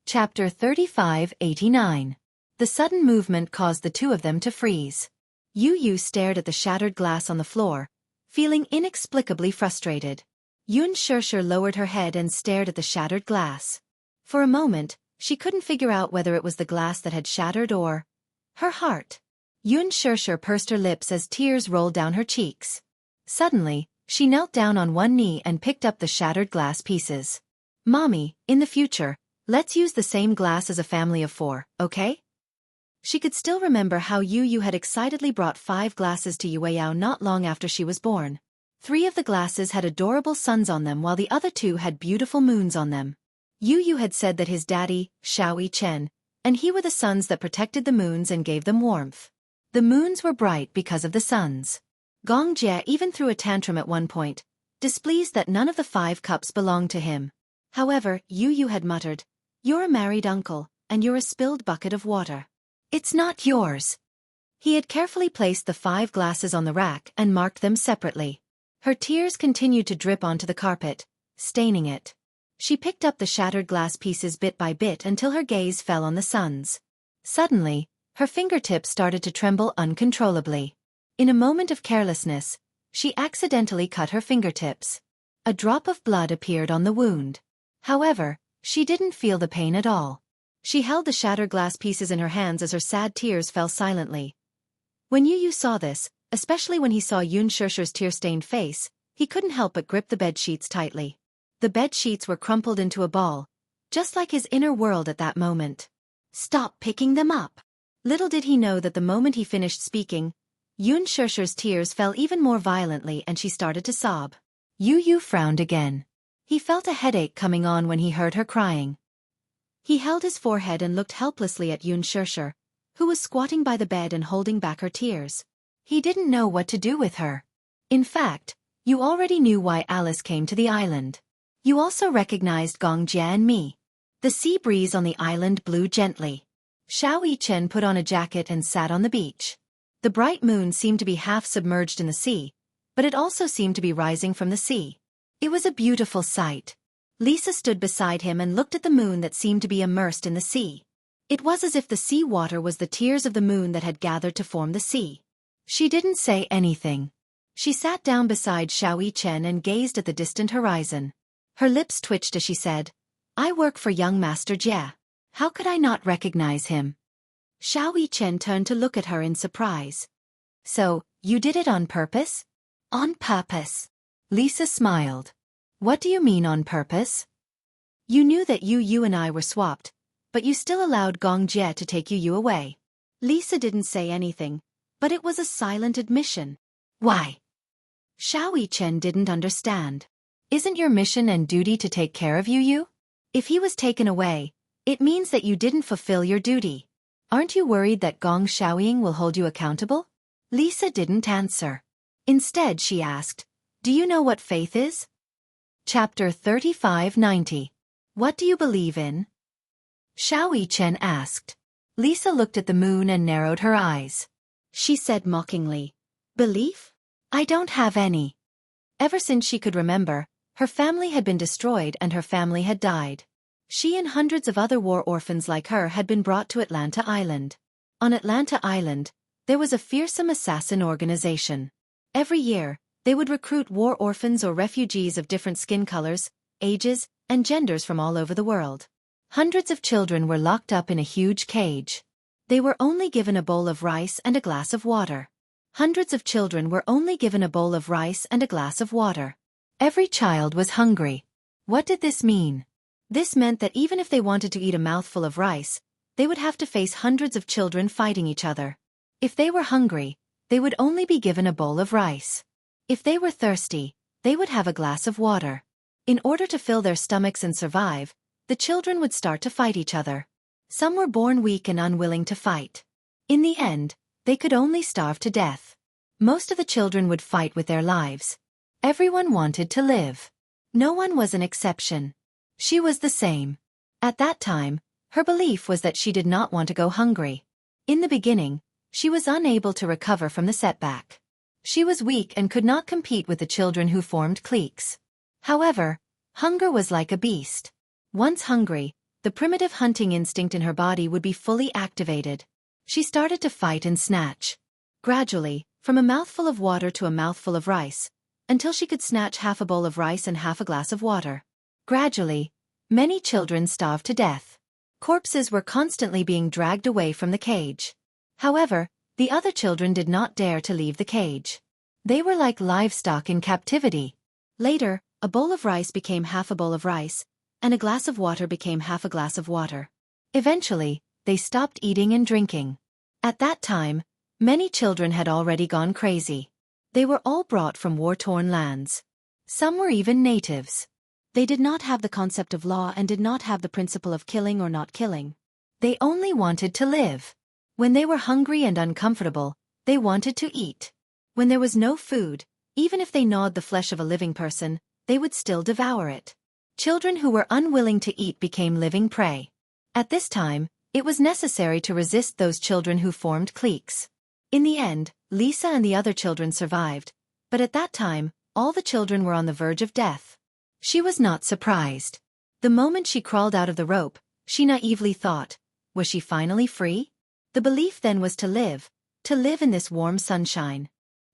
Chapter 3589. The sudden movement caused the two of them to freeze. Yu stared at the shattered glass on the floor, feeling inexplicably frustrated. Yun Shirshir lowered her head and stared at the shattered glass. For a moment, she couldn't figure out whether it was the glass that had shattered or her heart. Yun Shirshir pursed her lips as tears rolled down her cheeks. Suddenly, she knelt down on one knee and picked up the shattered glass pieces. "Mommy, in the future, let's use the same glass as a family of 4, okay?" She could still remember how Yu had excitedly brought 5 glasses to Yueyao not long after she was born. 3 of the glasses had adorable suns on them while the other 2 had beautiful moons on them. Yu had said that his daddy, Xiaoyi Chen, and he were the suns that protected the moons and gave them warmth. The moons were bright because of the suns. Gong Jie even threw a tantrum at one point, displeased that none of the 5 cups belonged to him. However, Yu had muttered, "You're a married uncle, and you're a spilled bucket of water. It's not yours." He had carefully placed the 5 glasses on the rack and marked them separately. Her tears continued to drip onto the carpet, staining it. She picked up the shattered glass pieces bit by bit until her gaze fell on the suns. Suddenly, her fingertips started to tremble uncontrollably. In a moment of carelessness, she accidentally cut her fingertips. A drop of blood appeared on the wound. However, she didn't feel the pain at all. She held the shattered glass pieces in her hands as her sad tears fell silently. When Yu saw this, especially when he saw Yun Shirshir's tear-stained face, he couldn't help but grip the bed sheets tightly. The bed sheets were crumpled into a ball, just like his inner world at that moment. "Stop picking them up." Little did he know that the moment he finished speaking, Yun Shirshir's tears fell even more violently and she started to sob. Yu frowned again. He felt a headache coming on when he heard her crying. He held his forehead and looked helplessly at Yun Shirshir, who was squatting by the bed and holding back her tears. He didn't know what to do with her. In fact, you already knew why Alice came to the island. You also recognized Gong Jie and me. The sea breeze on the island blew gently. Xiaoyi Chen put on a jacket and sat on the beach. The bright moon seemed to be half submerged in the sea, but it also seemed to be rising from the sea. It was a beautiful sight. Lisa stood beside him and looked at the moon that seemed to be immersed in the sea. It was as if the sea water was the tears of the moon that had gathered to form the sea. She didn't say anything. She sat down beside Xiaoyi Chen and gazed at the distant horizon. Her lips twitched as she said, "I work for young Master Jie. How could I not recognize him?" Xiaoyi Chen turned to look at her in surprise. "So, you did it on purpose?" "On purpose." Lisa smiled. "What do you mean on purpose?" "You knew that you and I were swapped, but you still allowed Gong Jie to take you away." Lisa didn't say anything, but it was a silent admission. "Why?" Xiaoyi Chen didn't understand. "Isn't your mission and duty to take care of Yu? If he was taken away, it means that you didn't fulfill your duty. Aren't you worried that Gong Xiaoying will hold you accountable?" Lisa didn't answer. Instead she asked, "Do you know what faith is?" Chapter 3590. What do you believe in? Xiaoyi Chen asked. Lisa looked at the moon and narrowed her eyes. She said mockingly, "Belief? I don't have any." Ever since she could remember, her family had been destroyed and her family had died. She and hundreds of other war orphans like her had been brought to Atlanta Island. On Atlanta Island, there was a fearsome assassin organization. Every year, they would recruit war orphans or refugees of different skin colors, ages, and genders from all over the world. Hundreds of children were locked up in a huge cage. They were only given a bowl of rice and a glass of water. Hundreds of children were only given a bowl of rice and a glass of water. Every child was hungry. What did this mean? This meant that even if they wanted to eat a mouthful of rice, they would have to face hundreds of children fighting each other. If they were hungry, they would only be given a bowl of rice. If they were thirsty, they would have a glass of water. In order to fill their stomachs and survive, the children would start to fight each other. Some were born weak and unwilling to fight. In the end, they could only starve to death. Most of the children would fight with their lives. Everyone wanted to live. No one was an exception. She was the same. At that time, her belief was that she did not want to go hungry. In the beginning, she was unable to recover from the setback. She was weak and could not compete with the children who formed cliques. However, hunger was like a beast. Once hungry, the primitive hunting instinct in her body would be fully activated. She started to fight and snatch. Gradually, from a mouthful of water to a mouthful of rice, until she could snatch half a bowl of rice and half a glass of water. Gradually, many children starved to death. Corpses were constantly being dragged away from the cage. However, the other children did not dare to leave the cage. They were like livestock in captivity. Later, a bowl of rice became half a bowl of rice, and a glass of water became half a glass of water. Eventually, they stopped eating and drinking. At that time, many children had already gone crazy. They were all brought from war-torn lands. Some were even natives. They did not have the concept of law and did not have the principle of killing or not killing. They only wanted to live. When they were hungry and uncomfortable, they wanted to eat. When there was no food, even if they gnawed the flesh of a living person, they would still devour it. Children who were unwilling to eat became living prey. At this time, it was necessary to resist those children who formed cliques. In the end, Lisa and the other children survived, but at that time, all the children were on the verge of death. She was not surprised. The moment she crawled out of the rope, she naively thought, was she finally free? The belief then was to live in this warm sunshine.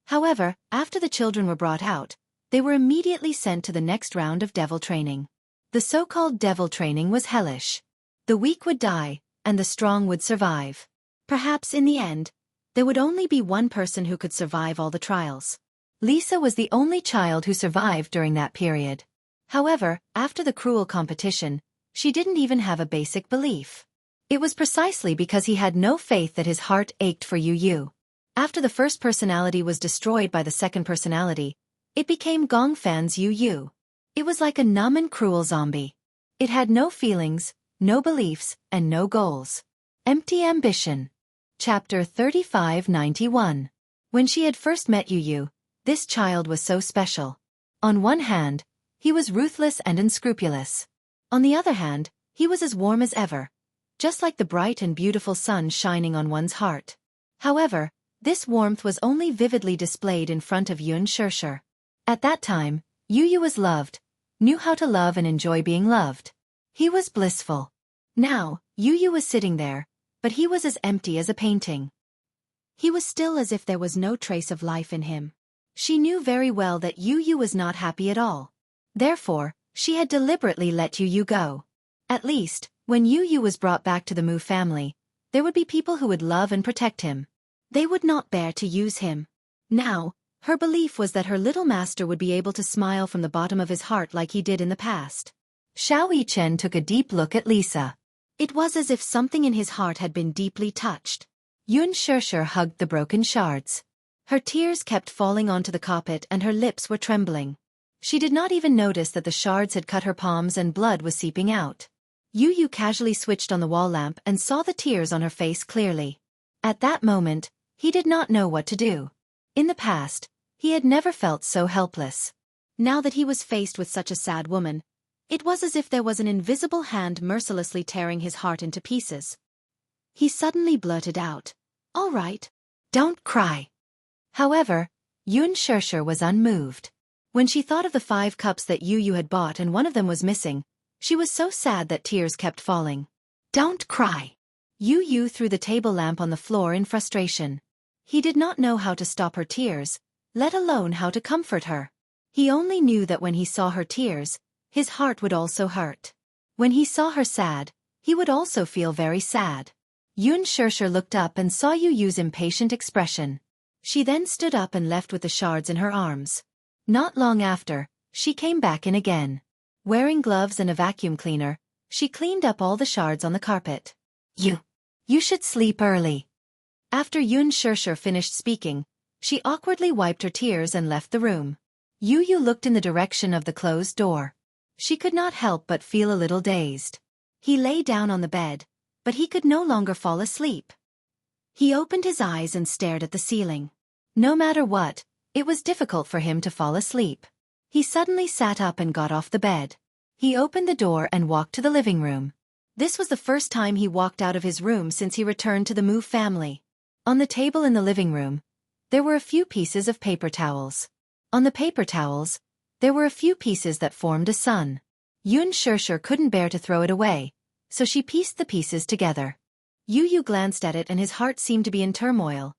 However, after the children were brought out, they were immediately sent to the next round of devil training. The so-called devil training was hellish. The weak would die, and the strong would survive. Perhaps in the end, there would only be one person who could survive all the trials. Lisa was the only child who survived during that period. However, after the cruel competition, she didn't even have a basic belief. It was precisely because he had no faith that his heart ached for Yu. After the first personality was destroyed by the second personality, it became Gong Fan's Yu. It was like a numb and cruel zombie. It had no feelings, no beliefs, and no goals. Empty ambition. Chapter 3591. When she had first met Yu, this child was so special. On one hand, he was ruthless and unscrupulous. On the other hand, he was as warm as ever, just like the bright and beautiful sun shining on one's heart. However, this warmth was only vividly displayed in front of Yun Shirshir. At that time, Yu was loved, knew how to love and enjoy being loved. He was blissful. Now, Yu was sitting there, but he was as empty as a painting. He was still as if there was no trace of life in him. She knew very well that Yu was not happy at all. Therefore, she had deliberately let Yu go. At least, when Yu was brought back to the Mu family, there would be people who would love and protect him. They would not bear to use him. Now, her belief was that her little master would be able to smile from the bottom of his heart like he did in the past. Xiao Yichen took a deep look at Lisa. It was as if something in his heart had been deeply touched. Yun Shirshir hugged the broken shards. Her tears kept falling onto the carpet and her lips were trembling. She did not even notice that the shards had cut her palms and blood was seeping out. Yu casually switched on the wall lamp and saw the tears on her face clearly. At that moment, he did not know what to do. In the past, he had never felt so helpless. Now that he was faced with such a sad woman, it was as if there was an invisible hand mercilessly tearing his heart into pieces. He suddenly blurted out, "All right, don't cry." However, Yun Shirshir was unmoved. When she thought of the 5 cups that Yu had bought and one of them was missing, she was so sad that tears kept falling. "Don't cry." Yu threw the table lamp on the floor in frustration. He did not know how to stop her tears, let alone how to comfort her. He only knew that when he saw her tears, his heart would also hurt. When he saw her sad, he would also feel very sad. Yun Shirshir looked up and saw Yu's impatient expression. She then stood up and left with the shards in her arms. Not long after, she came back in again. Wearing gloves and a vacuum cleaner, she cleaned up all the shards on the carpet. You should sleep early." After Yun Shirshir finished speaking, she awkwardly wiped her tears and left the room. Yu looked in the direction of the closed door. She could not help but feel a little dazed. He lay down on the bed, but he could no longer fall asleep. He opened his eyes and stared at the ceiling. No matter what, it was difficult for him to fall asleep. He suddenly sat up and got off the bed. He opened the door and walked to the living room. This was the first time he walked out of his room since he returned to the Mu family. On the table in the living room, there were a few pieces of paper towels. On the paper towels, there were a few pieces that formed a sun. Yun Shirshir couldn't bear to throw it away, so she pieced the pieces together. Yu glanced at it and his heart seemed to be in turmoil.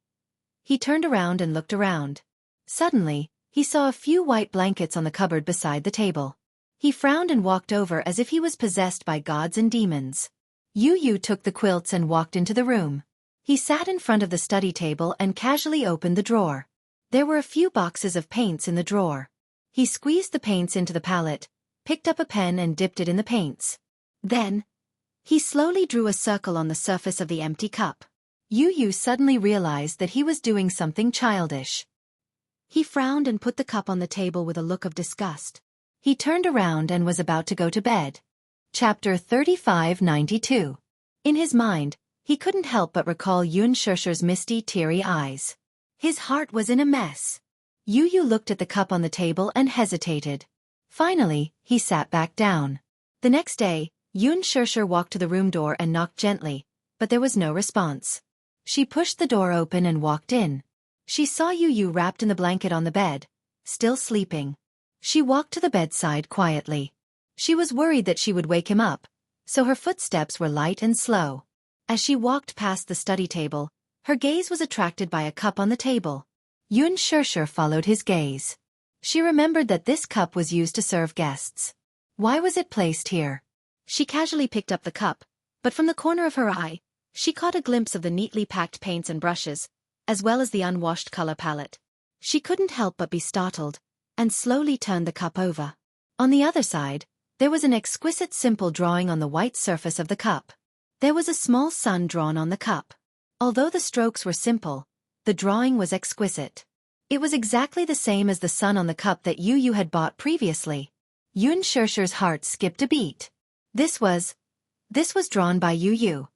He turned around and looked around. Suddenly, he saw a few white blankets on the cupboard beside the table. He frowned and walked over as if he was possessed by gods and demons. Yu took the quilts and walked into the room. He sat in front of the study table and casually opened the drawer. There were a few boxes of paints in the drawer. He squeezed the paints into the palette, picked up a pen and dipped it in the paints. Then, he slowly drew a circle on the surface of the empty cup. Yu suddenly realized that he was doing something childish. He frowned and put the cup on the table with a look of disgust. He turned around and was about to go to bed. Chapter 3592. In his mind, he couldn't help but recall Yun Shusher's misty, teary eyes. His heart was in a mess. Yu looked at the cup on the table and hesitated. Finally, he sat back down. The next day, Yun Shusher walked to the room door and knocked gently, but there was no response. She pushed the door open and walked in. She saw Yu wrapped in the blanket on the bed, still sleeping. She walked to the bedside quietly. She was worried that she would wake him up, so her footsteps were light and slow. As she walked past the study table, her gaze was attracted by a cup on the table. Yun Shusher followed his gaze. She remembered that this cup was used to serve guests. Why was it placed here? She casually picked up the cup, but from the corner of her eye, she caught a glimpse of the neatly packed paints and brushes, as well as the unwashed color palette. She couldn't help but be startled, and slowly turned the cup over. On the other side, there was an exquisite simple drawing on the white surface of the cup. There was a small sun drawn on the cup. Although the strokes were simple, the drawing was exquisite. It was exactly the same as the sun on the cup that Yu had bought previously. Yun Shusher's heart skipped a beat. This was drawn by Yu.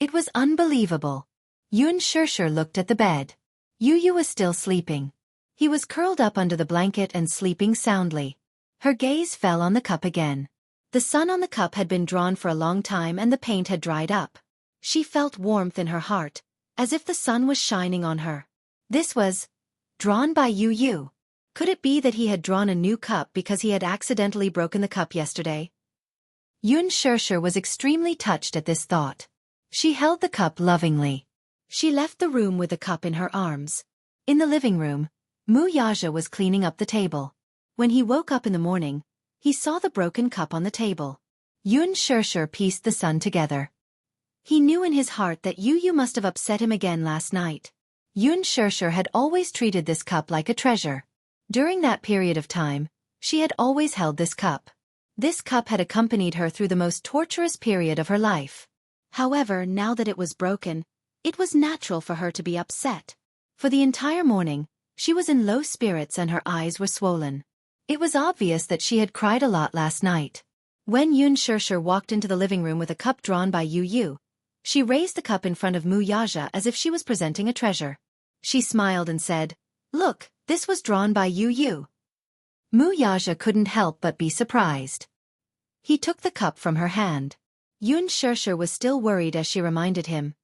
It was unbelievable. Yun Shusher looked at the bed. Yu was still sleeping. He was curled up under the blanket and sleeping soundly. Her gaze fell on the cup again. The sun on the cup had been drawn for a long time and the paint had dried up. She felt warmth in her heart, as if the sun was shining on her. This was drawn by Yu. Could it be that he had drawn a new cup because he had accidentally broken the cup yesterday? Yun Shusher was extremely touched at this thought. She held the cup lovingly. She left the room with the cup in her arms. In the living room, Mu Yaja was cleaning up the table. When he woke up in the morning, he saw the broken cup on the table. Yun Shusher pieced the sun together. He knew in his heart that Yu must have upset him again last night. Yun Shusher had always treated this cup like a treasure. During that period of time, she had always held this cup. This cup had accompanied her through the most torturous period of her life. However, now that it was broken, it was natural for her to be upset. For the entire morning, she was in low spirits and her eyes were swollen. It was obvious that she had cried a lot last night. When Yun Shusher walked into the living room with a cup drawn by Yu, she raised the cup in front of Mu Yaja as if she was presenting a treasure. She smiled and said, "Look, this was drawn by Yu." Mu Yaja couldn't help but be surprised. He took the cup from her hand. Yun Shusher was still worried as she reminded him,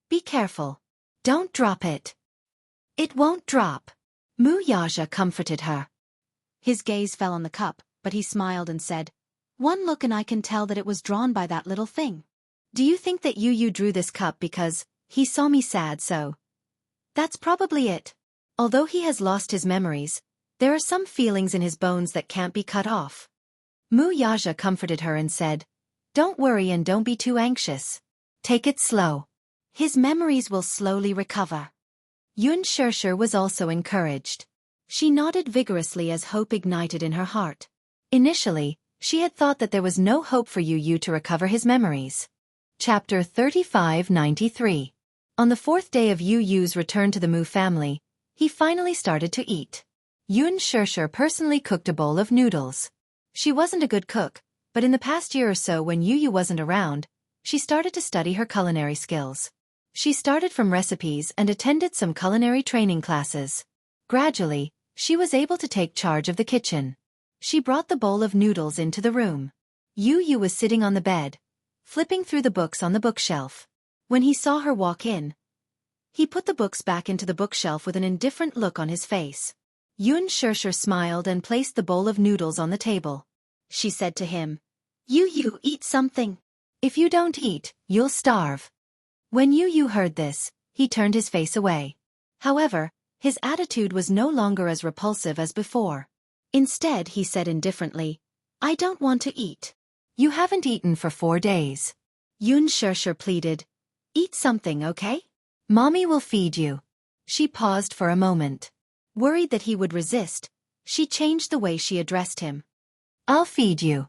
"Be careful. Don't drop it." "It won't drop." Mu Yaja comforted her. His gaze fell on the cup, but he smiled and said, "One look and I can tell that it was drawn by that little thing. Do you think that Yu drew this cup because he saw me sad so?" "That's probably it. Although he has lost his memories, there are some feelings in his bones that can't be cut off." Mu Yaja comforted her and said, "Don't worry and don't be too anxious. Take it slow. His memories will slowly recover." Yun Shusher was also encouraged. She nodded vigorously as hope ignited in her heart. Initially, she had thought that there was no hope for Yu to recover his memories. Chapter 3593. On the fourth day of Yu's return to the Mu family, he finally started to eat. Yun Shusher personally cooked a bowl of noodles. She wasn't a good cook, but in the past year or so when Yu wasn't around, she started to study her culinary skills. She started from recipes and attended some culinary training classes. Gradually, she was able to take charge of the kitchen. She brought the bowl of noodles into the room. Yu was sitting on the bed, flipping through the books on the bookshelf. When he saw her walk in, he put the books back into the bookshelf with an indifferent look on his face. Yun Shusher smiled and placed the bowl of noodles on the table. She said to him, "Yu, eat something." If you don't eat, you'll starve. When Yu heard this, he turned his face away. However, his attitude was no longer as repulsive as before. Instead, he said indifferently, I don't want to eat. You haven't eaten for 4 days. Shusher pleaded. Eat something, okay? Mommy will feed you. She paused for a moment. Worried that he would resist, she changed the way she addressed him. I'll feed you.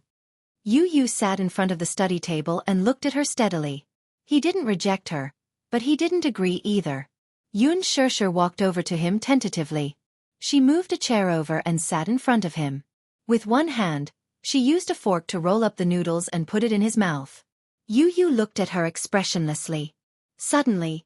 Yu sat in front of the study table and looked at her steadily. He didn't reject her, but he didn't agree either. Shusher walked over to him tentatively. She moved a chair over and sat in front of him. With one hand, she used a fork to roll up the noodles and put it in his mouth. Yu looked at her expressionlessly. Suddenly,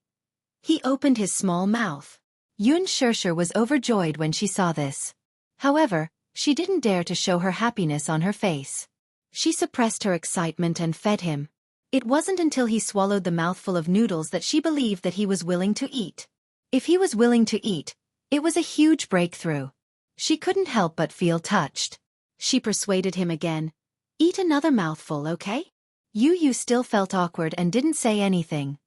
he opened his small mouth. Shusher was overjoyed when she saw this. However, she didn't dare to show her happiness on her face. She suppressed her excitement and fed him. It wasn't until he swallowed the mouthful of noodles that she believed that he was willing to eat. If he was willing to eat, it was a huge breakthrough. She couldn't help but feel touched. She persuaded him again. Eat another mouthful, okay? Yu still felt awkward and didn't say anything.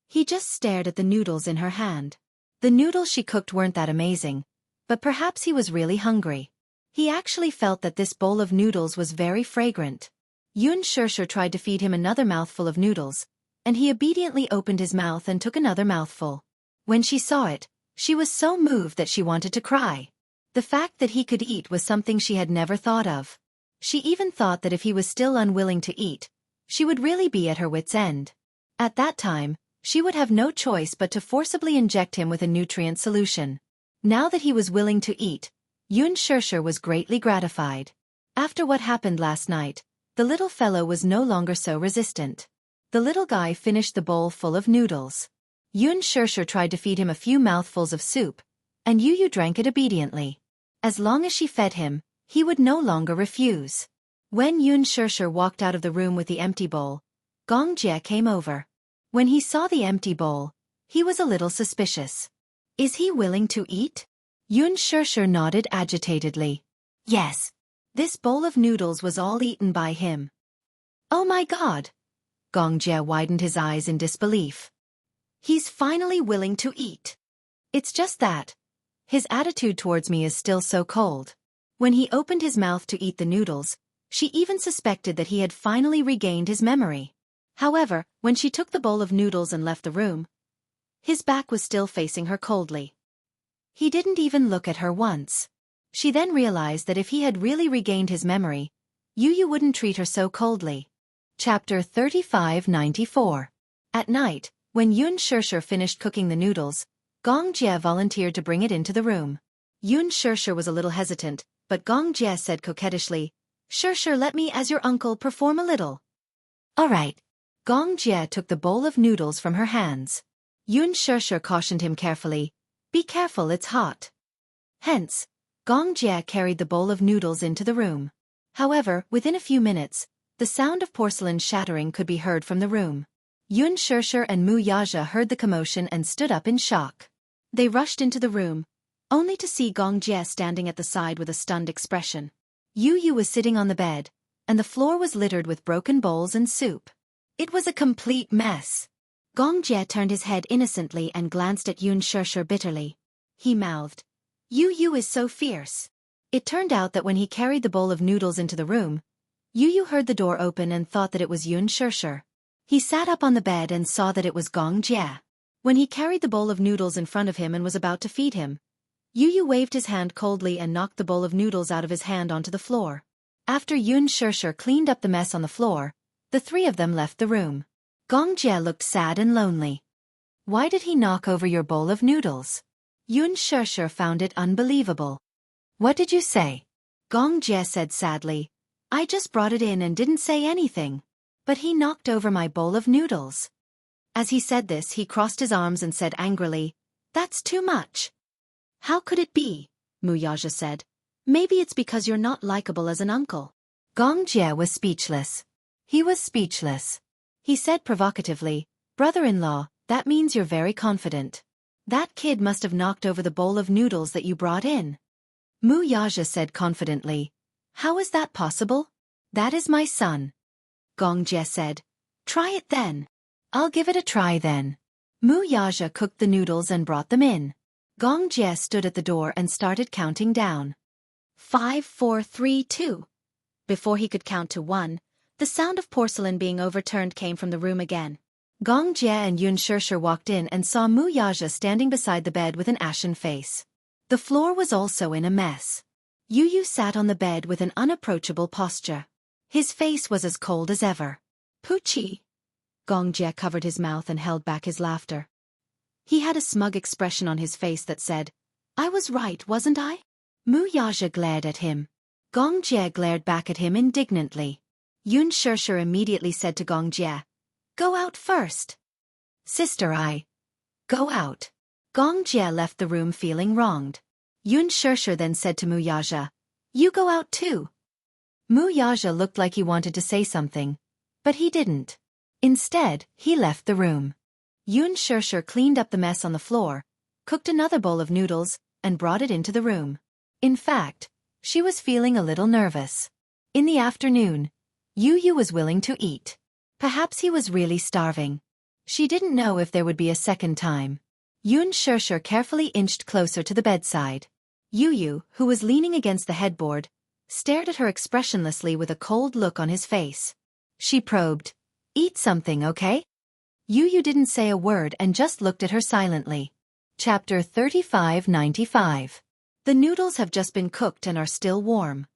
He just stared at the noodles in her hand. The noodles she cooked weren't that amazing, but perhaps he was really hungry. He actually felt that this bowl of noodles was very fragrant. Shusher tried to feed him another mouthful of noodles, and he obediently opened his mouth and took another mouthful. When she saw it, she was so moved that she wanted to cry. The fact that he could eat was something she had never thought of. She even thought that if he was still unwilling to eat, she would really be at her wit's end. At that time, she would have no choice but to forcibly inject him with a nutrient solution. Now that he was willing to eat, Shusher was greatly gratified. After what happened last night, the little fellow was no longer so resistant. The little guy finished the bowl full of noodles. Shusher tried to feed him a few mouthfuls of soup, and Yu drank it obediently. As long as she fed him, he would no longer refuse. When Shusher walked out of the room with the empty bowl, Gongjie came over. When he saw the empty bowl, he was a little suspicious. Is he willing to eat? Shusher nodded agitatedly. Yes. This bowl of noodles was all eaten by him. Oh my God! Gongjie widened his eyes in disbelief. He's finally willing to eat. It's just that his attitude towards me is still so cold. When he opened his mouth to eat the noodles, she even suspected that he had finally regained his memory. However, when she took the bowl of noodles and left the room, his back was still facing her coldly. He didn't even look at her once. She then realized that if he had really regained his memory, Yu wouldn't treat her so coldly. Chapter 3594. At night, when Shusher finished cooking the noodles, Gongjie volunteered to bring it into the room. Shusher was a little hesitant, but Gongjie said coquettishly, Shusher, let me as your uncle perform a little. All right. Gongjie took the bowl of noodles from her hands. Shusher cautioned him carefully, be careful, it's hot. Hence, Gongjie carried the bowl of noodles into the room. However, within a few minutes, the sound of porcelain shattering could be heard from the room. Shusher and Mu Yaja heard the commotion and stood up in shock. They rushed into the room, only to see Gongjie standing at the side with a stunned expression. Yu was sitting on the bed, and the floor was littered with broken bowls and soup. It was a complete mess. Gongjie turned his head innocently and glanced at Shusher bitterly. He mouthed, Yu is so fierce. It turned out that when he carried the bowl of noodles into the room, Yu heard the door open and thought that it was Shusher. He sat up on the bed and saw that it was Gongjie. When he carried the bowl of noodles in front of him and was about to feed him, Yu waved his hand coldly and knocked the bowl of noodles out of his hand onto the floor. After Shusher cleaned up the mess on the floor, the three of them left the room. Gongjie looked sad and lonely. Why did he knock over your bowl of noodles? Shusher found it unbelievable. What did you say? Gongjie said sadly, I just brought it in and didn't say anything. But he knocked over my bowl of noodles. As he said this, he crossed his arms and said angrily, That's too much. How could it be? Mu Yaja said. Maybe it's because you're not likable as an uncle. Gongjie was speechless. He was speechless. He said provocatively, Brother-in-law, that means you're very confident. That kid must have knocked over the bowl of noodles that you brought in. Mu Yaja said confidently, How is that possible? That is my son. Gongjie said, Try it then. I'll give it a try then. Mu Yaja cooked the noodles and brought them in. Gong Jie stood at the door and started counting down. 5, 4, 3, 2. Before he could count to 1, the sound of porcelain being overturned came from the room again. Gong Jie and Yun Shishir walked in and saw Mu Yaja standing beside the bed with an ashen face. The floor was also in a mess. Yu Yu sat on the bed with an unapproachable posture. His face was as cold as ever. Poochie. Gong Jie covered his mouth and held back his laughter. He had a smug expression on his face that said, I was right, wasn't I? Mu Yaja glared at him. Gong Jie glared back at him indignantly. Yun Shishir immediately said to Gong Jie, Go out first. Sister I. Go out. Gong Jie left the room feeling wronged. Yun Shishir then said to Mu Yaja, You go out too. Mu Yaja looked like he wanted to say something, but he didn't. Instead, he left the room. Yun Shishir cleaned up the mess on the floor, cooked another bowl of noodles, and brought it into the room. In fact, she was feeling a little nervous. In the afternoon, Yu Yu was willing to eat. Perhaps he was really starving. She didn't know if there would be a second time. Yun Shishir carefully inched closer to the bedside. Yu Yu, who was leaning against the headboard, stared at her expressionlessly with a cold look on his face. She probed, Eat something, okay? Yu Yu didn't say a word and just looked at her silently. Chapter 3595. The noodles have just been cooked and are still warm.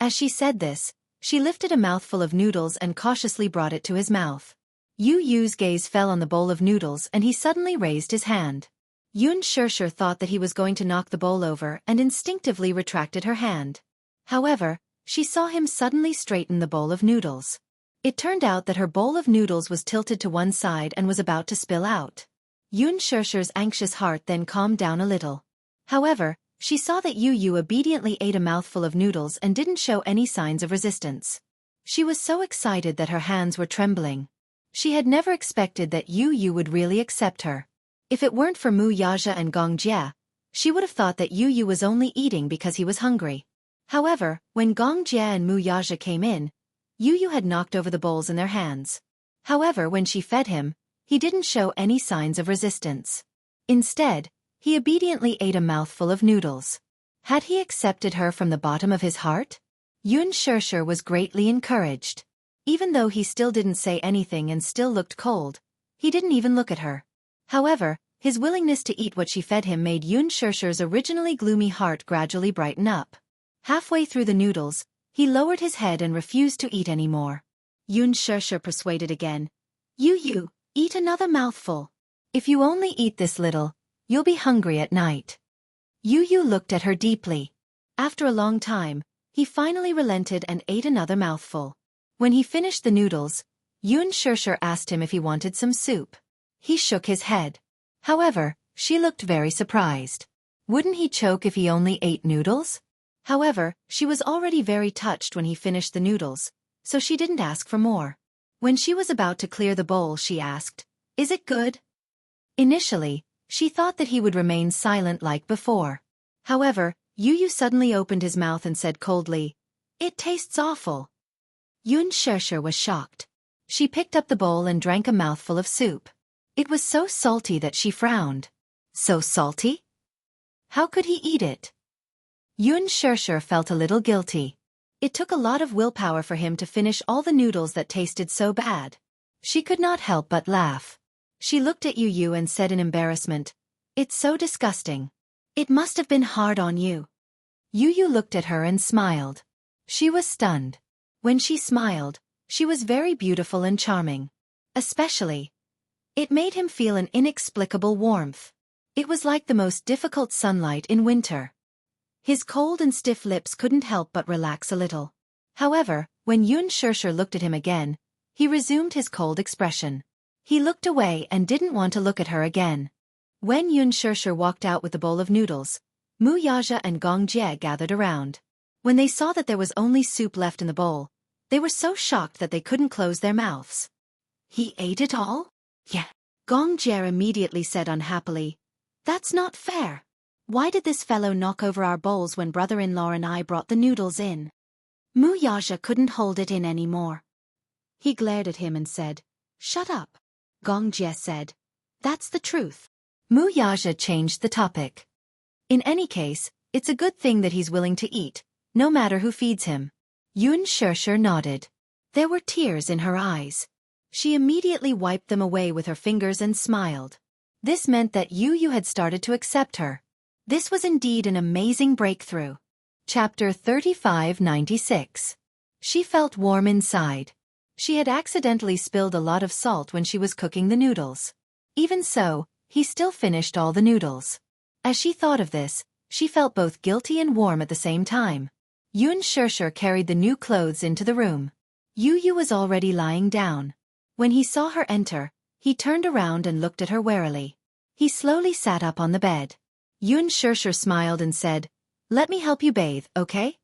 As she said this, she lifted a mouthful of noodles and cautiously brought it to his mouth. Yu Yu's gaze fell on the bowl of noodles and he suddenly raised his hand. Yun Shishir thought that he was going to knock the bowl over and instinctively retracted her hand. However, she saw him suddenly straighten the bowl of noodles. It turned out that her bowl of noodles was tilted to one side and was about to spill out. Yun Shishir's anxious heart then calmed down a little. However, she saw that Yu Yu obediently ate a mouthful of noodles and didn't show any signs of resistance. She was so excited that her hands were trembling. She had never expected that Yu Yu would really accept her. If it weren't for Mu Yaja and Gong Jie, she would have thought that Yu Yu was only eating because he was hungry. However, when Gong Jie and Mu Yaja came in, Yu Yu had knocked over the bowls in their hands. However, when she fed him, he didn't show any signs of resistance. Instead, he obediently ate a mouthful of noodles. Had he accepted her from the bottom of his heart? Yun Shishir was greatly encouraged. Even though he still didn't say anything and still looked cold, he didn't even look at her. However, his willingness to eat what she fed him made Yun Shishir's originally gloomy heart gradually brighten up. Halfway through the noodles, he lowered his head and refused to eat any more. Yun Shishir persuaded again. Yu Yu, eat another mouthful. If you only eat this little, you'll be hungry at night. Yu Yu looked at her deeply. After a long time, he finally relented and ate another mouthful. When he finished the noodles, Yun Shishir asked him if he wanted some soup. He shook his head. However, she looked very surprised. Wouldn't he choke if he only ate noodles? However, she was already very touched when he finished the noodles, so she didn't ask for more. When she was about to clear the bowl, she asked, Is it good? Initially, she thought that he would remain silent like before. However, Yu Yu suddenly opened his mouth and said coldly, It tastes awful. Yun Shishir was shocked. She picked up the bowl and drank a mouthful of soup. It was so salty that she frowned. So salty? How could he eat it? Yun Shishir felt a little guilty. It took a lot of willpower for him to finish all the noodles that tasted so bad. She could not help but laugh. She looked at Yu Yu and said in embarrassment, It's so disgusting. It must have been hard on you. Yu Yu looked at her and smiled. She was stunned. When she smiled, she was very beautiful and charming. Especially, it made him feel an inexplicable warmth. It was like the most difficult sunlight in winter. His cold and stiff lips couldn't help but relax a little. However, when Yun Shishir looked at him again, he resumed his cold expression. He looked away and didn't want to look at her again. When Yun Shishir walked out with the bowl of noodles, Mu Yaja and Gong Jie gathered around. When they saw that there was only soup left in the bowl, they were so shocked that they couldn't close their mouths. He ate it all? Yeah. Gong Jie immediately said unhappily, That's not fair. Why did this fellow knock over our bowls when brother-in-law and I brought the noodles in? Mu Yaja couldn't hold it in anymore. He glared at him and said, Shut up, Gong Jie said. That's the truth. Mu Yaja changed the topic. In any case, it's a good thing that he's willing to eat, no matter who feeds him. Yun Shishir nodded. There were tears in her eyes. She immediately wiped them away with her fingers and smiled. This meant that Yu had started to accept her. This was indeed an amazing breakthrough. Chapter 3596. She felt warm inside. She had accidentally spilled a lot of salt when she was cooking the noodles. Even so, he still finished all the noodles. As she thought of this, she felt both guilty and warm at the same time. Yun Shishir carried the new clothes into the room. Yu was already lying down. When he saw her enter, he turned around and looked at her warily. He slowly sat up on the bed. Yun Shishir smiled and said, "Let me help you bathe, okay?"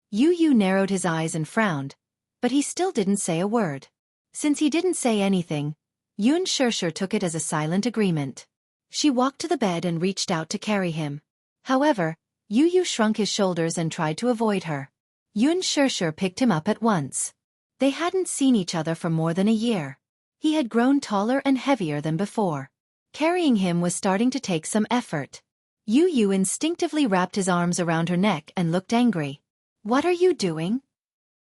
Yu narrowed his eyes and frowned, but he still didn't say a word. Since he didn't say anything, Yun Shishir took it as a silent agreement. She walked to the bed and reached out to carry him. However, Yu shrunk his shoulders and tried to avoid her. Yun Shishir picked him up at once. They hadn't seen each other for more than a year. He had grown taller and heavier than before. Carrying him was starting to take some effort. Yu instinctively wrapped his arms around her neck and looked angry. "What are you doing?"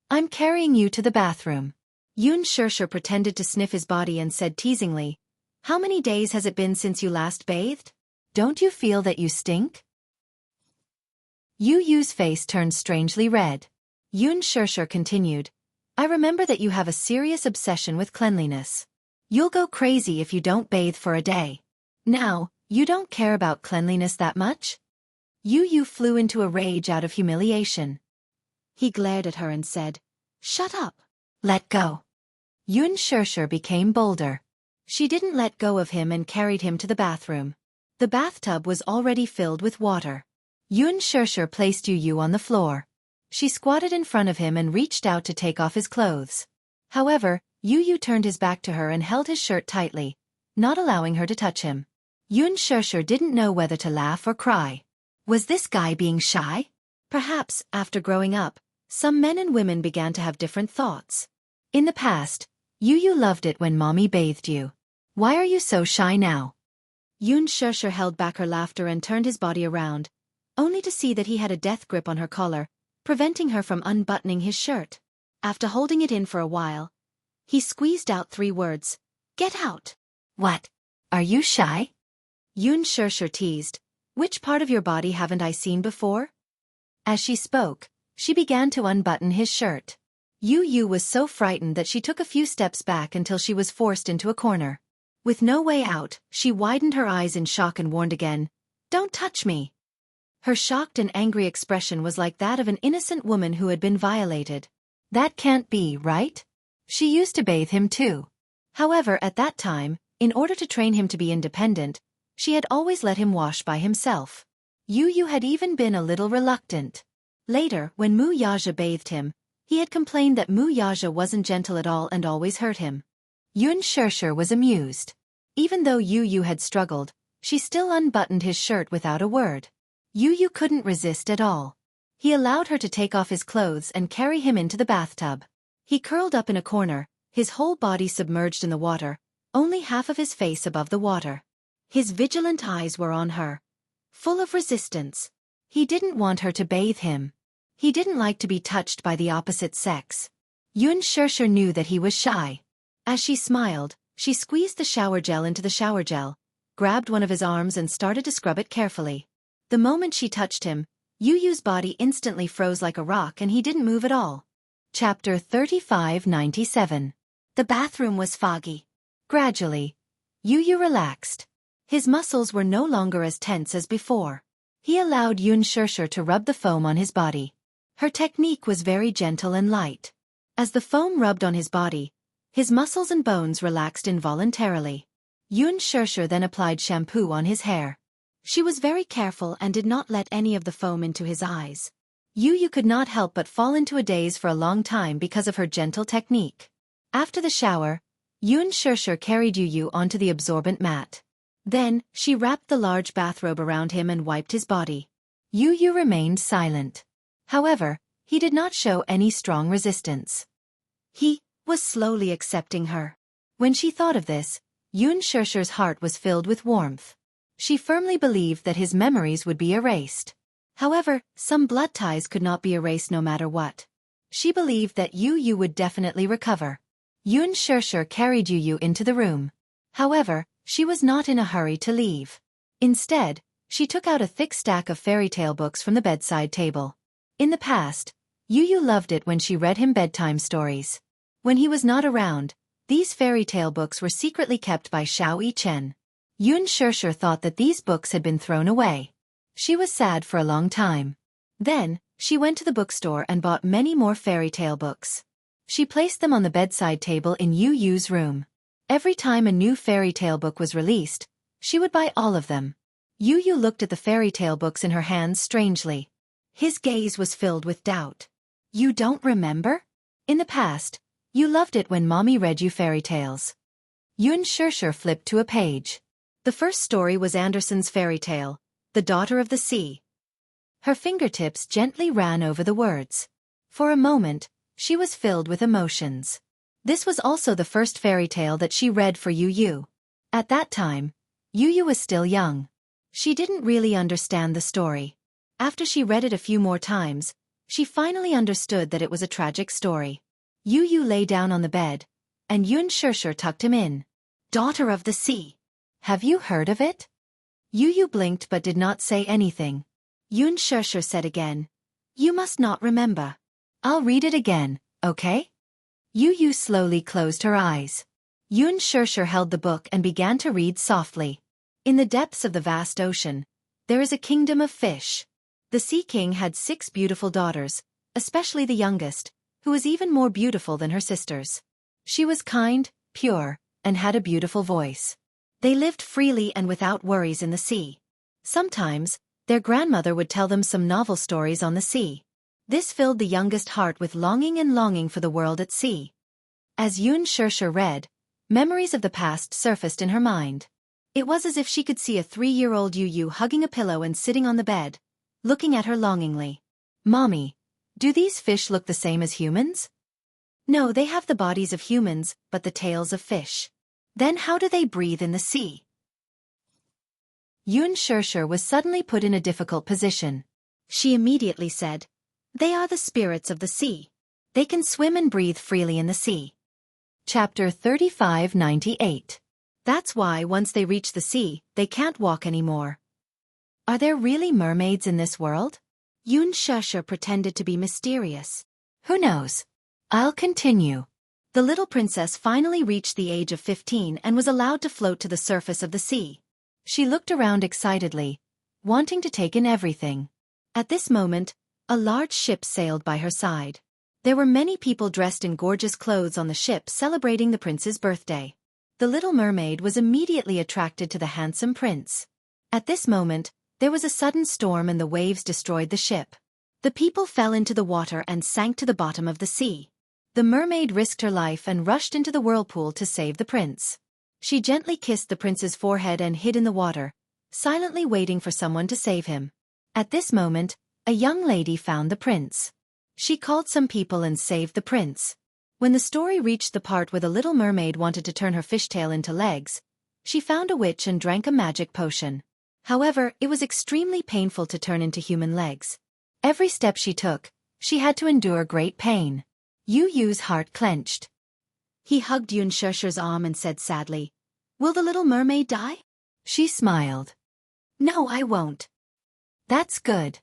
"I'm carrying you to the bathroom." Yun Shishir pretended to sniff his body and said teasingly, "How many days has it been since you last bathed? Don't you feel that you stink?" Yu's face turned strangely red. Yun Shishir continued, "I remember that you have a serious obsession with cleanliness. You'll go crazy if you don't bathe for a day. Now, you don't care about cleanliness that much?" Yu flew into a rage out of humiliation. He glared at her and said, "Shut up. Let go." Yun Shishir became bolder. She didn't let go of him and carried him to the bathroom. The bathtub was already filled with water. Yun Shishir placed Yu on the floor. She squatted in front of him and reached out to take off his clothes. However, Yu turned his back to her and held his shirt tightly, not allowing her to touch him. Yun Shishir didn't know whether to laugh or cry. Was this guy being shy? Perhaps, after growing up, some men and women began to have different thoughts. In the past, Yu loved it when mommy bathed you. Why are you so shy now? Yun Shishir held back her laughter and turned his body around, only to see that he had a death grip on her collar, preventing her from unbuttoning his shirt. After holding it in for a while, he squeezed out 3 words, "Get out." "What? Are you shy?" Yun Shishir teased, "Which part of your body haven't I seen before?" As she spoke, she began to unbutton his shirt. Yu was so frightened that she took a few steps back until she was forced into a corner. With no way out, she widened her eyes in shock and warned again, "Don't touch me." Her shocked and angry expression was like that of an innocent woman who had been violated. That can't be, right? She used to bathe him too. However, at that time, in order to train him to be independent, she had always let him wash by himself. Yu had even been a little reluctant. Later, when Mu Yaja bathed him, he had complained that Mu Yaja wasn't gentle at all and always hurt him. Yun Shishir was amused. Even though Yu had struggled, she still unbuttoned his shirt without a word. Yu couldn't resist at all. He allowed her to take off his clothes and carry him into the bathtub. He curled up in a corner, his whole body submerged in the water, only half of his face above the water. His vigilant eyes were on her, full of resistance. He didn't want her to bathe him. He didn't like to be touched by the opposite sex. Yun Shishir knew that he was shy. As she smiled, she squeezed the shower gel into the shower gel, grabbed one of his arms and started to scrub it carefully. The moment she touched him, Yu's body instantly froze like a rock and he didn't move at all. Chapter 3597. The bathroom was foggy. Gradually, Yu relaxed. His muscles were no longer as tense as before. He allowed Yun Shishir to rub the foam on his body. Her technique was very gentle and light. As the foam rubbed on his body, his muscles and bones relaxed involuntarily. Yun Shishir then applied shampoo on his hair. She was very careful and did not let any of the foam into his eyes. Yu could not help but fall into a daze for a long time because of her gentle technique. After the shower, Yun Shishir carried Yu onto the absorbent mat. Then, she wrapped the large bathrobe around him and wiped his body. Yu remained silent. However, he did not show any strong resistance. He was slowly accepting her. When she thought of this, Yoon Shusher's heart was filled with warmth. She firmly believed that his memories would be erased. However, some blood ties could not be erased no matter what. She believed that Yu would definitely recover. Yoon Shusher carried Yu into the room. However, she was not in a hurry to leave. Instead, she took out a thick stack of fairy tale books from the bedside table. In the past, Yu loved it when she read him bedtime stories. When he was not around, these fairy tale books were secretly kept by Xiao Yi-chen. Yoon Shusher thought that these books had been thrown away. She was sad for a long time. Then, she went to the bookstore and bought many more fairy tale books. She placed them on the bedside table in Yu's room. Every time a new fairy tale book was released, she would buy all of them. Yu looked at the fairy tale books in her hands strangely. His gaze was filled with doubt. You don't remember? In the past, you loved it when Mommy read you fairy tales. Yoon Shusher flipped to a page. The first story was Andersen's fairy tale, The Daughter of the Sea. Her fingertips gently ran over the words. For a moment, she was filled with emotions. This was also the first fairy tale that she read for Yu. At that time, Yu was still young. She didn't really understand the story. After she read it a few more times, she finally understood that it was a tragic story. Yu lay down on the bed, and Yoon Shusher tucked him in. Daughter of the Sea. Have you heard of it? Yu blinked but did not say anything. Yoon Shusher said again. You must not remember. I'll read it again, okay? Yu slowly closed her eyes. Yoon Shusher held the book and began to read softly. In the depths of the vast ocean, there is a kingdom of fish. The Sea King had 6 beautiful daughters, especially the youngest, who was even more beautiful than her sisters. She was kind, pure, and had a beautiful voice. They lived freely and without worries in the sea. Sometimes, their grandmother would tell them some novel stories on the sea. This filled the youngest heart with longing for the world at sea. As Yoon Shusher read, memories of the past surfaced in her mind. It was as if she could see a 3-year-old Yu hugging a pillow and sitting on the bed, looking at her longingly. Mommy, do these fish look the same as humans? No, they have the bodies of humans, but the tails of fish. Then how do they breathe in the sea? Yoon Shusher was suddenly put in a difficult position. She immediately said, They are the spirits of the sea. They can swim and breathe freely in the sea. Chapter 3598. That's why once they reach the sea, they can't walk anymore. Are there really mermaids in this world? Yoon Shusher pretended to be mysterious. Who knows? I'll continue. The little princess finally reached the age of 15 and was allowed to float to the surface of the sea. She looked around excitedly, wanting to take in everything. At this moment, a large ship sailed by her side. There were many people dressed in gorgeous clothes on the ship celebrating the prince's birthday. The little mermaid was immediately attracted to the handsome prince. At this moment, there was a sudden storm and the waves destroyed the ship. The people fell into the water and sank to the bottom of the sea. The mermaid risked her life and rushed into the whirlpool to save the prince. She gently kissed the prince's forehead and hid in the water, silently waiting for someone to save him. At this moment, a young lady found the prince. She called some people and saved the prince. When the story reached the part where the little mermaid wanted to turn her fishtail into legs, she found a witch and drank a magic potion. However, it was extremely painful to turn into human legs. Every step she took, she had to endure great pain. Yu's heart clenched. He hugged Yoon Shusher's arm and said sadly, Will the little mermaid die? She smiled. No, I won't. That's good.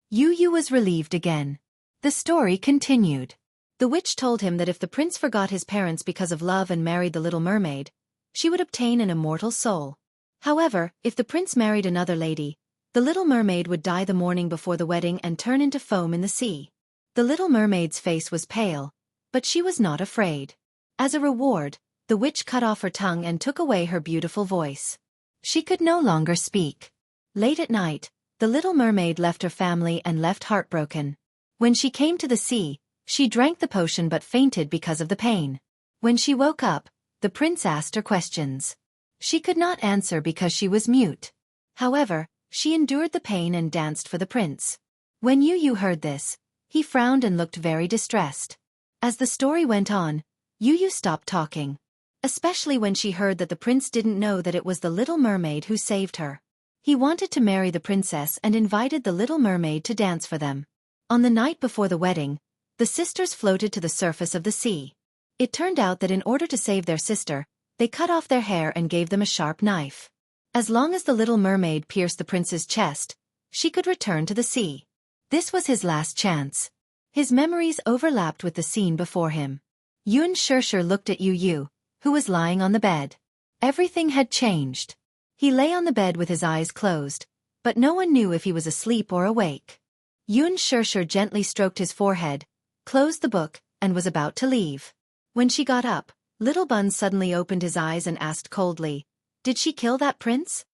Yu was relieved again. The story continued. The witch told him that if the prince forgot his parents because of love and married the little mermaid, she would obtain an immortal soul. However, if the prince married another lady, the little mermaid would die the morning before the wedding and turn into foam in the sea. The little mermaid's face was pale, but she was not afraid. As a reward, the witch cut off her tongue and took away her beautiful voice. She could no longer speak. Late at night, the little mermaid left her family and left heartbroken. When she came to the sea, she drank the potion but fainted because of the pain. When she woke up, the prince asked her questions. She could not answer because she was mute. However, she endured the pain and danced for the prince. When Yu heard this, he frowned and looked very distressed. As the story went on, Yu stopped talking. especially when she heard that the prince didn't know that it was the Little Mermaid who saved her. He wanted to marry the princess and invited the Little Mermaid to dance for them. On the night before the wedding, the sisters floated to the surface of the sea. It turned out that in order to save their sister, they cut off their hair and gave them a sharp knife. As long as the Little Mermaid pierced the prince's chest, she could return to the sea. This was his last chance. His memories overlapped with the scene before him. Yun Shirshir looked at Yu Yu, who was lying on the bed. Everything had changed. He lay on the bed with his eyes closed, but no one knew if he was asleep or awake. Yun Shirshir gently stroked his forehead, closed the book, and was about to leave. When she got up, Little Bun suddenly opened his eyes and asked coldly, "Did she kill that prince?"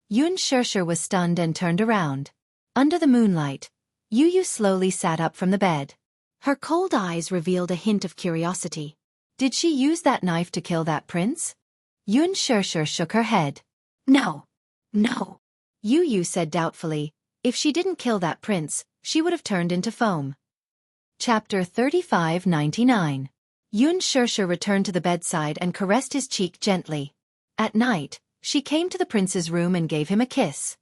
Yun Shirshir was stunned and turned around. Under the moonlight, Yu Yu slowly sat up from the bed. Her cold eyes revealed a hint of curiosity. Did she use that knife to kill that prince? Yun Shirshir shook her head. No. No. Yu Yu said doubtfully, if she didn't kill that prince, she would have turned into foam. Chapter 3599. Yun Shirshir returned to the bedside and caressed his cheek gently. At night, she came to the prince's room and gave him a kiss.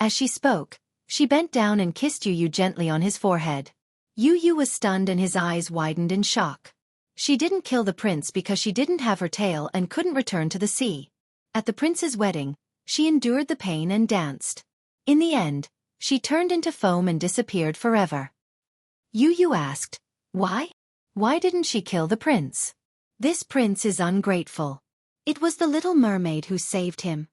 As she spoke, she bent down and kissed Yu Yu gently on his forehead. Yu Yu was stunned and his eyes widened in shock. She didn't kill the prince because she didn't have her tail and couldn't return to the sea. At the prince's wedding, she endured the pain and danced. In the end, she turned into foam and disappeared forever. Yu Yu asked, "Why? Why didn't she kill the prince? This prince is ungrateful. It was the Little Mermaid who saved him."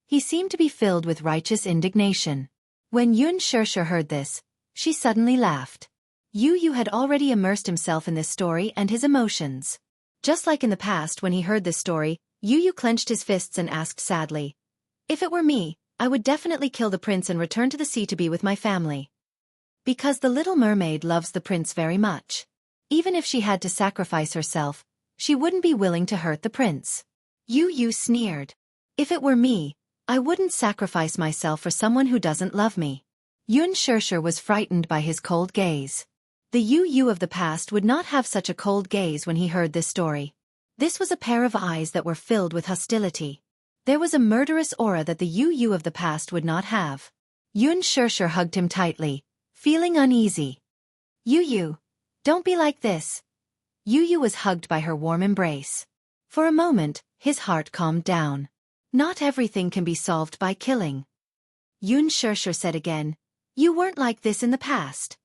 He seemed to be filled with righteous indignation. When Yun Shirshir heard this, she suddenly laughed. Yu Yu had already immersed himself in this story and his emotions. Just like in the past when he heard this story, Yu Yu clenched his fists and asked sadly, "If it were me, I would definitely kill the prince and return to the sea to be with my family." Because the Little Mermaid loves the prince very much. Even if she had to sacrifice herself, she wouldn't be willing to hurt the prince. Yu Yu sneered. "If it were me, I wouldn't sacrifice myself for someone who doesn't love me." Yun Shirshir was frightened by his cold gaze. The Yu Yu of the past would not have such a cold gaze when he heard this story. This was a pair of eyes that were filled with hostility. There was a murderous aura that the Yu Yu of the past would not have. Yun Shirshir hugged him tightly, feeling uneasy. "Yu Yu, don't be like this." Yu Yu was hugged by her warm embrace. For a moment, his heart calmed down. Not everything can be solved by killing. Yun Shirshir said again, "You weren't like this in the past."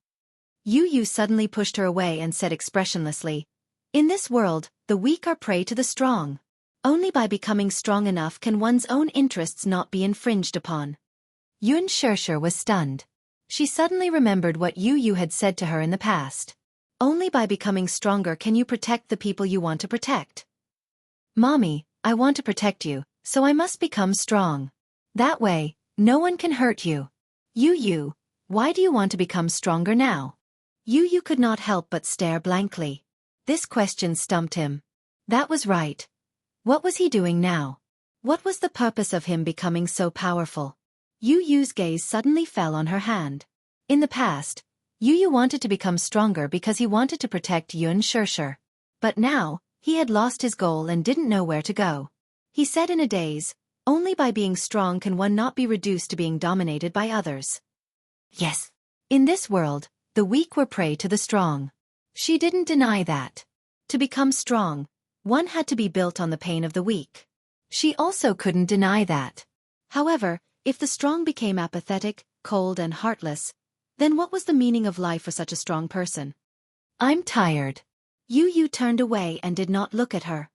Yu Yu suddenly pushed her away and said expressionlessly, "In this world, the weak are prey to the strong. Only by becoming strong enough can one's own interests not be infringed upon." Yun Shirshir was stunned. She suddenly remembered what Yu Yu had said to her in the past. Only by becoming stronger can you protect the people you want to protect. "Mommy, I want to protect you, so I must become strong. That way, no one can hurt you." "Yu Yu, why do you want to become stronger now?" Yu Yu could not help but stare blankly. This question stumped him. That was right. What was he doing now? What was the purpose of him becoming so powerful? Yu Yu's gaze suddenly fell on her hand. In the past, Yu Yu wanted to become stronger because he wanted to protect Yun Shirshir. But now, he had lost his goal and didn't know where to go. He said in a daze, "Only by being strong can one not be reduced to being dominated by others." Yes. In this world, the weak were prey to the strong. She didn't deny that. To become strong, one had to be built on the pain of the weak. She also couldn't deny that. However, if the strong became apathetic, cold and heartless, then what was the meaning of life for such a strong person? "I'm tired." Yu Yu turned away and did not look at her.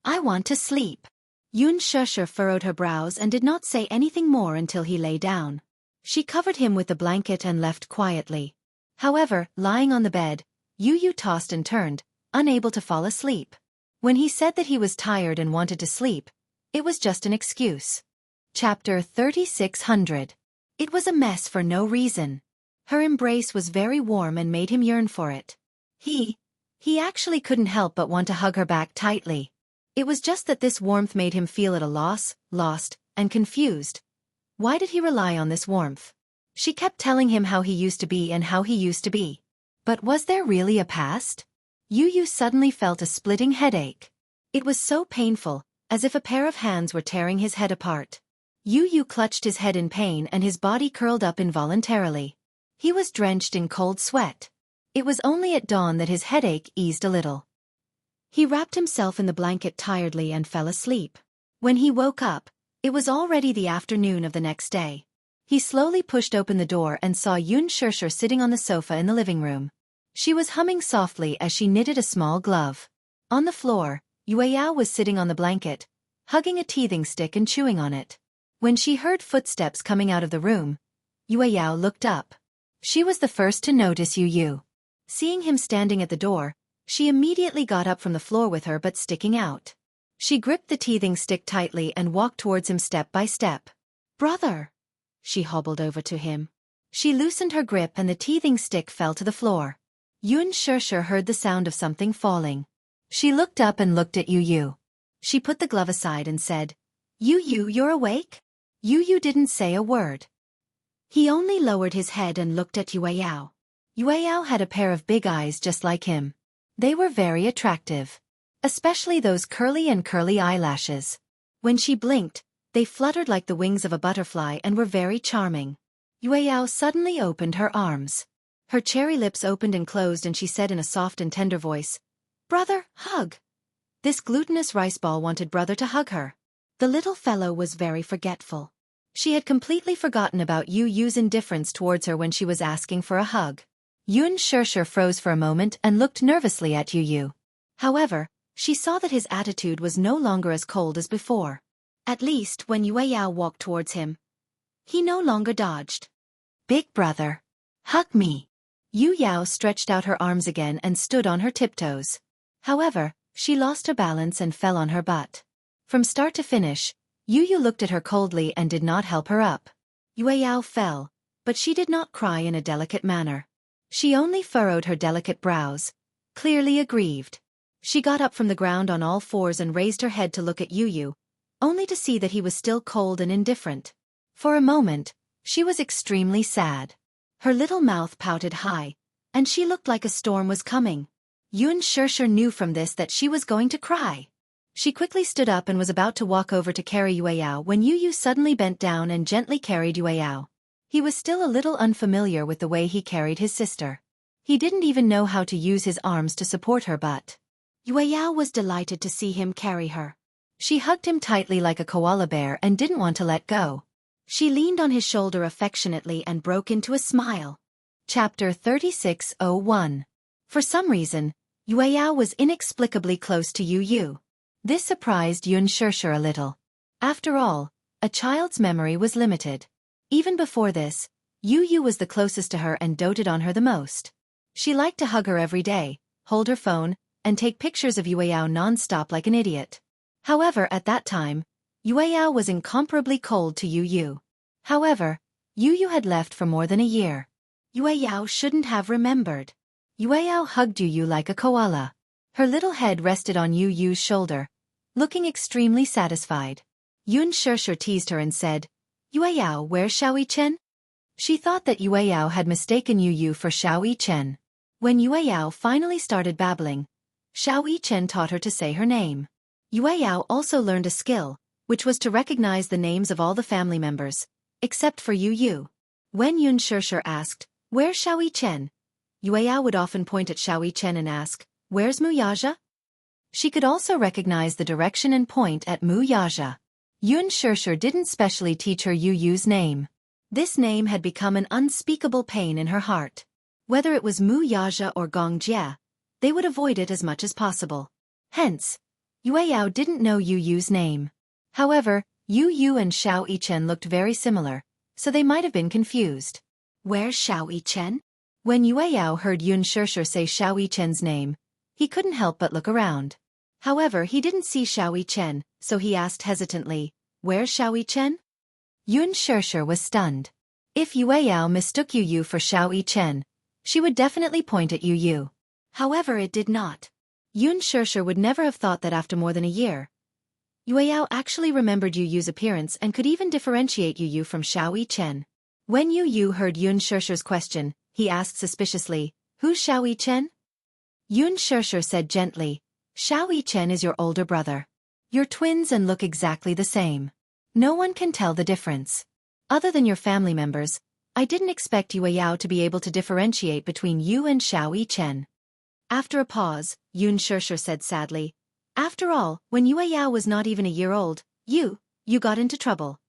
"I want to sleep." Yun Shirshir furrowed her brows and did not say anything more until he lay down. She covered him with the blanket and left quietly. However, lying on the bed, Yu Yu tossed and turned, unable to fall asleep. When he said that he was tired and wanted to sleep, it was just an excuse. Chapter 3600. It was a mess for no reason. Her embrace was very warm and made him yearn for it. He actually couldn't help but want to hug her back tightly. It was just that this warmth made him feel at a loss, lost, and confused. Why did he rely on this warmth? She kept telling him how he used to be and how he used to be. But was there really a past? Yu Yu suddenly felt a splitting headache. It was so painful, as if a pair of hands were tearing his head apart. Yu Yu clutched his head in pain and his body curled up involuntarily. He was drenched in cold sweat. It was only at dawn that his headache eased a little. He wrapped himself in the blanket tiredly and fell asleep. When he woke up, it was already the afternoon of the next day. He slowly pushed open the door and saw Yun Shirshir sitting on the sofa in the living room. She was humming softly as she knitted a small glove. On the floor, Yueyao was sitting on the blanket, hugging a teething stick and chewing on it. When she heard footsteps coming out of the room, Yueyao looked up. She was the first to notice Yu Yu. Seeing him standing at the door, she immediately got up from the floor with her butt sticking out. She gripped the teething stick tightly and walked towards him step by step. "Brother!" She hobbled over to him. She loosened her grip and the teething stick fell to the floor. Yun Shirshir heard the sound of something falling. She looked up and looked at Yu Yu. She put the glove aside and said, "Yu Yu, you're awake?" Yu Yu didn't say a word. He only lowered his head and looked at Yueyao. Yueyao had a pair of big eyes just like him. They were very attractive. Especially those curly eyelashes. When she blinked, they fluttered like the wings of a butterfly and were very charming. Yueyao suddenly opened her arms. Her cherry lips opened and closed and she said in a soft and tender voice, "Brother, hug." This glutinous rice ball wanted brother to hug her. The little fellow was very forgetful. She had completely forgotten about Yu Yu's indifference towards her when she was asking for a hug. Yun Shirshir froze for a moment and looked nervously at Yu Yu. However, she saw that his attitude was no longer as cold as before. At least when Yueyao walked towards him, he no longer dodged. "Big brother, hug me." Yu Yao stretched out her arms again and stood on her tiptoes. However, she lost her balance and fell on her butt. From start to finish, Yu Yu looked at her coldly and did not help her up. Yueyao fell, but she did not cry in a delicate manner. She only furrowed her delicate brows, clearly aggrieved. She got up from the ground on all fours and raised her head to look at Yu Yu, only to see that he was still cold and indifferent. For a moment, she was extremely sad. Her little mouth pouted high, and she looked like a storm was coming. Yun Shirshir knew from this that she was going to cry. She quickly stood up and was about to walk over to carry Yueyao when Yu Yu suddenly bent down and gently carried Yueyao. He was still a little unfamiliar with the way he carried his sister. He didn't even know how to use his arms to support her but Yueyao was delighted to see him carry her. She hugged him tightly like a koala bear and didn't want to let go. She leaned on his shoulder affectionately and broke into a smile. Chapter 36:01. For some reason, Yueyao was inexplicably close to Yu Yu. This surprised Yun Shirshir a little. After all, a child's memory was limited. Even before this, Yu Yu was the closest to her and doted on her the most. She liked to hug her every day, hold her phone, and take pictures of Yueyao non-stop like an idiot. However, at that time, Yueyao was incomparably cold to Yu Yu. However, Yu Yu had left for more than a year. Yueyao shouldn't have remembered. Yueyao hugged Yu Yu like a koala. Her little head rested on Yu Yu's shoulder, looking extremely satisfied. Yun Shirshir teased her and said, "Yueyao, where's Xiao Chen?" She thought that Yueyao had mistaken Yu Yu for Xiao Chen. When Yueyao finally started babbling, Xiao Chen taught her to say her name. Yueyao also learned a skill, which was to recognize the names of all the family members, except for Yu Yu. When Yun Shirshir asked, "Where's Xiao Chen?" Yueyao would often point at Xiao Chen and ask, "Where's Muyaja?" She could also recognize the direction and point at Muyaja. Yun Shirshir didn't specially teach her Yu Yu's name. This name had become an unspeakable pain in her heart. Whether it was Muyaja or Gongjie, they would avoid it as much as possible. Hence, Yueyao didn't know Yu Yu's name. However, Yu Yu and Xiao Chen looked very similar, so they might have been confused. "Where's Xiao Chen?" When Yueyao heard Yun Shirshir say Xiao Chen's name, he couldn't help but look around. However, he didn't see Xiao Chen, so he asked hesitantly, "Where's Xiao Chen?" Yun Shirshir was stunned. If Yueyao mistook Yu Yu for Xiao Chen, she would definitely point at Yu Yu. However, it did not. Yun Shirshir would never have thought that after more than a year, Yueyao actually remembered Yu Yu's appearance and could even differentiate Yu Yu from Xiao Chen. When Yu Yu heard Yun Shirshir's question, he asked suspiciously, "Who's Xiao Chen?" Yun Shirshir said gently, Xiao Yichen is your older brother. You're twins and look exactly the same. No one can tell the difference. Other than your family members, I didn't expect Yue Yao to be able to differentiate between you and Xiao Yichen. After a pause, Yun Shishir said sadly, after all, when Yue Yao was not even a year old, you got into trouble.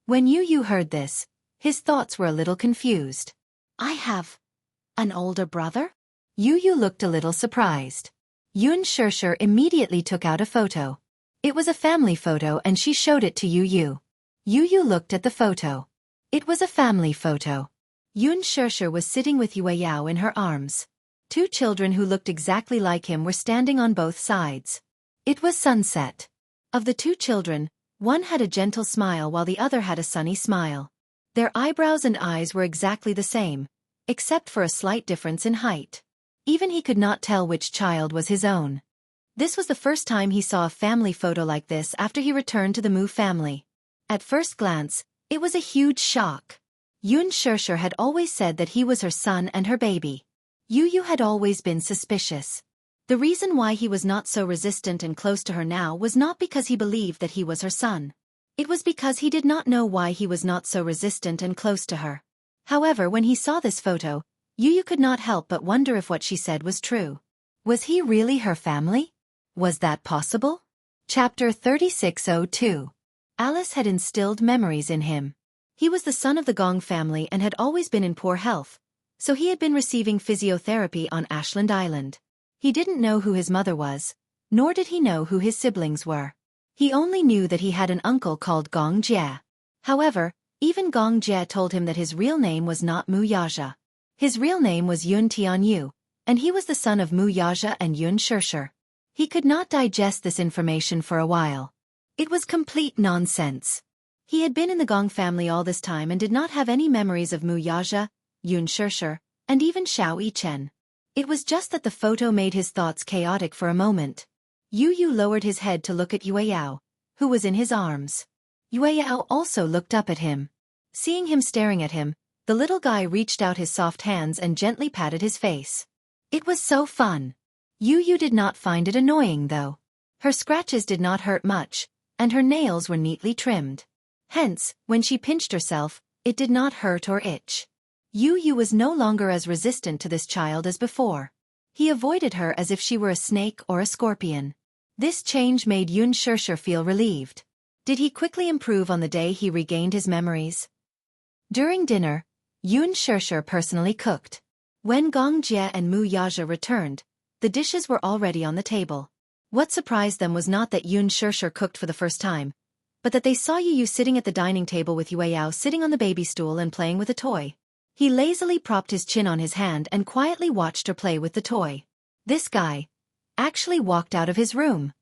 When Yu heard this, his thoughts were a little confused. I have an older brother? Yu looked a little surprised. Yun Shishir immediately took out a photo. It was a family photo and she showed it to Yu. Yu looked at the photo. It was a family photo. Yun Shishir was sitting with Yue Yao in her arms. Two children who looked exactly like him were standing on both sides. It was sunset. Of the two children, one had a gentle smile while the other had a sunny smile. Their eyebrows and eyes were exactly the same, except for a slight difference in height. Even he could not tell which child was his own. This was the first time he saw a family photo like this after he returned to the Mu family. At first glance, it was a huge shock. Yun Shishir had always said that he was her son and her baby. Yu had always been suspicious. The reason why he was not so resistant and close to her now was not because he believed that he was her son. It was because he did not know why he was not so resistant and close to her. However, when he saw this photo, Yu could not help but wonder if what she said was true. Was he really her family? Was that possible? Chapter 3602. Alice had instilled memories in him. He was the son of the Gong family and had always been in poor health, so he had been receiving physiotherapy on Ashland Island. He didn't know who his mother was, nor did he know who his siblings were. He only knew that he had an uncle called Gong Jie. However, even Gong Jie told him that his real name was not Mu Yaja. His real name was Yun Tianyu, and he was the son of Mu Yaja and Yun Shishir. He could not digest this information for a while. It was complete nonsense. He had been in the Gong family all this time and did not have any memories of Mu Yaja, Yun Shishir, and even Xiao Yichen. It was just that the photo made his thoughts chaotic for a moment. Yu lowered his head to look at Yue Yao, who was in his arms. Yue Yao also looked up at him. Seeing him staring at him, the little guy reached out his soft hands and gently patted his face. It was so fun. Yu did not find it annoying though. Her scratches did not hurt much, and her nails were neatly trimmed. Hence, when she pinched herself, it did not hurt or itch. Yu was no longer as resistant to this child as before. He avoided her as if she were a snake or a scorpion. This change made Yun Shishir feel relieved. Did he quickly improve on the day he regained his memories? During dinner, Yun Shishir personally cooked. When Gong Jie and Mu Yaja returned, the dishes were already on the table. What surprised them was not that Yun Shishir cooked for the first time, but that they saw Yu sitting at the dining table with Yue Yao sitting on the baby stool and playing with a toy. He lazily propped his chin on his hand and quietly watched her play with the toy. This guy actually walked out of his room.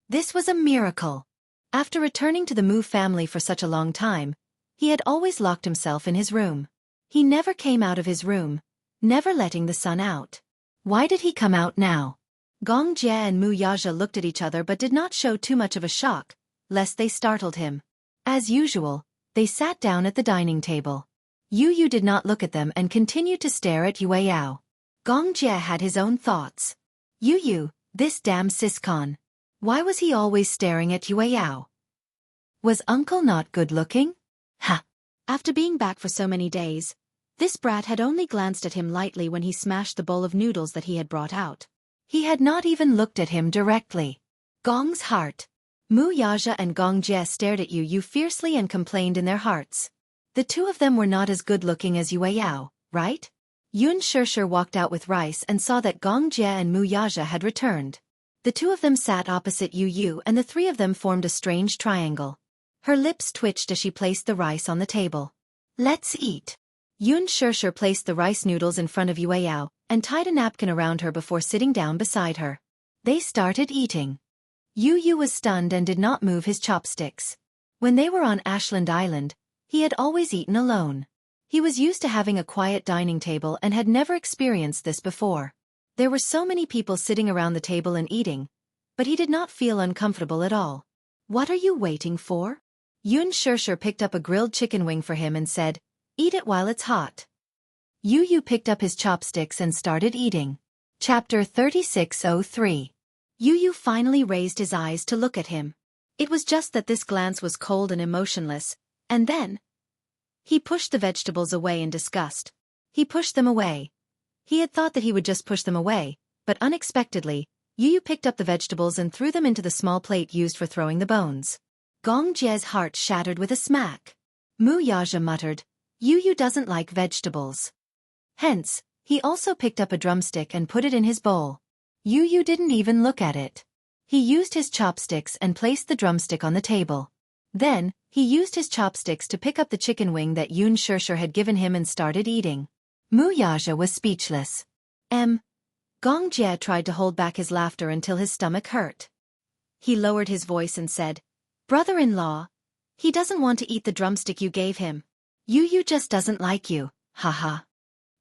This was a miracle. After returning to the Mu family for such a long time, he had always locked himself in his room. He never came out of his room, never letting the sun out. Why did he come out now? Gong Jie and Mu Yaja looked at each other but did not show too much of a shock, lest they startled him. As usual, they sat down at the dining table. Yu did not look at them and continued to stare at Yue Yao. Gong Jie had his own thoughts. Yu, this damn siscon. Why was he always staring at Yue Yao? Was uncle not good-looking? Ha! After being back for so many days, this brat had only glanced at him lightly when he smashed the bowl of noodles that he had brought out. He had not even looked at him directly. Gong's heart. Mu Yaja and Gong Jie stared at Yu fiercely and complained in their hearts. The two of them were not as good-looking as Yue Yao, right? Yun Shishir walked out with rice and saw that Gong Jie and Mu Yaja had returned. The two of them sat opposite Yu and the three of them formed a strange triangle. Her lips twitched as she placed the rice on the table. Let's eat. Yun Shishir placed the rice noodles in front of Yue Yao and tied a napkin around her before sitting down beside her. They started eating. Yu was stunned and did not move his chopsticks. When they were on Ashland Island, he had always eaten alone. He was used to having a quiet dining table and had never experienced this before. There were so many people sitting around the table and eating, but he did not feel uncomfortable at all. What are you waiting for? Yun Shishir picked up a grilled chicken wing for him and said, "Eat it while it's hot." Yu picked up his chopsticks and started eating. Chapter 3603. Yu Yu finally raised his eyes to look at him. It was just that this glance was cold and emotionless, and then he pushed the vegetables away in disgust. He pushed them away. He had thought that he would just push them away, but unexpectedly, Yu Yu picked up the vegetables and threw them into the small plate used for throwing the bones. Gong Jie's heart shattered with a smack. Mu Yaja muttered, Yu Yu doesn't like vegetables. Hence, he also picked up a drumstick and put it in his bowl. Yu Yu didn't even look at it. He used his chopsticks and placed the drumstick on the table. Then, he used his chopsticks to pick up the chicken wing that Yun Shirshir had given him and started eating. Mu Yaja was speechless. Gong Jie tried to hold back his laughter until his stomach hurt. He lowered his voice and said, Brother-in-law, he doesn't want to eat the drumstick you gave him. Yu Yu just doesn't like you, haha.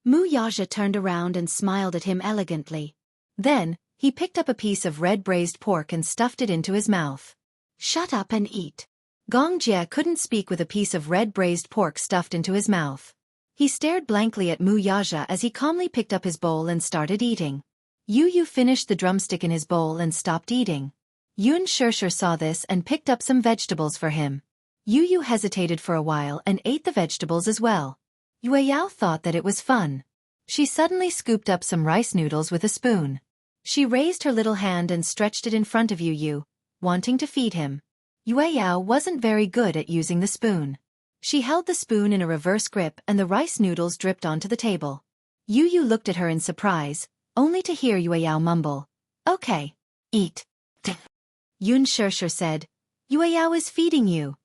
Mu Yaja turned around and smiled at him elegantly. Then, he picked up a piece of red braised pork and stuffed it into his mouth. Shut up and eat. Gong Jie couldn't speak with a piece of red braised pork stuffed into his mouth. He stared blankly at Mu Yaja as he calmly picked up his bowl and started eating. Yu Yu finished the drumstick in his bowl and stopped eating. Yun Shirshir saw this and picked up some vegetables for him. Yu Yu hesitated for a while and ate the vegetables as well. Yue Yao thought that it was fun. She suddenly scooped up some rice noodles with a spoon. She raised her little hand and stretched it in front of Yu Yu, wanting to feed him. Yue Yao wasn't very good at using the spoon. She held the spoon in a reverse grip and the rice noodles dripped onto the table. Yu Yu looked at her in surprise, only to hear Yue Yao mumble, Okay, eat. Yun Shirshir said, Yue Yao is feeding you.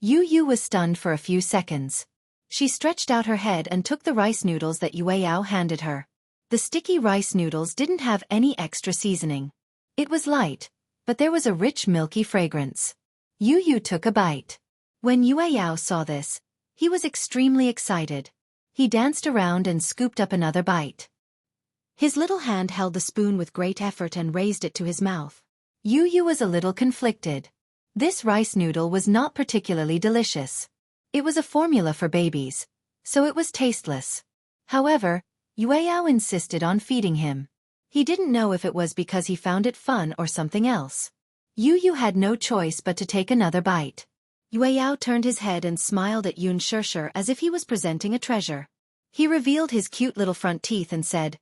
Yu Yu was stunned for a few seconds. She stretched out her head and took the rice noodles that Yue Yao handed her. The sticky rice noodles didn't have any extra seasoning. It was light, but there was a rich milky fragrance. Yu Yu took a bite. When Yue Yao saw this, he was extremely excited. He danced around and scooped up another bite. His little hand held the spoon with great effort and raised it to his mouth. Yu Yu was a little conflicted. This rice noodle was not particularly delicious. It was a formula for babies, so it was tasteless. However, Yue Yao insisted on feeding him. He didn't know if it was because he found it fun or something else. Yu Yu had no choice but to take another bite. Yue Yao turned his head and smiled at Yun Shirshir as if he was presenting a treasure. He revealed his cute little front teeth and said,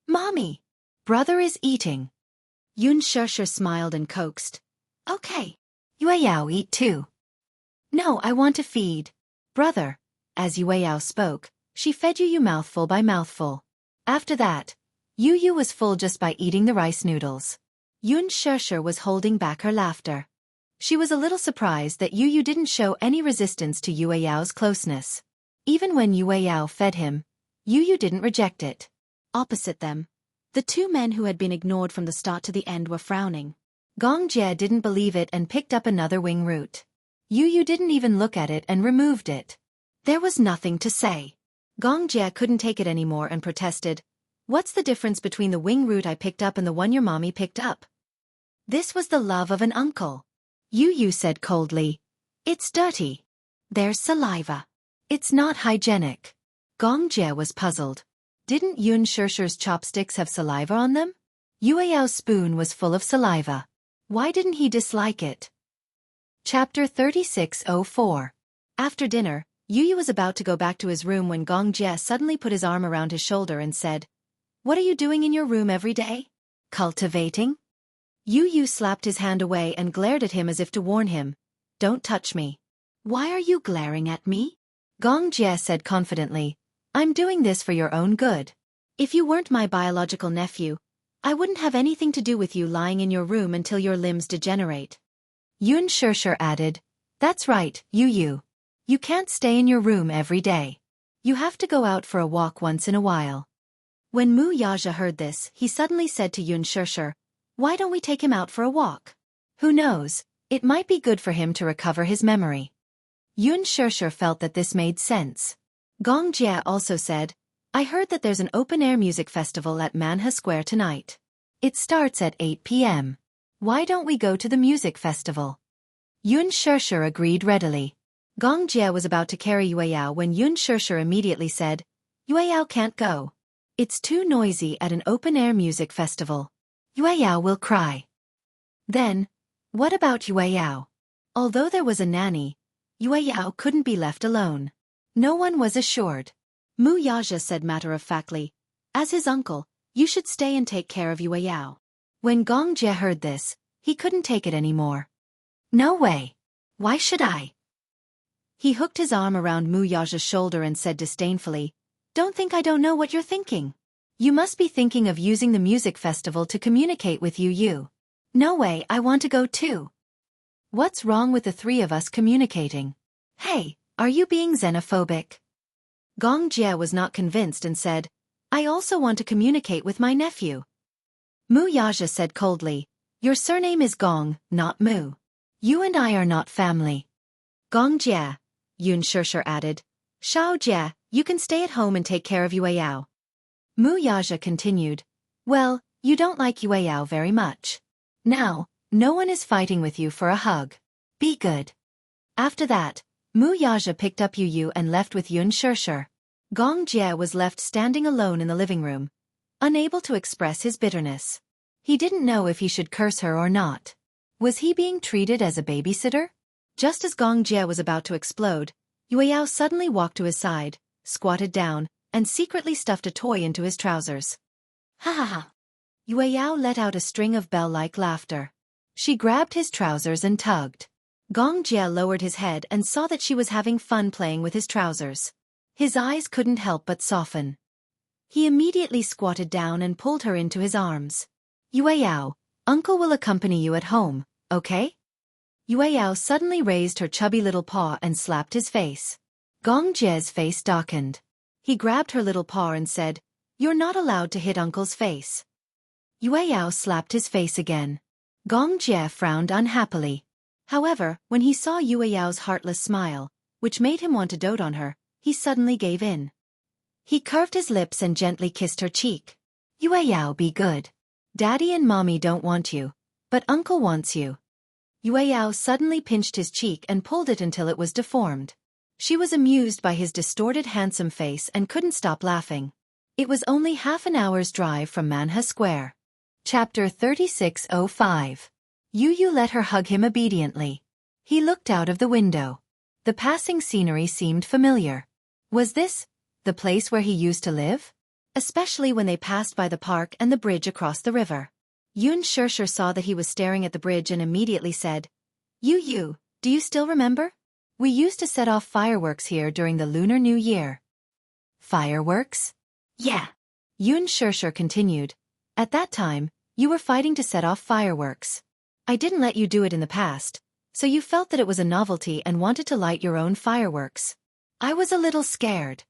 Mommy, brother is eating. Yun Shirshir smiled and coaxed. Okay. Yue Yao eat too. No, I want to feed. Brother. As Yue Yao spoke, she fed Yu Yu mouthful by mouthful. After that, Yu Yu was full just by eating the rice noodles. Yun Shirshir was holding back her laughter. She was a little surprised that Yu Yu didn't show any resistance to Yue Yao's closeness. Even when Yue Yao fed him, Yu Yu didn't reject it. Opposite them, the two men who had been ignored from the start to the end were frowning. Gong Jie didn't believe it and picked up another wing root. Yu Yu didn't even look at it and removed it. There was nothing to say. Gong Jie couldn't take it anymore and protested, What's the difference between the wing root I picked up and the one your mommy picked up? This was the love of an uncle. Yu Yu said coldly, It's dirty. There's saliva. It's not hygienic. Gong Jie was puzzled. Didn't Yun Shirshir's chopsticks have saliva on them? Yue Yao's spoon was full of saliva. Why didn't he dislike it? Chapter 3604. After dinner, Yu Yu was about to go back to his room when Gong Jie suddenly put his arm around his shoulder and said, What are you doing in your room every day? Cultivating? Yu Yu slapped his hand away and glared at him as if to warn him, Don't touch me. Why are you glaring at me? Gong Jie said confidently, I'm doing this for your own good. If you weren't my biological nephew, I wouldn't have anything to do with you lying in your room until your limbs degenerate. Yun Shirshir added, That's right, Yu Yu. You can't stay in your room every day. You have to go out for a walk once in a while. When Mu Yaja heard this, he suddenly said to Yun Shirshir, Why don't we take him out for a walk? Who knows, it might be good for him to recover his memory. Yun Shirshir felt that this made sense. Gong Jie also said, I heard that there's an open-air music festival at Manha Square tonight. It starts at 8 p.m. Why don't we go to the music festival? Yun Shirshir agreed readily. Gong Jie was about to carry Yue Yao when Yun Shirshir immediately said, Yue Yao can't go. It's too noisy at an open-air music festival. Yue Yao will cry. Then, what about Yueyao? Although there was a nanny, Yueyao couldn't be left alone. No one was assured. Mu Yaja said matter-of-factly, as his uncle, you should stay and take care of Yueyao. When Gong Jie heard this, he couldn't take it anymore. No way. Why should I? He hooked his arm around Mu Yaja's shoulder and said disdainfully, don't think I don't know what you're thinking. You must be thinking of using the music festival to communicate with Yu. No way, I want to go too. What's wrong with the three of us communicating? Hey, are you being xenophobic? Gong Jie was not convinced and said, I also want to communicate with my nephew. Mu Yaja said coldly, your surname is Gong, not Mu. You and I are not family. Gong Jie, Yun Shishir added. Shao Jie, you can stay at home and take care of Yueyao. Mu Yaja continued, well, you don't like Yueyao very much. Now, no one is fighting with you for a hug. Be good. After that, Mu Yaja picked up Yu and left with Yun Shishir. Gong Jie was left standing alone in the living room, unable to express his bitterness. He didn't know if he should curse her or not. Was he being treated as a babysitter? Just as Gong Jie was about to explode, Yueyao suddenly walked to his side, squatted down, and secretly stuffed a toy into his trousers. Ha ha ha. Yueyao let out a string of bell-like laughter. She grabbed his trousers and tugged. Gong Jie lowered his head and saw that she was having fun playing with his trousers. His eyes couldn't help but soften. He immediately squatted down and pulled her into his arms. Yueyao, Uncle will accompany you at home, okay? Yueyao suddenly raised her chubby little paw and slapped his face. Gong Jie's face darkened. He grabbed her little paw and said, you're not allowed to hit Uncle's face. Yueyao slapped his face again. Gong Jie frowned unhappily. However, when he saw Yueyao's heartless smile, which made him want to dote on her, he suddenly gave in. He curved his lips and gently kissed her cheek. Yueyao, be good. Daddy and Mommy don't want you, but Uncle wants you. Yueyao suddenly pinched his cheek and pulled it until it was deformed. She was amused by his distorted handsome face and couldn't stop laughing. It was only half an hour's drive from Manha Square. Chapter 3605. Yu let her hug him obediently. He looked out of the window. The passing scenery seemed familiar. Was this the place where he used to live? Especially when they passed by the park and the bridge across the river. Yun Shishir saw that he was staring at the bridge and immediately said, Yu, do you still remember? We used to set off fireworks here during the Lunar New Year. Fireworks? Yeah. Yun Shishir continued. At that time, you were fighting to set off fireworks. I didn't let you do it in the past, so you felt that it was a novelty and wanted to light your own fireworks. I was a little scared.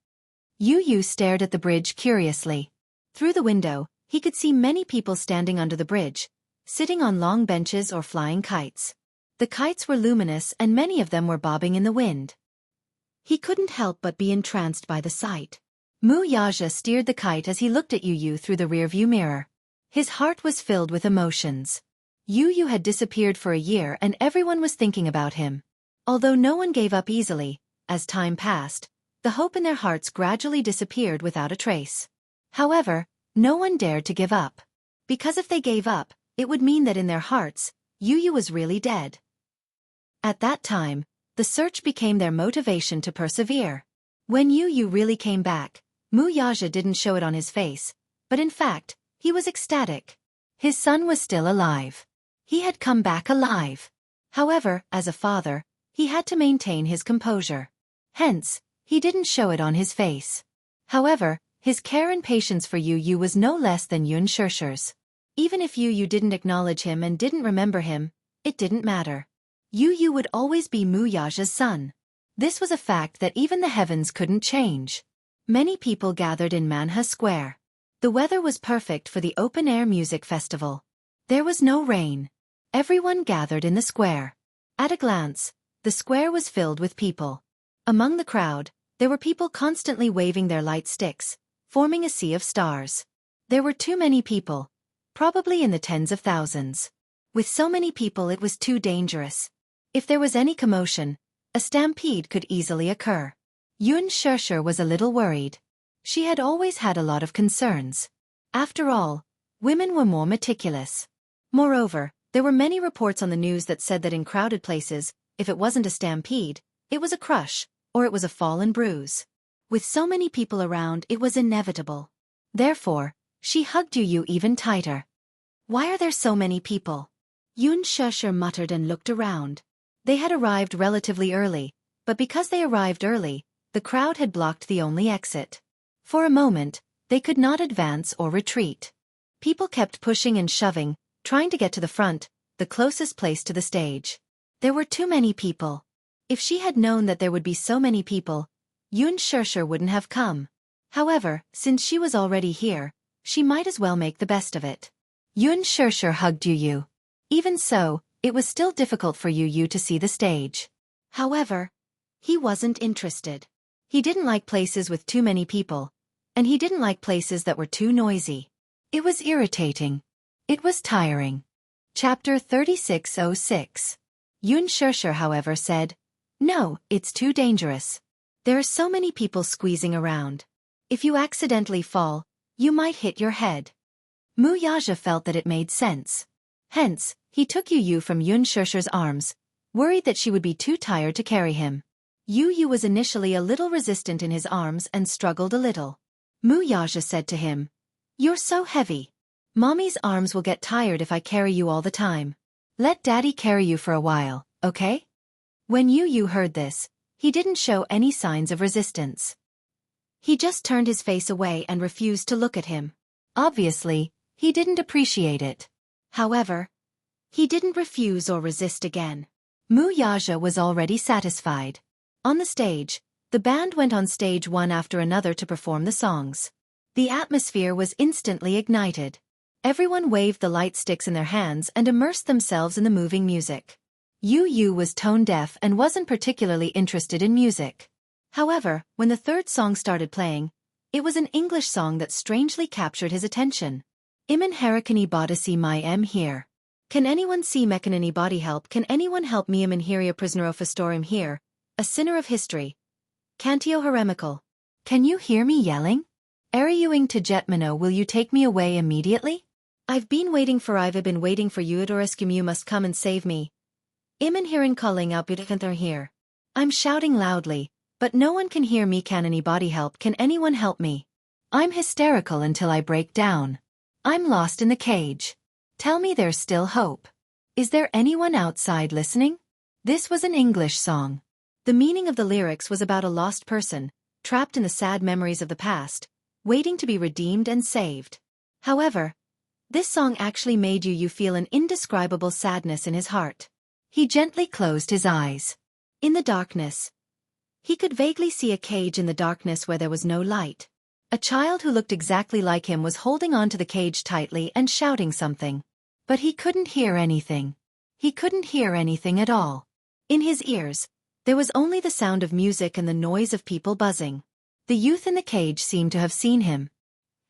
Yu stared at the bridge curiously. Through the window, he could see many people standing under the bridge, sitting on long benches or flying kites. The kites were luminous and many of them were bobbing in the wind. He couldn't help but be entranced by the sight. Mu Yaja steered the kite as he looked at Yu through the rearview mirror. His heart was filled with emotions. Yu had disappeared for a year and everyone was thinking about him. Although no one gave up easily, as time passed, the hope in their hearts gradually disappeared without a trace. However, no one dared to give up. Because if they gave up, it would mean that in their hearts, Yu was really dead. At that time, the search became their motivation to persevere. When Yu really came back, Mu Yaja didn't show it on his face, but in fact, he was ecstatic. His son was still alive. He had come back alive. However, as a father, he had to maintain his composure. Hence, he didn't show it on his face. However, his care and patience for Yu was no less than Yun Shishir's. Even if Yu didn't acknowledge him and didn't remember him, it didn't matter. Yu would always be Mu Yaja's son. This was a fact that even the heavens couldn't change. Many people gathered in Manha Square. The weather was perfect for the open-air music festival. There was no rain. Everyone gathered in the square. At a glance, the square was filled with people. Among the crowd, there were people constantly waving their light sticks, forming a sea of stars. There were too many people, probably in the tens of thousands. With so many people it was too dangerous. If there was any commotion, a stampede could easily occur. Yun Shishir was a little worried. She had always had a lot of concerns. After all, women were more meticulous. Moreover, There were many reports on the news that said that in crowded places, if it wasn't a stampede, it was a crush, or it was a fall and bruise. With so many people around, it was inevitable. Therefore, she hugged Yu even tighter. Why are there so many people? Yun Shusher muttered and looked around. They had arrived relatively early, but because they arrived early, the crowd had blocked the only exit. For a moment, they could not advance or retreat. People kept pushing and shoving, trying to get to the front, the closest place to the stage. There were too many people. If she had known that there would be so many people, Yun Shusher wouldn't have come. However, since she was already here, she might as well make the best of it. Yun Shusher hugged Yu. Even so, it was still difficult for Yu to see the stage. However, he wasn't interested. He didn't like places with too many people, and he didn't like places that were too noisy. It was irritating. It was tiring. Chapter 3606. Yun Shusher, however, said, "No, it's too dangerous. There are so many people squeezing around. If you accidentally fall, you might hit your head." Mu Yaja felt that it made sense. Hence, he took Yu from Yun Shusher's arms, worried that she would be too tired to carry him. Yu was initially a little resistant in his arms and struggled a little. Mu Yaja said to him, "You're so heavy. Mommy's arms will get tired if I carry you all the time. Let Daddy carry you for a while, okay?" When Yu heard this, he didn't show any signs of resistance. He just turned his face away and refused to look at him. Obviously, he didn't appreciate it. However, he didn't refuse or resist again. Mu Yaja was already satisfied. On the stage, the band went on stage one after another to perform the songs. The atmosphere was instantly ignited. Everyone waved the light sticks in their hands and immersed themselves in the moving music. Yu was tone-deaf and wasn't particularly interested in music. However, when the third song started playing, it was an English song that strangely captured his attention. Iman Harakani Bodisi my M here. Can anyone see Mekanani body help? Can anyone help me? Iman Hiria prisoner of Astorim here, a sinner of history. Cantio Heremical. Can you hear me yelling? Ariuing to Jetmano, will you take me away immediately? I've been waiting for Eudorescum, you must come and save me. Iman Hirin calling out Budikanther here. I'm shouting loudly, but no one can hear me. Can anybody help? Can anyone help me? I'm hysterical until I break down. I'm lost in the cage. Tell me there's still hope. Is there anyone outside listening? This was an English song. The meaning of the lyrics was about a lost person, trapped in the sad memories of the past, waiting to be redeemed and saved. However, this song actually made Yu feel an indescribable sadness in his heart. He gently closed his eyes. In the darkness, he could vaguely see a cage in the darkness where there was no light. A child who looked exactly like him was holding on to the cage tightly and shouting something. But he couldn't hear anything. He couldn't hear anything at all. In his ears, there was only the sound of music and the noise of people buzzing. The youth in the cage seemed to have seen him.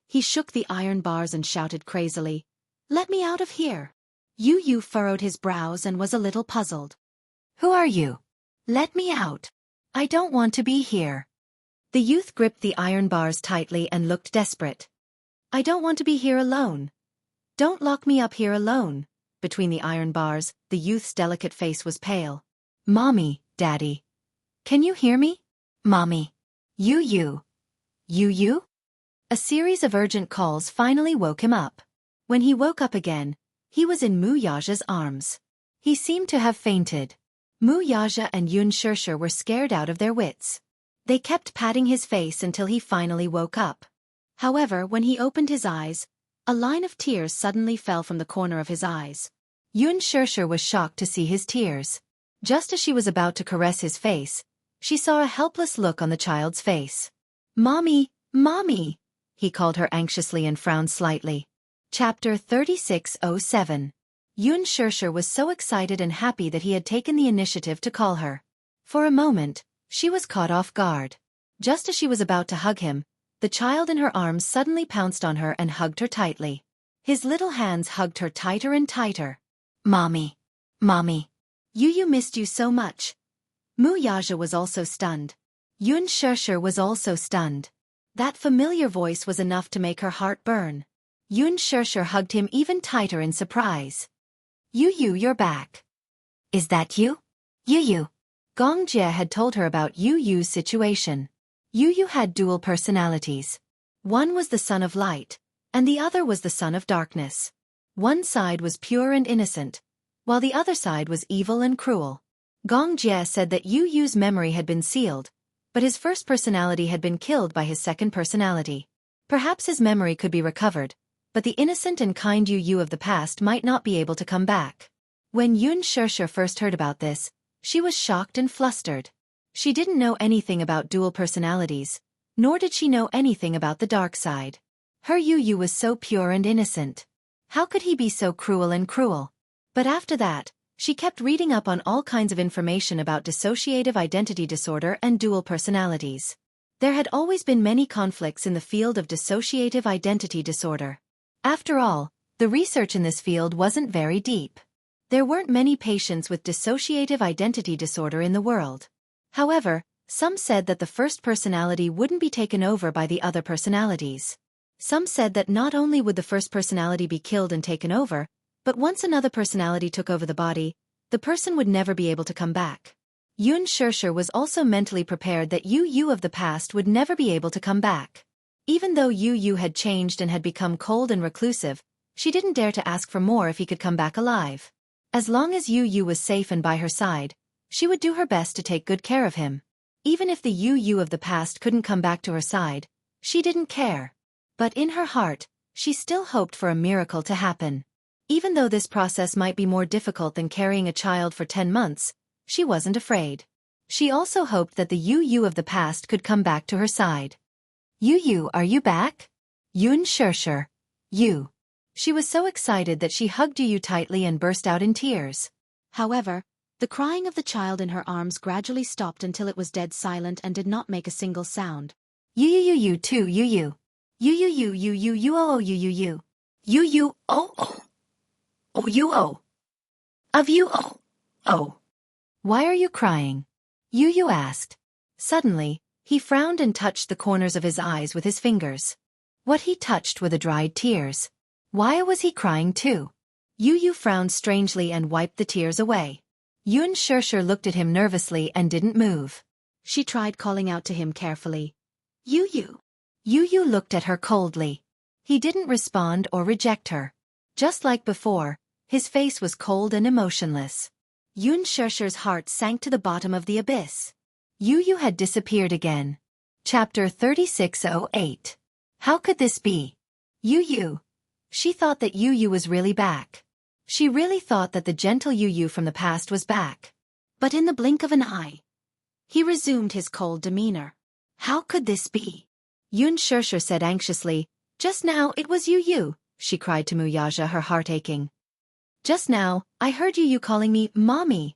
He shook the iron bars and shouted crazily, "Let me out of here!" Yu furrowed his brows and was a little puzzled. "Who are you? Let me out. I don't want to be here." The youth gripped the iron bars tightly and looked desperate. "I don't want to be here alone. Don't lock me up here alone." Between the iron bars, the youth's delicate face was pale. "Mommy, Daddy. Can you hear me? Mommy. Yu. Yu?" A series of urgent calls finally woke him up. When he woke up again, he was in Mu Yaja's arms. He seemed to have fainted. Mu Yaja and Yun Shusher were scared out of their wits. They kept patting his face until he finally woke up. However, when he opened his eyes, a line of tears suddenly fell from the corner of his eyes. Yun Shusher was shocked to see his tears. Just as she was about to caress his face, she saw a helpless look on the child's face. "Mommy, Mommy!" he called her anxiously and frowned slightly. Chapter 3607. Yun Shusher was so excited and happy that he had taken the initiative to call her. For a moment, she was caught off guard. Just as she was about to hug him, the child in her arms suddenly pounced on her and hugged her tightly. His little hands hugged her tighter and tighter. "Mommy. Mommy. Yu missed you so much." Mu Yaja was also stunned. Yun Shusher was also stunned. That familiar voice was enough to make her heart burn. Yun Shusher hugged him even tighter in surprise. Yu, you're back. Is that you? Yu. Gong Jie had told her about Yu's situation. Yu had dual personalities. One was the son of light, and the other was the son of darkness. One side was pure and innocent, while the other side was evil and cruel. Gong Jie said that Yu's memory had been sealed, but his first personality had been killed by his second personality. Perhaps his memory could be recovered, but the innocent and kind Yu of the past might not be able to come back. When Yun Sheshe first heard about this, she was shocked and flustered. She didn't know anything about dual personalities, nor did she know anything about the dark side. Her Yu was so pure and innocent. How could he be so cruel and cruel? But after that, she kept reading up on all kinds of information about dissociative identity disorder and dual personalities. There had always been many conflicts in the field of dissociative identity disorder. After all, the research in this field wasn't very deep. There weren't many patients with dissociative identity disorder in the world. However, some said that the first personality wouldn't be taken over by the other personalities. Some said that not only would the first personality be killed and taken over, but once another personality took over the body, the person would never be able to come back. Yun Sheshe was also mentally prepared that Yu of the past would never be able to come back. Even though Yu had changed and had become cold and reclusive, she didn't dare to ask for more if he could come back alive. As long as Yu was safe and by her side, she would do her best to take good care of him. Even if the Yu of the past couldn't come back to her side, she didn't care. But in her heart, she still hoped for a miracle to happen. Even though this process might be more difficult than carrying a child for 10 months, she wasn't afraid. She also hoped that the Yu of the past could come back to her side. Yu, are you back? Yun Sheshe. Yu. She was so excited that she hugged Yu tightly and burst out in tears. However, the crying of the child in her arms gradually stopped until it was dead silent and did not make a single sound. Yu too, Yu. Yu, oh, Yu. Yu, oh. Oh, you, oh. Of you, oh. Why are you crying? Yu asked. Suddenly, he frowned and touched the corners of his eyes with his fingers. What he touched were the dried tears. Why was he crying too? Yu frowned strangely and wiped the tears away. Yun Sheshe looked at him nervously and didn't move. She tried calling out to him carefully. Yu. Yu looked at her coldly. He didn't respond or reject her. Just like before, his face was cold and emotionless. Yun Sheshe's heart sank to the bottom of the abyss. Yu had disappeared again. Chapter 3608. How could this be? Yu. She thought that Yu was really back. She really thought that the gentle Yu from the past was back. But in the blink of an eye, he resumed his cold demeanor. How could this be? Yun Sheshe said anxiously, "Just now it was Yu," she cried to Muyaja, her heart aching. "Just now, I heard Yu calling me Mommy."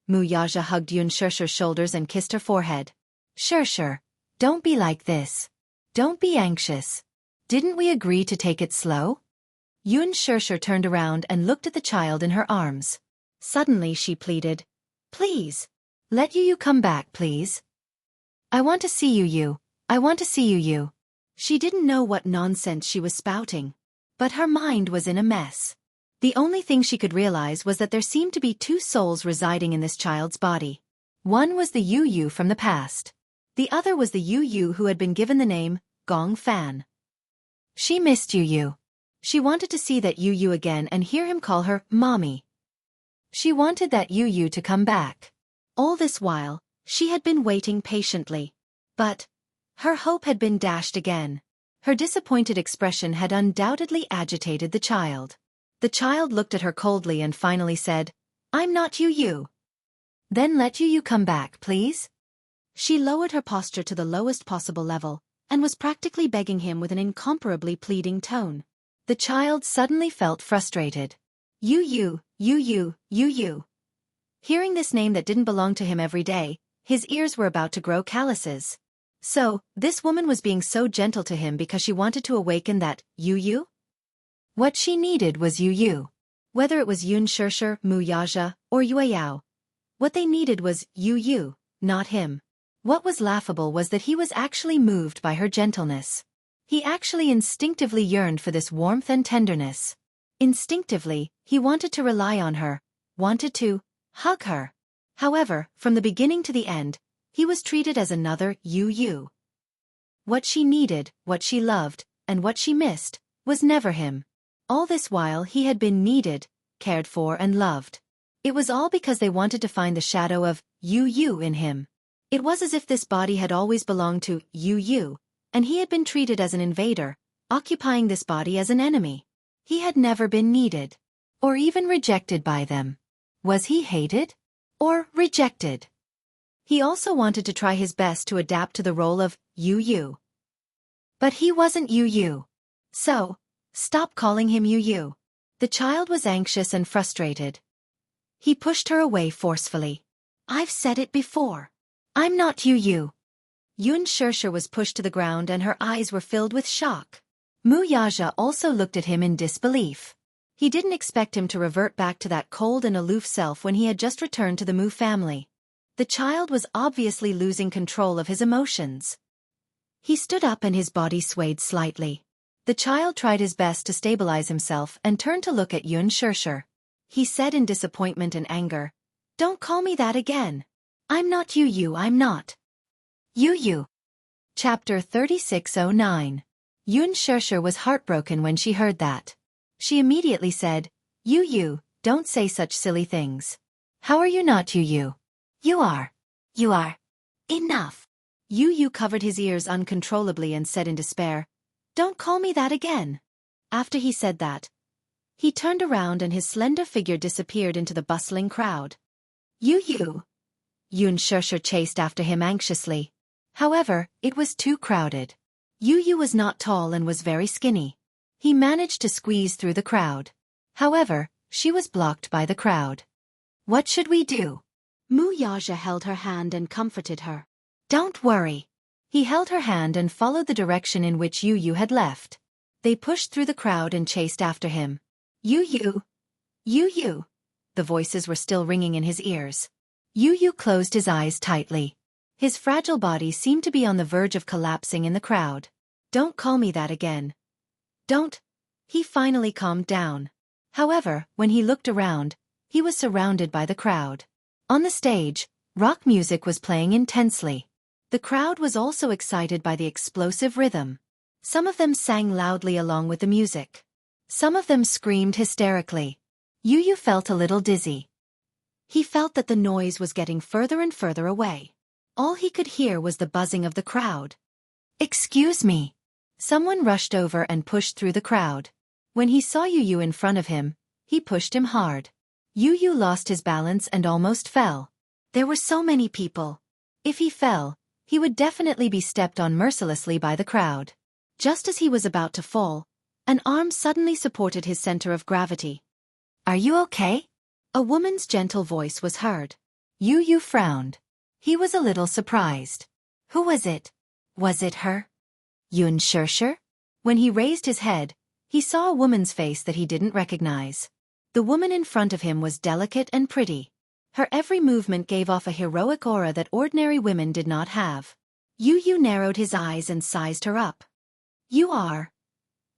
Muyaja hugged Yun Sheshe's shoulders and kissed her forehead. Sheshe, don't be like this. Don't be anxious. Didn't we agree to take it slow? Yun Sheshe turned around and looked at the child in her arms. Suddenly she pleaded, "Please, let Yu come back, please. I want to see Yu. I want to see Yu." She didn't know what nonsense she was spouting, but her mind was in a mess. The only thing she could realize was that there seemed to be two souls residing in this child's body. One was the Yu from the past. The other was the Yu who had been given the name Gong Fan. She missed Yu. She wanted to see that Yu again and hear him call her Mommy. She wanted that Yu to come back. All this while, she had been waiting patiently. But her hope had been dashed again. Her disappointed expression had undoubtedly agitated the child. The child looked at her coldly and finally said, "I'm not Yu. Then let Yu come back, please." She lowered her posture to the lowest possible level, and was practically begging him with an incomparably pleading tone. The child suddenly felt frustrated. Yu. Hearing this name that didn't belong to him every day, his ears were about to grow calluses. So, this woman was being so gentle to him because she wanted to awaken that Yu? What she needed was Yu. Whether it was Yun Sheshe, Muyaja, or Yueyao, what they needed was Yu, not him. What was laughable was that he was actually moved by her gentleness. He actually instinctively yearned for this warmth and tenderness. Instinctively, he wanted to rely on her, wanted to hug her. However, from the beginning to the end, he was treated as another Yu. What she needed, what she loved, and what she missed, was never him. All this while he had been needed, cared for and loved. It was all because they wanted to find the shadow of Yu in him. It was as if this body had always belonged to Yu, and he had been treated as an invader, occupying this body as an enemy. He had never been needed, or even rejected by them. Was he hated? Or rejected? He also wanted to try his best to adapt to the role of Yu. But he wasn't Yu. So, stop calling him Yu. The child was anxious and frustrated. He pushed her away forcefully. I've said it before. I'm not Yu. Yun Shirsher was pushed to the ground and her eyes were filled with shock. Mu Yaja also looked at him in disbelief. He didn't expect him to revert back to that cold and aloof self when he had just returned to the Mu family. The child was obviously losing control of his emotions. He stood up and his body swayed slightly. The child tried his best to stabilize himself and turned to look at Yun Shirsher. He said in disappointment and anger, "Don't call me that again. I'm not Yu, I'm not Yu." Chapter 3609. Yun Shirsher was heartbroken when she heard that. She immediately said, Yu, don't say such silly things. How are you not Yu? You are. You are. Enough. Yu covered his ears uncontrollably and said in despair, Don't call me that again. After he said that, he turned around and his slender figure disappeared into the bustling crowd. Yu. Yun Shirsher chased after him anxiously. However, it was too crowded. Yu was not tall and was very skinny. He managed to squeeze through the crowd. However, she was blocked by the crowd. What should we do? Mu Yaja held her hand and comforted her. Don't worry. He held her hand and followed the direction in which Yu had left. They pushed through the crowd and chased after him. Yu. The voices were still ringing in his ears. Yu closed his eyes tightly. His fragile body seemed to be on the verge of collapsing in the crowd. Don't call me that again. Don't. He finally calmed down. However, when he looked around, he was surrounded by the crowd. On the stage, rock music was playing intensely. The crowd was also excited by the explosive rhythm. Some of them sang loudly along with the music. Some of them screamed hysterically. Yu felt a little dizzy. He felt that the noise was getting further and further away. All he could hear was the buzzing of the crowd. Excuse me. Someone rushed over and pushed through the crowd. When he saw Yu in front of him, he pushed him hard. Yu lost his balance and almost fell. There were so many people. If he fell, he would definitely be stepped on mercilessly by the crowd. Just as he was about to fall, an arm suddenly supported his center of gravity. Are you okay? A woman's gentle voice was heard. Yu frowned. He was a little surprised. Who was it? Was it her? Yun Shirsher? When he raised his head, he saw a woman's face that he didn't recognize. The woman in front of him was delicate and pretty. Her every movement gave off a heroic aura that ordinary women did not have. Yu narrowed his eyes and sized her up. You are.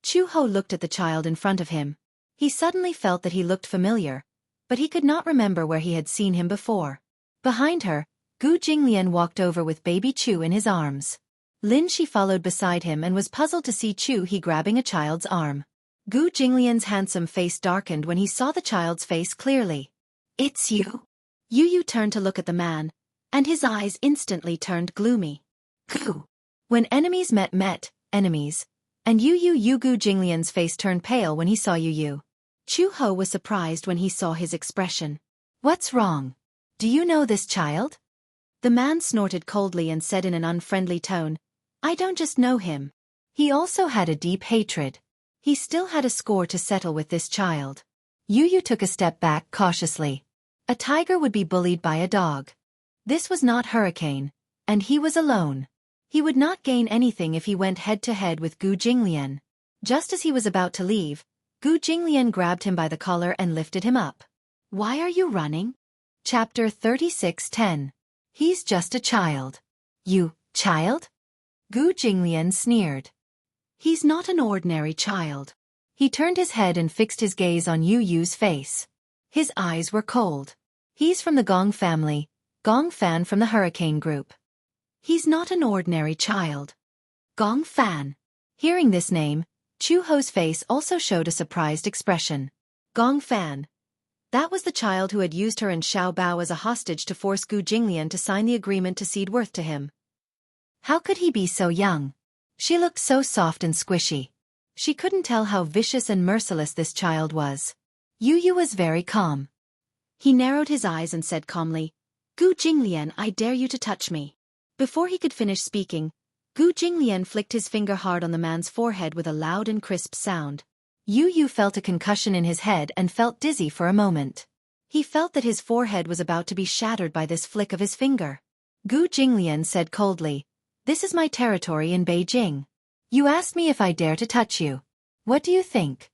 Chu-ho looked at the child in front of him. He suddenly felt that he looked familiar, but he could not remember where he had seen him before. Behind her, Gu Jinglian walked over with baby Chu in his arms. Lin Shi followed beside him and was puzzled to see Chu He grabbing a child's arm. Gu Jinglian's handsome face darkened when he saw the child's face clearly. It's you. Yu turned to look at the man, and his eyes instantly turned gloomy. Gu. When enemies met enemies, and Yu Gu Jinglian's face turned pale when he saw Yu. Chu-ho was surprised when he saw his expression. What's wrong? Do you know this child? The man snorted coldly and said in an unfriendly tone, I don't just know him. He also had a deep hatred. He still had a score to settle with this child. Yu took a step back cautiously. A tiger would be bullied by a dog. This was not Hurricane, and he was alone. He would not gain anything if he went head-to-head with Gu Jinglian. Just as he was about to leave, Gu Jinglian grabbed him by the collar and lifted him up. Why are you running? Chapter 3610. He's just a child. You, child? Gu Jinglian sneered. He's not an ordinary child. He turned his head and fixed his gaze on Yu Yu's face. His eyes were cold. He's from the Gong family, Gong Fan from the Hurricane Group. He's not an ordinary child. Gong Fan. Hearing this name, Chu Ho's face also showed a surprised expression. Gong Fan. That was the child who had used her and Xiao Bao as a hostage to force Gu Jinglian to sign the agreement to cede worth to him. How could he be so young? She looked so soft and squishy. She couldn't tell how vicious and merciless this child was. Yu Yu was very calm. He narrowed his eyes and said calmly, Gu Jinglian, I dare you to touch me. Before he could finish speaking, Gu Jinglian flicked his finger hard on the man's forehead with a loud and crisp sound. Yu Yu felt a concussion in his head and felt dizzy for a moment. He felt that his forehead was about to be shattered by this flick of his finger. Gu Jinglian said coldly, This is my territory in Beijing. You asked me if I dare to touch you. What do you think?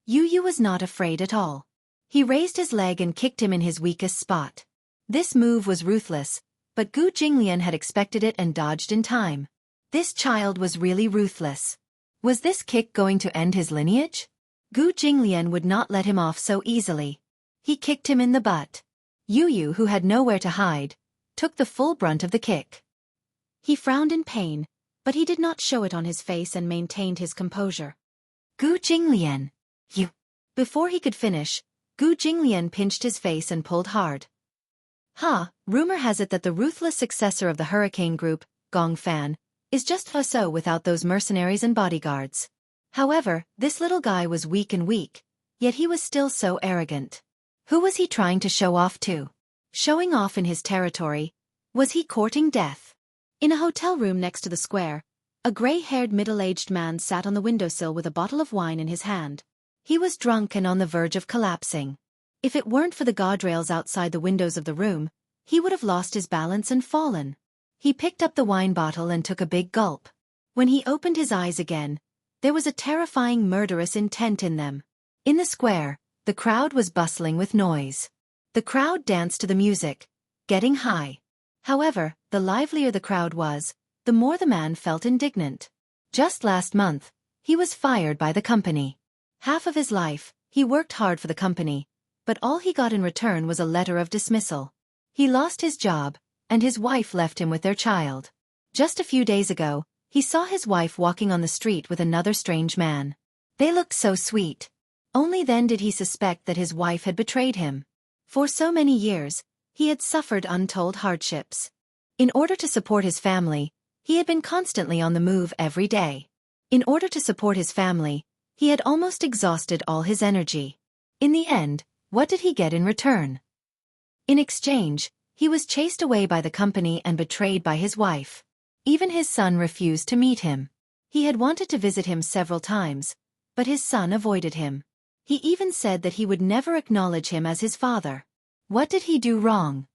Yu Yu was not afraid at all. He raised his leg and kicked him in his weakest spot. This move was ruthless, but Gu Jinglian had expected it and dodged in time. This child was really ruthless. Was this kick going to end his lineage? Gu Jinglian would not let him off so easily. He kicked him in the butt. Yu Yu, who had nowhere to hide, took the full brunt of the kick. He frowned in pain, but he did not show it on his face and maintained his composure. Gu Jinglian, you. Before he could finish, Gu Jinglian pinched his face and pulled hard. Rumor has it that the ruthless successor of the Hurricane Group, Gong Fan, is just so without those mercenaries and bodyguards. However, this little guy was weak, yet he was still so arrogant. Who was he trying to show off to? Showing off in his territory? Was he courting death? In a hotel room next to the square, a gray-haired middle-aged man sat on the windowsill with a bottle of wine in his hand. He was drunk and on the verge of collapsing. If it weren't for the guardrails outside the windows of the room, he would have lost his balance and fallen. He picked up the wine bottle and took a big gulp. When he opened his eyes again, there was a terrifying murderous intent in them. In the square, the crowd was bustling with noise. The crowd danced to the music, getting high. However, the livelier the crowd was, the more the man felt indignant. Just last month, he was fired by the company. Half of his life, he worked hard for the company, but all he got in return was a letter of dismissal. He lost his job, and his wife left him with their child. Just a few days ago, he saw his wife walking on the street with another strange man. They looked so sweet. Only then did he suspect that his wife had betrayed him. For so many years, he had suffered untold hardships. In order to support his family, he had been constantly on the move every day. In order to support his family, he had almost exhausted all his energy. In the end, what did he get in return? In exchange, he was chased away by the company and betrayed by his wife. Even his son refused to meet him. He had wanted to visit him several times, but his son avoided him. He even said that he would never acknowledge him as his father. What did he do wrong?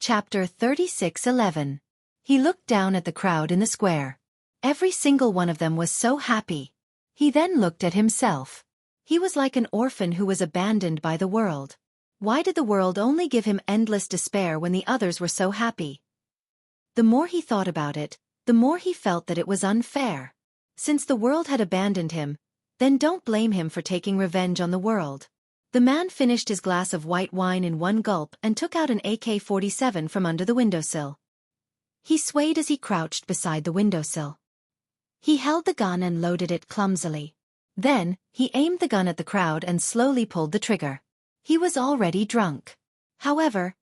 Chapter 36:11. He looked down at the crowd in the square. Every single one of them was so happy. He then looked at himself. He was like an orphan who was abandoned by the world. Why did the world only give him endless despair when the others were so happy? The more he thought about it, the more he felt that it was unfair. Since the world had abandoned him, then don't blame him for taking revenge on the world. The man finished his glass of white wine in one gulp and took out an AK-47 from under the windowsill. He swayed as he crouched beside the windowsill. He held the gun and loaded it clumsily. Then, he aimed the gun at the crowd and slowly pulled the trigger. He was already drunk. However,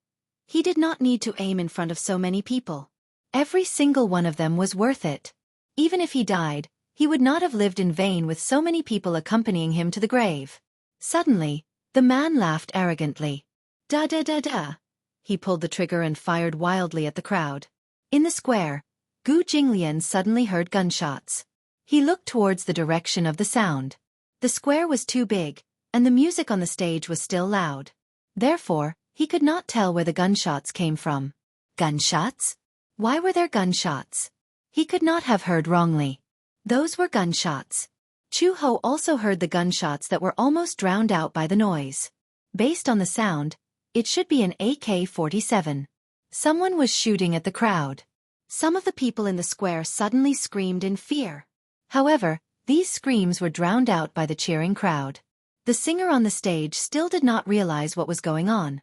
he did not need to aim in front of so many people. Every single one of them was worth it. Even if he died, he would not have lived in vain with so many people accompanying him to the grave. Suddenly, the man laughed arrogantly. Da da da da. He pulled the trigger and fired wildly at the crowd. In the square, Gu Jinglian suddenly heard gunshots. He looked towards the direction of the sound. The square was too big, and the music on the stage was still loud. Therefore, he could not tell where the gunshots came from. Gunshots? Why were there gunshots? He could not have heard wrongly. Those were gunshots. Chu Ho also heard the gunshots that were almost drowned out by the noise. Based on the sound, it should be an AK-47. Someone was shooting at the crowd. Some of the people in the square suddenly screamed in fear. However, These screams were drowned out by the cheering crowd. The singer on the stage still did not realize what was going on.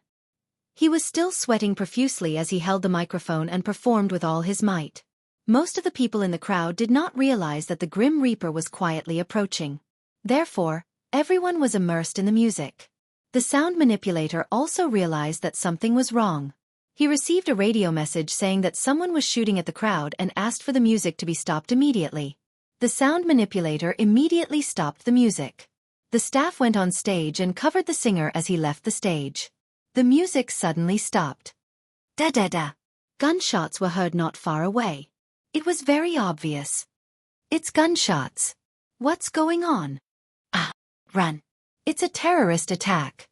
He was still sweating profusely as he held the microphone and performed with all his might. Most of the people in the crowd did not realize that the Grim Reaper was quietly approaching. Therefore, everyone was immersed in the music. The sound manipulator also realized that something was wrong. He received a radio message saying that someone was shooting at the crowd and asked for the music to be stopped immediately. The sound manipulator immediately stopped the music. The staff went on stage and covered the singer as he left the stage. The music suddenly stopped. Da-da-da. Gunshots were heard not far away. It was very obvious. It's gunshots. What's going on? Ah, run. It's a terrorist attack.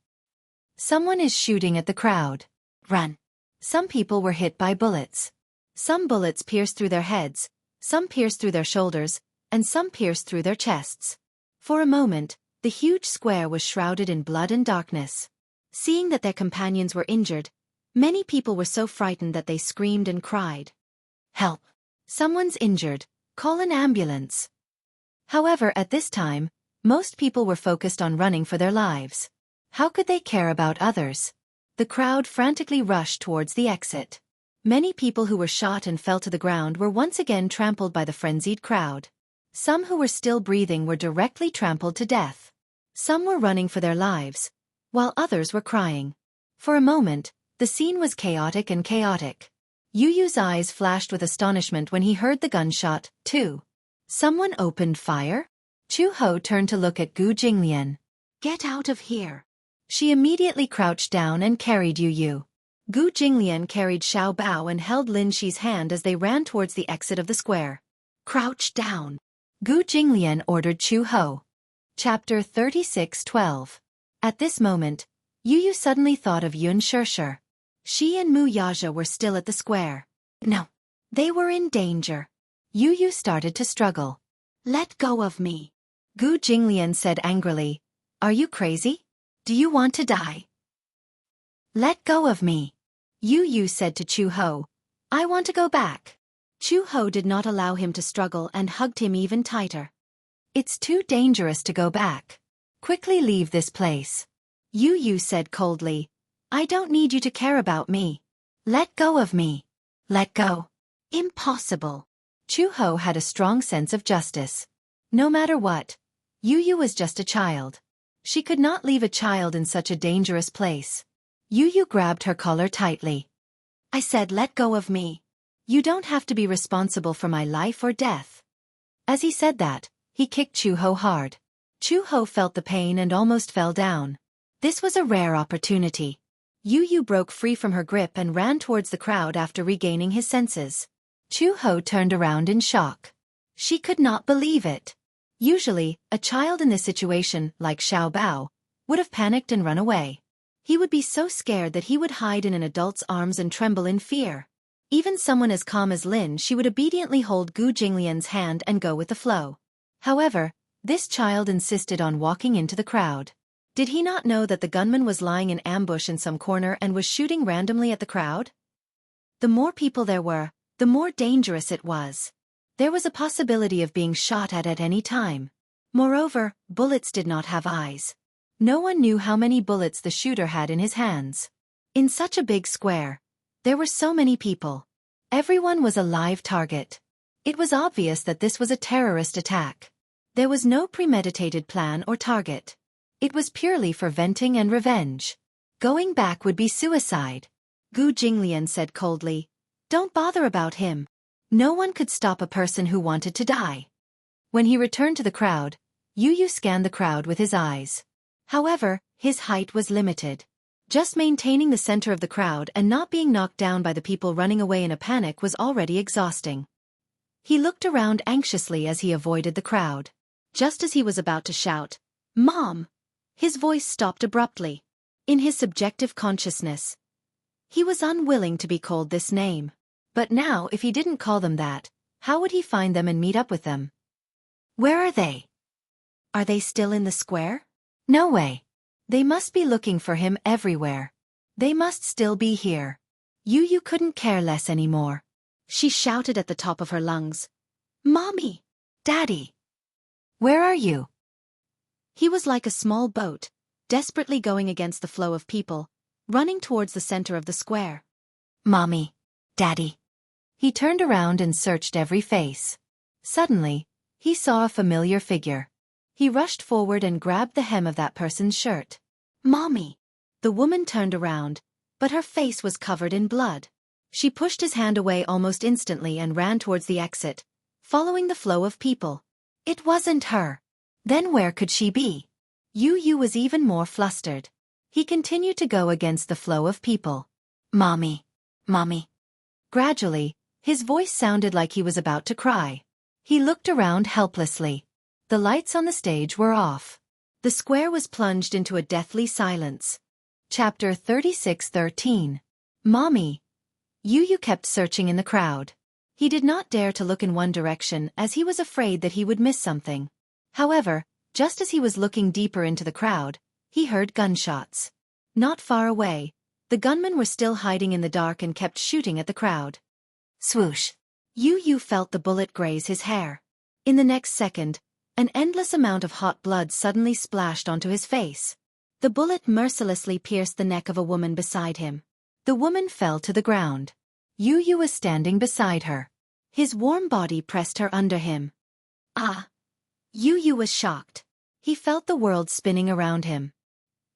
Someone is shooting at the crowd. Run. Some people were hit by bullets. Some bullets pierced through their heads, some pierced through their shoulders, and some pierced through their chests. For a moment, the huge square was shrouded in blood and darkness. Seeing that their companions were injured, many people were so frightened that they screamed and cried. Help! Someone's injured. Call an ambulance. However, at this time, most people were focused on running for their lives. How could they care about others? The crowd frantically rushed towards the exit. Many people who were shot and fell to the ground were once again trampled by the frenzied crowd. Some who were still breathing were directly trampled to death. Some were running for their lives, while others were crying. For a moment, the scene was chaotic and chaotic. Yu Yu's eyes flashed with astonishment when he heard the gunshot, too. Someone opened fire? Chu Ho turned to look at Gu Jinglian. Get out of here. She immediately crouched down and carried Yu Yu. Gu Jinglian carried Xiao Bao and held Lin Shi's hand as they ran towards the exit of the square. Crouch down. Gu Jinglian ordered Chu Ho. Chapter 36:12. At this moment, Yu Yu suddenly thought of Yun Shirshir. She and Mu Yaja were still at the square. No. They were in danger. Yu Yu started to struggle. Let go of me. Gu Jinglian said angrily. Are you crazy? Do you want to die? Let go of me. Yu Yu said to Chu Ho. I want to go back. Chu Ho did not allow him to struggle and hugged him even tighter. It's too dangerous to go back. Quickly leave this place. Yu Yu said coldly. I don't need you to care about me. Let go of me. Let go. Impossible. Chu Ho had a strong sense of justice. No matter what, Yu Yu was just a child. She could not leave a child in such a dangerous place. Yu Yu grabbed her collar tightly. I said let go of me. You don't have to be responsible for my life or death. As he said that, he kicked Chu Ho hard. Chu Ho felt the pain and almost fell down. This was a rare opportunity. Yu Yu broke free from her grip and ran towards the crowd after regaining his senses. Chu Ho turned around in shock. She could not believe it. Usually, a child in this situation, like Xiao Bao, would have panicked and run away. He would be so scared that he would hide in an adult's arms and tremble in fear. Even someone as calm as Lin, she would obediently hold Gu Jinglian's hand and go with the flow. However, this child insisted on walking into the crowd. Did he not know that the gunman was lying in ambush in some corner and was shooting randomly at the crowd? The more people there were, the more dangerous it was. There was a possibility of being shot at any time. Moreover, bullets did not have eyes. No one knew how many bullets the shooter had in his hands. In such a big square, there were so many people. Everyone was a live target. It was obvious that this was a terrorist attack. There was no premeditated plan or target. It was purely for venting and revenge. Going back would be suicide. Gu Jinglian said coldly. Don't bother about him. No one could stop a person who wanted to die. When he returned to the crowd, Yu Yu scanned the crowd with his eyes. However, his height was limited. Just maintaining the center of the crowd and not being knocked down by the people running away in a panic was already exhausting. He looked around anxiously as he avoided the crowd. Just as he was about to shout, "Mom!" his voice stopped abruptly. In his subjective consciousness, he was unwilling to be called this name. But now if he didn't call them that, how would he find them and meet up with them? Where are they? Are they still in the square? No way. They must be looking for him everywhere. They must still be here. Yu Yu couldn't care less anymore. She shouted at the top of her lungs. Mommy! Daddy! Where are you? He was like a small boat, desperately going against the flow of people, running towards the center of the square. Mommy. Daddy. He turned around and searched every face. Suddenly, he saw a familiar figure. He rushed forward and grabbed the hem of that person's shirt. Mommy! The woman turned around, but her face was covered in blood. She pushed his hand away almost instantly and ran towards the exit, following the flow of people. It wasn't her. Then where could she be? Yu was even more flustered. He continued to go against the flow of people. Mommy. Mommy. Gradually, his voice sounded like he was about to cry. He looked around helplessly. The lights on the stage were off. The square was plunged into a deathly silence. Chapter 36:13. Mommy. Yu kept searching in the crowd. He did not dare to look in one direction as he was afraid that he would miss something. However, just as he was looking deeper into the crowd, he heard gunshots. Not far away, the gunmen were still hiding in the dark and kept shooting at the crowd. Swoosh! Yu felt the bullet graze his hair. In the next second, an endless amount of hot blood suddenly splashed onto his face. The bullet mercilessly pierced the neck of a woman beside him. The woman fell to the ground. Yu was standing beside her. His warm body pressed her under him. Ah! Yu was shocked. He felt the world spinning around him.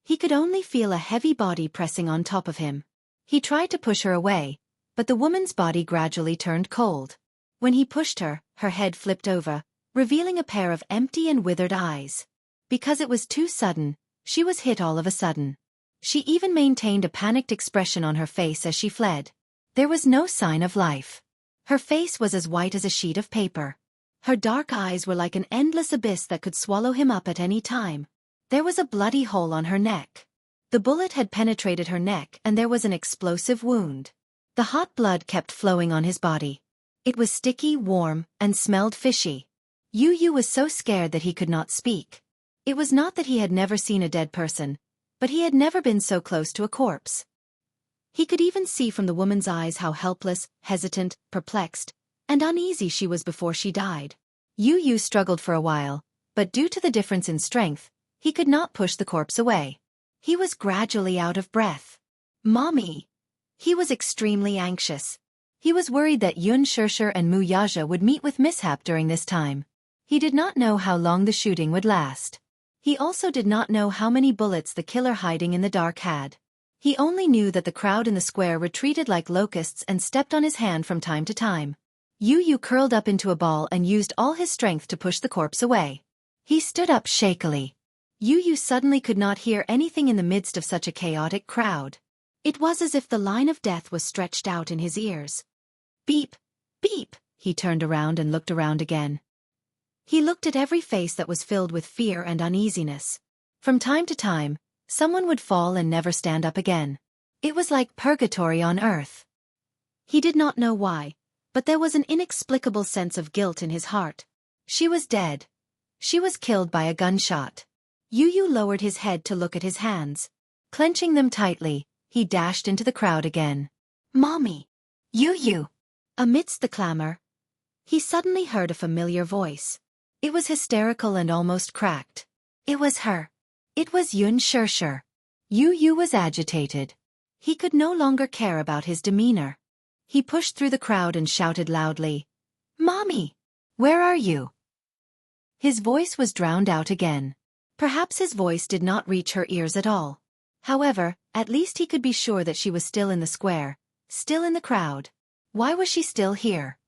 He could only feel a heavy body pressing on top of him. He tried to push her away, but the woman's body gradually turned cold. When he pushed her, her head flipped over, revealing a pair of empty and withered eyes. Because it was too sudden, she was hit all of a sudden. She even maintained a panicked expression on her face as she fled. There was no sign of life. Her face was as white as a sheet of paper. Her dark eyes were like an endless abyss that could swallow him up at any time. There was a bloody hole on her neck. The bullet had penetrated her neck and there was an explosive wound. The hot blood kept flowing on his body. It was sticky, warm, and smelled fishy. Yu was so scared that he could not speak. It was not that he had never seen a dead person, but he had never been so close to a corpse. He could even see from the woman's eyes how helpless, hesitant, perplexed, and uneasy she was before she died. Yu struggled for a while, but due to the difference in strength, he could not push the corpse away. He was gradually out of breath. Mommy! He was extremely anxious. He was worried that Yun Shirshir and Mu Yaja would meet with mishap during this time. He did not know how long the shooting would last. He also did not know how many bullets the killer hiding in the dark had. He only knew that the crowd in the square retreated like locusts and stepped on his hand from time to time. Yu curled up into a ball and used all his strength to push the corpse away. He stood up shakily. Yu suddenly could not hear anything in the midst of such a chaotic crowd. It was as if the line of death was stretched out in his ears. Beep! Beep! He turned around and looked around again. He looked at every face that was filled with fear and uneasiness. From time to time, someone would fall and never stand up again. It was like purgatory on earth. He did not know why, but there was an inexplicable sense of guilt in his heart. She was dead. She was killed by a gunshot. Yu lowered his head to look at his hands. Clenching them tightly, he dashed into the crowd again. Mommy! Yu! Amidst the clamor, he suddenly heard a familiar voice. It was hysterical and almost cracked. It was her. It was Yun Shirshir. Yu was agitated. He could no longer care about his demeanor. He pushed through the crowd and shouted loudly, Mommy! Where are you? His voice was drowned out again. Perhaps his voice did not reach her ears at all. However, at least he could be sure that she was still in the square, still in the crowd. Why was she still here?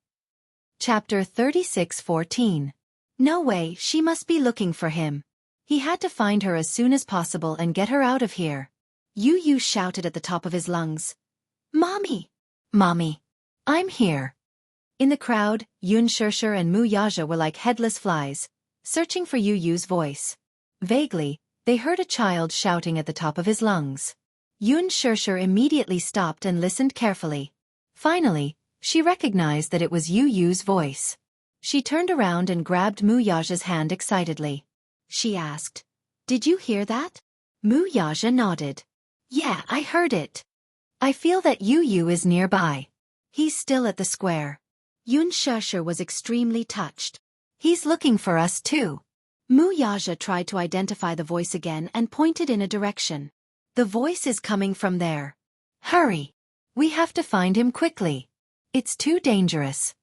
Chapter 36:14. No way, she must be looking for him. He had to find her as soon as possible and get her out of here. Yu shouted at the top of his lungs. Mommy! Mommy! I'm here. In the crowd, Yun Shirshir and Mu Yaja were like headless flies, searching for Yu's voice. Vaguely, they heard a child shouting at the top of his lungs. Yun Shirshir immediately stopped and listened carefully. Finally, she recognized that it was Yu's voice. She turned around and grabbed Mu Yaja's hand excitedly. She asked, Did you hear that? Mu Yaja nodded. Yeah, I heard it. I feel that Yu is nearby. He's still at the square. Yun Shirshir was extremely touched. He's looking for us too. Mu Yaja tried to identify the voice again and pointed in a direction. The voice is coming from there. Hurry! We have to find him quickly. It's too dangerous.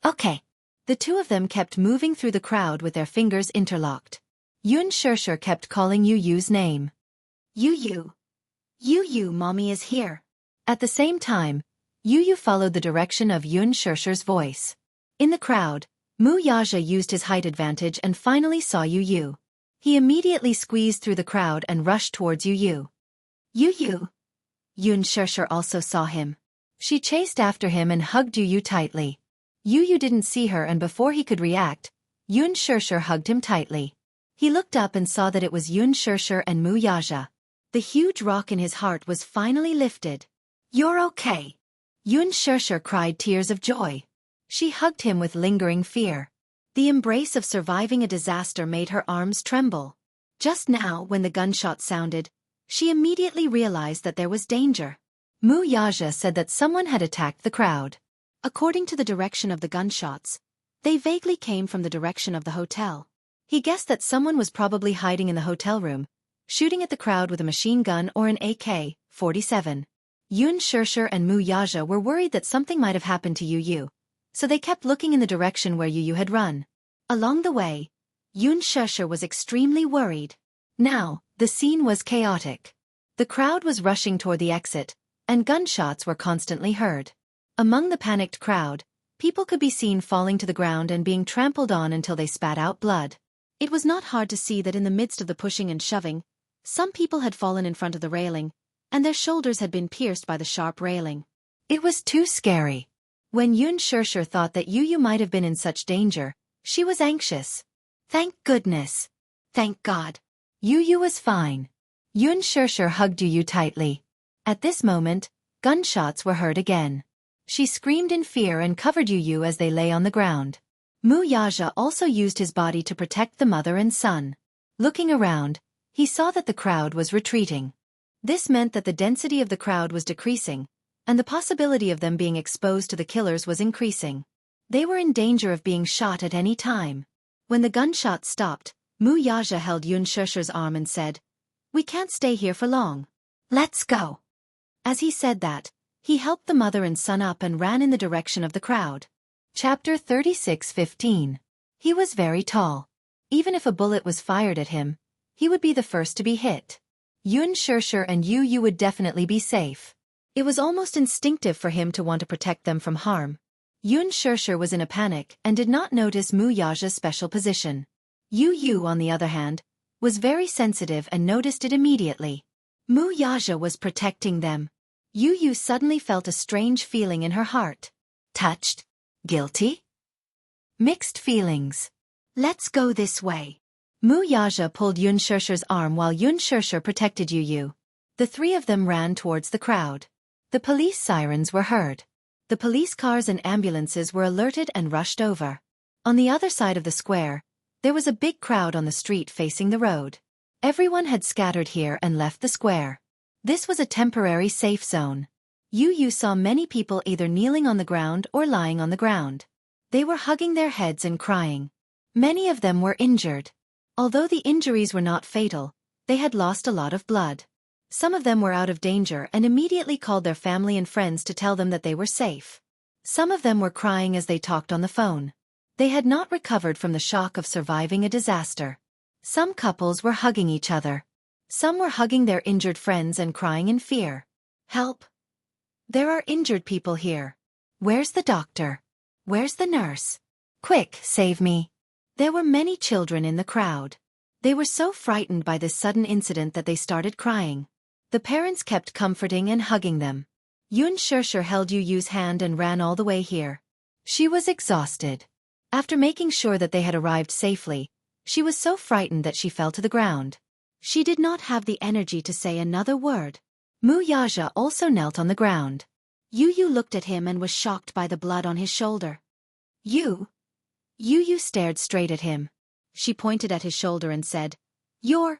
Okay. The two of them kept moving through the crowd with their fingers interlocked. Yun Shirshir kept calling Yu Yu's name. Yu Yu. Yu Yu, mommy is here. At the same time, Yu Yu followed the direction of Yun Shirshir's voice. In the crowd, Mu Yaja used his height advantage and finally saw Yu Yu. He immediately squeezed through the crowd and rushed towards Yu Yu. Yu Yu. Yun Shirshir also saw him. She chased after him and hugged Yu Yu tightly. Yu Yu didn't see her, and before he could react, Yun Shirshir hugged him tightly. He looked up and saw that it was Yun Shirshir and Mu Yaja. The huge rock in his heart was finally lifted. You're okay. Yun Shirshir cried tears of joy. She hugged him with lingering fear. The embrace of surviving a disaster made her arms tremble. Just now, when the gunshot sounded, she immediately realized that there was danger. Mu Yaja said that someone had attacked the crowd. According to the direction of the gunshots, they vaguely came from the direction of the hotel. He guessed that someone was probably hiding in the hotel room, shooting at the crowd with a machine gun or an AK-47. Yun Shirshir and Mu Yaja were worried that something might have happened to Yu Yu, so they kept looking in the direction where Yu Yu had run. Along the way, Yun Shirshir was extremely worried. Now, the scene was chaotic. The crowd was rushing toward the exit, and gunshots were constantly heard. Among the panicked crowd, people could be seen falling to the ground and being trampled on until they spat out blood. It was not hard to see that in the midst of the pushing and shoving, some people had fallen in front of the railing, and their shoulders had been pierced by the sharp railing. It was too scary. When Yun Shirshir thought that Yu Yu might have been in such danger, she was anxious. Thank goodness. Thank God. Yu Yu was fine. Yun Shirshir hugged Yu Yu tightly. At this moment, gunshots were heard again. She screamed in fear and covered Yu Yu as they lay on the ground. Mu Yaja also used his body to protect the mother and son. Looking around, he saw that the crowd was retreating. This meant that the density of the crowd was decreasing, and the possibility of them being exposed to the killers was increasing. They were in danger of being shot at any time. When the gunshots stopped, Mu Yaja held Yun Shirshir's arm and said, "We can't stay here for long. Let's go." As he said that, he helped the mother and son up and ran in the direction of the crowd. Chapter 36:15. He was very tall. Even if a bullet was fired at him, he would be the first to be hit. Yun Shirshir and Yu Yu would definitely be safe. It was almost instinctive for him to want to protect them from harm. Yun Shirshir was in a panic and did not notice Mu Yaja's special position. Yu Yu, on the other hand, was very sensitive and noticed it immediately. Mu Yaja was protecting them. Yu Yu suddenly felt a strange feeling in her heart. Touched? Guilty? Mixed feelings. Let's go this way. Mu Yaja pulled Yun Shirshir's arm while Yun Shirshir protected Yu Yu. The three of them ran towards the crowd. The police sirens were heard. The police cars and ambulances were alerted and rushed over. On the other side of the square, there was a big crowd on the street facing the road. Everyone had scattered here and left the square. This was a temporary safe zone. Yu Yu saw many people either kneeling on the ground or lying on the ground. They were hugging their heads and crying. Many of them were injured. Although the injuries were not fatal, they had lost a lot of blood. Some of them were out of danger and immediately called their family and friends to tell them that they were safe. Some of them were crying as they talked on the phone. They had not recovered from the shock of surviving a disaster. Some couples were hugging each other. Some were hugging their injured friends and crying in fear. Help! There are injured people here. Where's the doctor? Where's the nurse? Quick, save me. There were many children in the crowd. They were so frightened by this sudden incident that they started crying. The parents kept comforting and hugging them. Yun Shirshir held Yu Yu's hand and ran all the way here. She was exhausted. After making sure that they had arrived safely, she was so frightened that she fell to the ground. She did not have the energy to say another word. Mu Yaja also knelt on the ground. Yu Yu looked at him and was shocked by the blood on his shoulder. Yu Yu stared straight at him. She pointed at his shoulder and said, Your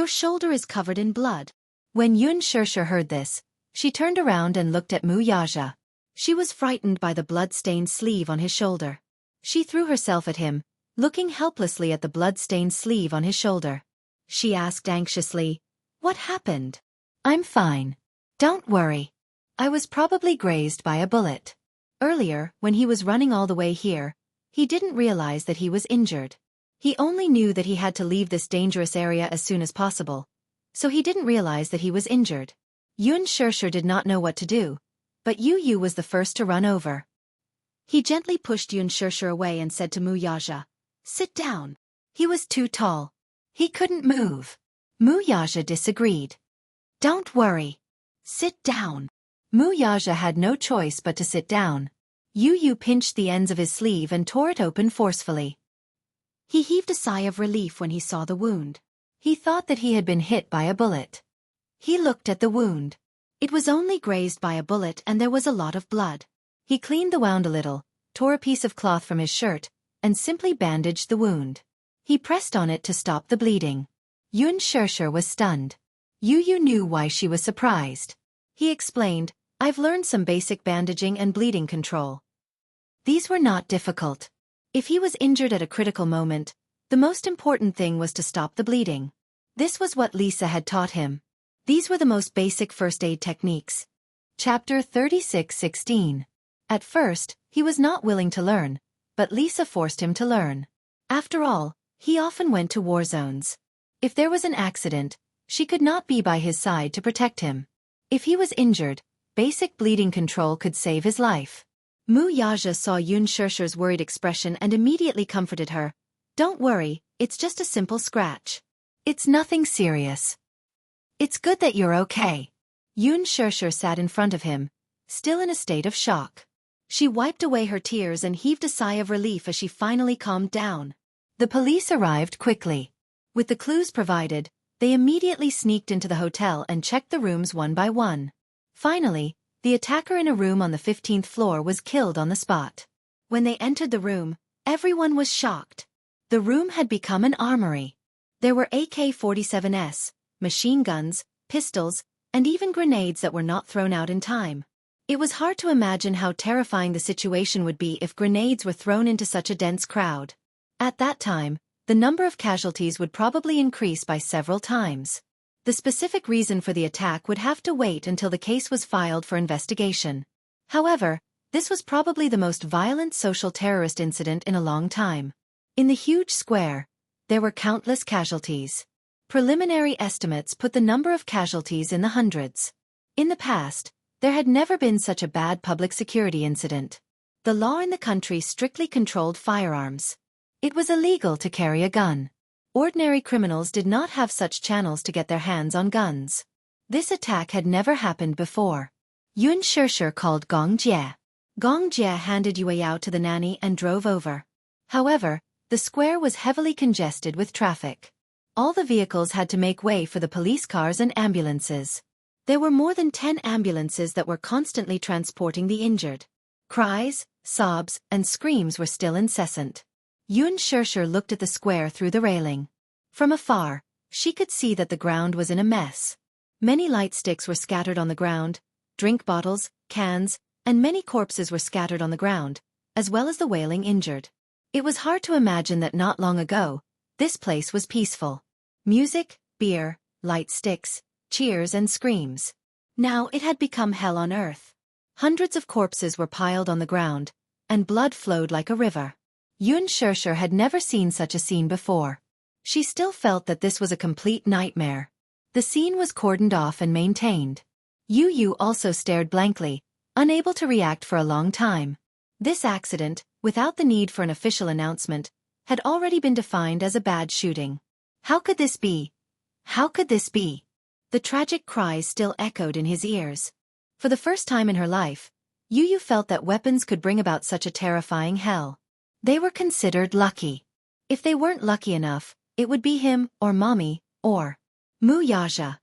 shoulder is covered in blood." When Yun Shirshir heard this, she turned around and looked at Mu Yaja. She was frightened by the blood-stained sleeve on his shoulder. She threw herself at him, looking helplessly at the blood-stained sleeve on his shoulder. She asked anxiously, "What happened?" "I'm fine. Don't worry. I was probably grazed by a bullet." Earlier, when he was running all the way here, he didn't realize that he was injured. He only knew that he had to leave this dangerous area as soon as possible, so he didn't realize that he was injured. Yun Shirshir did not know what to do, but Yu was the first to run over. He gently pushed Yun Shirshir away and said to Mu Yaja, "Sit down." He was too tall. He couldn't move. Mu Yaja disagreed. "Don't worry. Sit down." Mu Yaja had no choice but to sit down. Yu pinched the ends of his sleeve and tore it open forcefully. He heaved a sigh of relief when he saw the wound. He thought that he had been hit by a bullet. He looked at the wound. It was only grazed by a bullet and there was a lot of blood. He cleaned the wound a little, tore a piece of cloth from his shirt, and simply bandaged the wound. He pressed on it to stop the bleeding. Yun Shirshir was stunned. Yu knew why she was surprised. He explained, "I've learned some basic bandaging and bleeding control." These were not difficult. If he was injured at a critical moment, the most important thing was to stop the bleeding. This was what Lisa had taught him. These were the most basic first aid techniques. Chapter 36:16. At first, he was not willing to learn, but Lisa forced him to learn. After all, he often went to war zones. If there was an accident, she could not be by his side to protect him. If he was injured, basic bleeding control could save his life. Mu Yaja saw Yun Shirshir's worried expression and immediately comforted her. "Don't worry, it's just a simple scratch. It's nothing serious. It's good that you're okay." Yun Shirshir sat in front of him, still in a state of shock. She wiped away her tears and heaved a sigh of relief as she finally calmed down. The police arrived quickly. With the clues provided, they immediately sneaked into the hotel and checked the rooms one by one. Finally, the attacker in a room on the 15th floor was killed on the spot. When they entered the room, everyone was shocked. The room had become an armory. There were AK-47s, machine guns, pistols, and even grenades that were not thrown out in time. It was hard to imagine how terrifying the situation would be if grenades were thrown into such a dense crowd. At that time, the number of casualties would probably increase by several times. The specific reason for the attack would have to wait until the case was filed for investigation. However, this was probably the most violent social terrorist incident in a long time. In the huge square, there were countless casualties. Preliminary estimates put the number of casualties in the hundreds. In the past, there had never been such a bad public security incident. The law in the country strictly controlled firearms. It was illegal to carry a gun. Ordinary criminals did not have such channels to get their hands on guns. This attack had never happened before. Yun Shirshir called Gong Jie. Gong Jie handed Yue out to the nanny and drove over. However, the square was heavily congested with traffic. All the vehicles had to make way for the police cars and ambulances. There were more than 10 ambulances that were constantly transporting the injured. Cries, sobs, and screams were still incessant. Yun Shirshir looked at the square through the railing. From afar, she could see that the ground was in a mess. Many light sticks were scattered on the ground, drink bottles, cans, and many corpses were scattered on the ground, as well as the wailing injured. It was hard to imagine that not long ago, this place was peaceful. Music, beer, light sticks, cheers and screams. Now it had become hell on earth. Hundreds of corpses were piled on the ground, and blood flowed like a river. Yun Shirshir had never seen such a scene before. She still felt that this was a complete nightmare. The scene was cordoned off and maintained. Yu also stared blankly, unable to react for a long time. This accident, without the need for an official announcement, had already been defined as a bad shooting. How could this be? How could this be? The tragic cries still echoed in his ears. For the first time in her life, Yu felt that weapons could bring about such a terrifying hell. They were considered lucky. If they weren't lucky enough, it would be him, or Mommy, or Mu Yaja.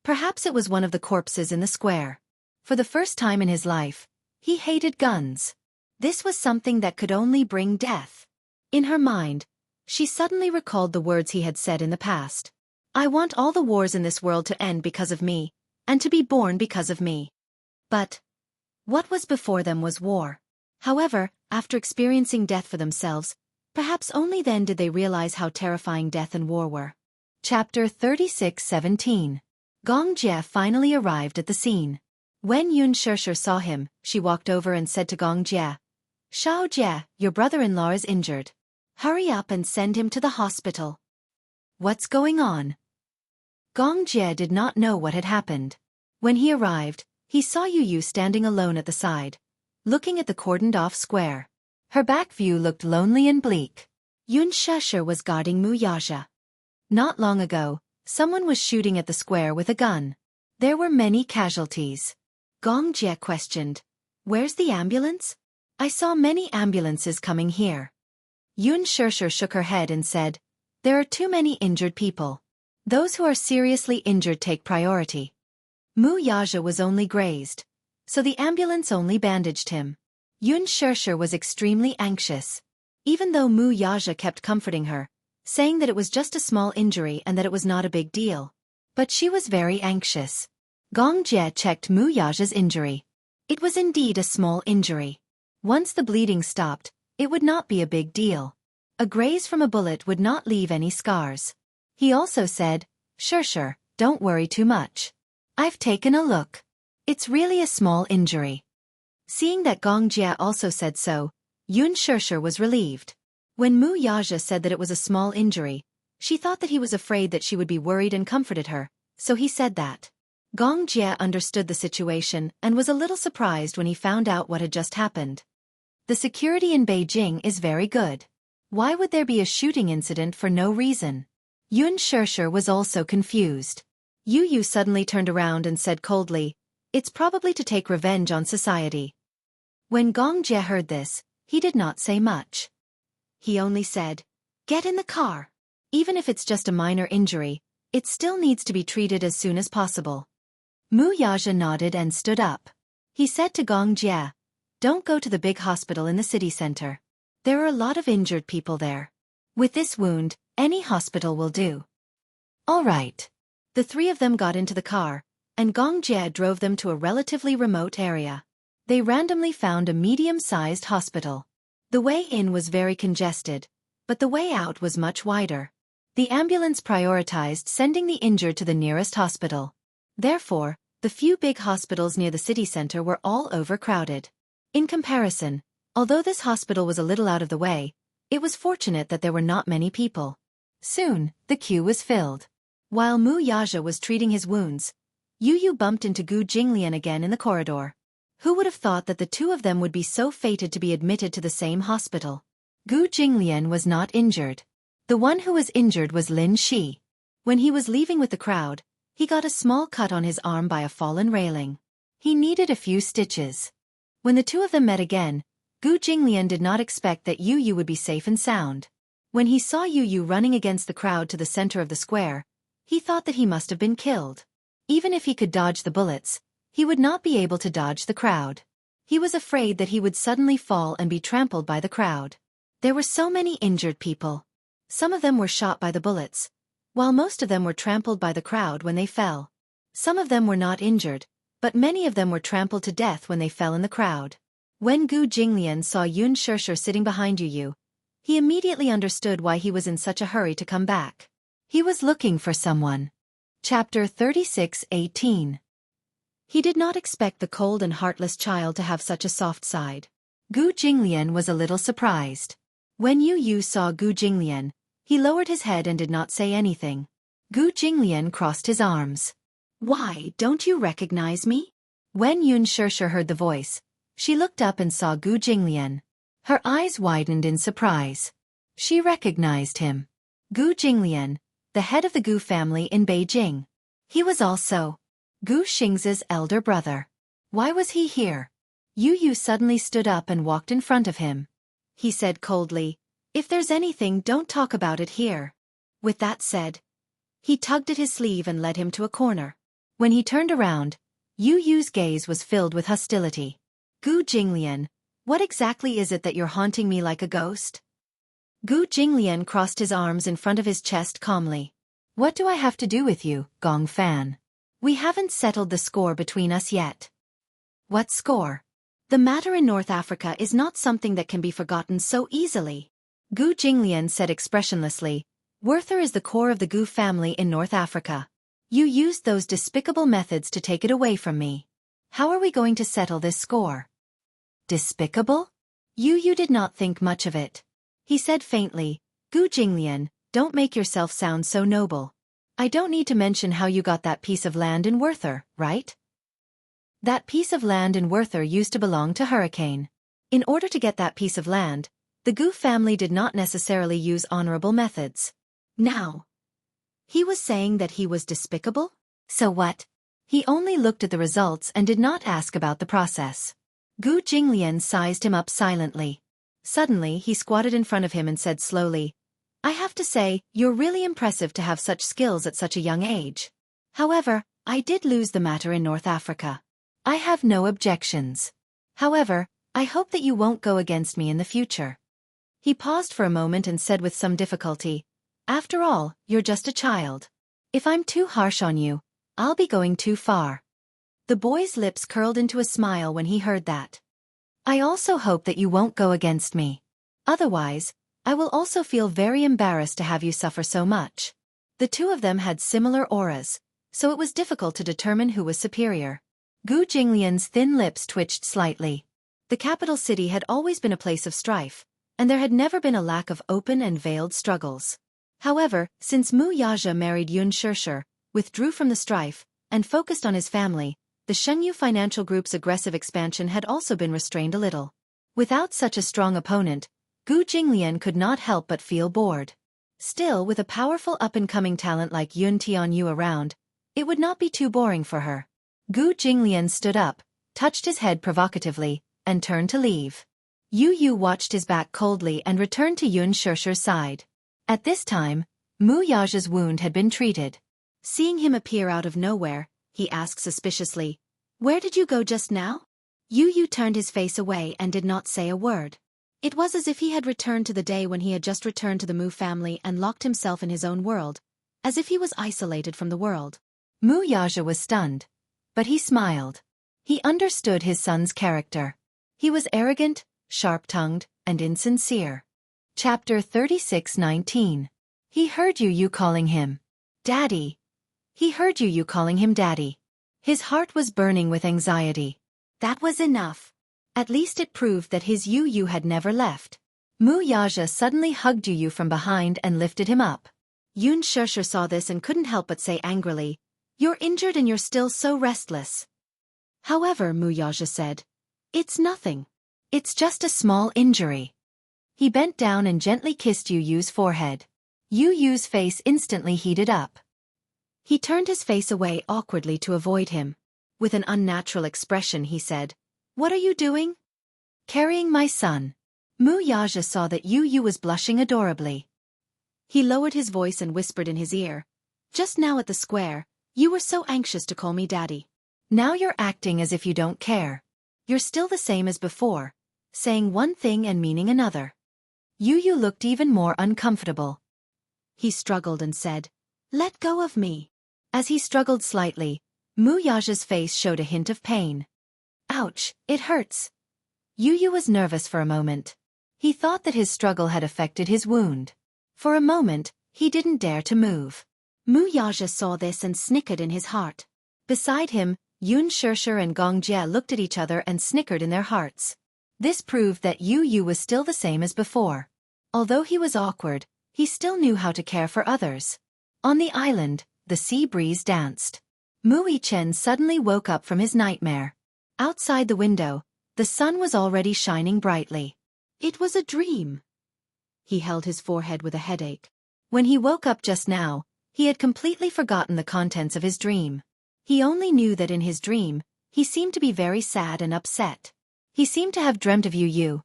Perhaps it was one of the corpses in the square. For the first time in his life, he hated guns. This was something that could only bring death. In her mind, she suddenly recalled the words he had said in the past. "I want all the wars in this world to end because of me, and to be born because of me." But what was before them was war. However, after experiencing death for themselves, Perhaps only then did they realize how terrifying death and war were. Chapter 36:17. Gong Jie finally arrived at the scene. When Yun Shishir saw him, she walked over and said to Gong Jie, "Xiao Jie, your brother-in-law is injured. Hurry up and send him to the hospital." "What's going on?" Gong Jie did not know what had happened. When he arrived, he saw Yu standing alone at the side, looking at the cordoned-off square. Her back view looked lonely and bleak. Yun Shishir was guarding Mu Yaja. Not long ago, someone was shooting at the square with a gun. There were many casualties. Gong Jie questioned, "Where's the ambulance? I saw many ambulances coming here." Yun Shishir shook her head and said, "There are too many injured people. Those who are seriously injured take priority." Mu Yaja was only grazed, so the ambulance only bandaged him. Yun Shishir was extremely anxious. Even though Mu Yaja kept comforting her, saying that it was just a small injury and that it was not a big deal. But she was very anxious. Gong Jie checked Mu Yaja's injury. It was indeed a small injury. Once the bleeding stopped, it would not be a big deal. A graze from a bullet would not leave any scars. He also said, "Shishir, don't worry too much. I've taken a look. It's really a small injury." Seeing that Gong Jie also said so, Yun Shishir was relieved. When Mu Yaja said that it was a small injury, she thought that he was afraid that she would be worried and comforted her, so he said that. Gong Jie understood the situation and was a little surprised when he found out what had just happened. The security in Beijing is very good. Why would there be a shooting incident for no reason? Yun Shishir was also confused. Yu suddenly turned around and said coldly, "It's probably to take revenge on society." When Gong Jie heard this, he did not say much. He only said, "Get in the car. Even if it's just a minor injury, it still needs to be treated as soon as possible." Mu Yaja nodded and stood up. He said to Gong Jie, "Don't go to the big hospital in the city center. There are a lot of injured people there. With this wound, any hospital will do." All right. The three of them got into the car, and Gong Jie drove them to a relatively remote area. They randomly found a medium-sized hospital. The way in was very congested, but the way out was much wider. The ambulance prioritized sending the injured to the nearest hospital. Therefore, the few big hospitals near the city center were all overcrowded. In comparison, although this hospital was a little out of the way, it was fortunate that there were not many people. Soon, the queue was filled. While Mu Yaja was treating his wounds, Yu bumped into Gu Jinglian again in the corridor. Who would have thought that the two of them would be so fated to be admitted to the same hospital? Gu Jinglian was not injured. The one who was injured was Lin Shi. When he was leaving with the crowd, he got a small cut on his arm by a fallen railing. He needed a few stitches. When the two of them met again, Gu Jinglian did not expect that Yu would be safe and sound. When he saw Yu running against the crowd to the center of the square, he thought that he must have been killed. Even if he could dodge the bullets, he would not be able to dodge the crowd. He was afraid that he would suddenly fall and be trampled by the crowd. There were so many injured people. Some of them were shot by the bullets, while most of them were trampled by the crowd when they fell. Some of them were not injured, but many of them were trampled to death when they fell in the crowd. When Gu Jinglian saw Yun Shishir sitting behind Yu, he immediately understood why he was in such a hurry to come back. He was looking for someone. Chapter 36:18. He did not expect the cold and heartless child to have such a soft side. Gu Jinglian was a little surprised. When Yu saw Gu Jinglian, he lowered his head and did not say anything. Gu Jinglian crossed his arms. "Why, don't you recognize me?" When Yun Shishir heard the voice, she looked up and saw Gu Jinglian. Her eyes widened in surprise. She recognized him. Gu Jinglian, the head of the Gu family in Beijing. He was also Gu Xing's elder brother. Why was he here? Yu suddenly stood up and walked in front of him. He said coldly, "If there's anything, don't talk about it here." With that said, he tugged at his sleeve and led him to a corner. When he turned around, Yu's gaze was filled with hostility. "Gu Jinglian, what exactly is it that you're haunting me like a ghost?" Gu Jinglian crossed his arms in front of his chest calmly. "What do I have to do with you, Gong Fan? We haven't settled the score between us yet." "What score?" "The matter in North Africa is not something that can be forgotten so easily." Gu Jinglian said expressionlessly. Werther is the core of the Gu family in North Africa. You used those despicable methods to take it away from me. How are we going to settle this score? Despicable? You did not think much of it. He said faintly. Gu Jinglian, don't make yourself sound so noble. I don't need to mention how you got that piece of land in Werther, right? That piece of land in Werther used to belong to Hurricane. In order to get that piece of land, the Gu family did not necessarily use honorable methods. Now, he was saying that he was despicable? So what? He only looked at the results and did not ask about the process. Gu Jinglian sized him up silently. Suddenly he squatted in front of him and said slowly, I have to say, you're really impressive to have such skills at such a young age. However, I did lose the matter in North Africa. I have no objections. However, I hope that you won't go against me in the future. He paused for a moment and said with some difficulty, After all, you're just a child. If I'm too harsh on you, I'll be going too far. The boy's lips curled into a smile when he heard that. I also hope that you won't go against me. Otherwise, I will also feel very embarrassed to have you suffer so much. The two of them had similar auras, so it was difficult to determine who was superior. Gu Jinglian's thin lips twitched slightly. The capital city had always been a place of strife, and there had never been a lack of open and veiled struggles. However, since Mu Yaja married Yun Shirshir, withdrew from the strife, and focused on his family, the Shengyu Financial Group's aggressive expansion had also been restrained a little. Without such a strong opponent, Gu Jinglian could not help but feel bored. Still, with a powerful up-and-coming talent like Yun Tianyu around, it would not be too boring for her. Gu Jinglian stood up, touched his head provocatively, and turned to leave. Yu watched his back coldly and returned to Yun Shirshir's side. At this time, Mu Yaja's wound had been treated. Seeing him appear out of nowhere, he asked suspiciously, Where did you go just now? Yu turned his face away and did not say a word. It was as if he had returned to the day when he had just returned to the Mu family and locked himself in his own world, as if he was isolated from the world. Mu Yaja was stunned, but he smiled. He understood his son's character. He was arrogant, sharp-tongued, and insincere. Chapter 36:19. He heard you calling him Daddy. He heard you calling him Daddy. His heart was burning with anxiety. That was enough. At least it proved that his Yu had never left. Mu Yaja suddenly hugged Yu from behind and lifted him up. Yun Shirshir saw this and couldn't help but say angrily, You're injured and you're still so restless. However, Mu Yaja said, It's nothing. It's just a small injury. He bent down and gently kissed Yu's forehead. Yu's face instantly heated up. He turned his face away awkwardly to avoid him. With an unnatural expression he said, What are you doing? Carrying my son. Mu Yaja saw that Yu was blushing adorably. He lowered his voice and whispered in his ear, Just now at the square, you were so anxious to call me Daddy. Now you're acting as if you don't care. You're still the same as before, saying one thing and meaning another. Yu looked even more uncomfortable. He struggled and said, Let go of me. As he struggled slightly, Mu Yaja's face showed a hint of pain. Ouch, it hurts. Yu was nervous for a moment. He thought that his struggle had affected his wound. For a moment, he didn't dare to move. Mu Yaja saw this and snickered in his heart. Beside him, Yun Shirshir and Gong Jie looked at each other and snickered in their hearts. This proved that Yu was still the same as before. Although he was awkward, he still knew how to care for others. On the island, the sea breeze danced. Mu Yichen suddenly woke up from his nightmare. Outside the window, the sun was already shining brightly. It was a dream. He held his forehead with a headache. When he woke up just now, he had completely forgotten the contents of his dream. He only knew that in his dream, he seemed to be very sad and upset. He seemed to have dreamt of Yu.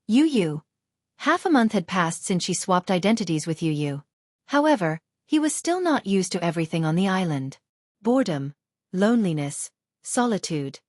Yu. Half a month had passed since she swapped identities with Yu. However, he was still not used to everything on the island. Boredom, loneliness, solitude,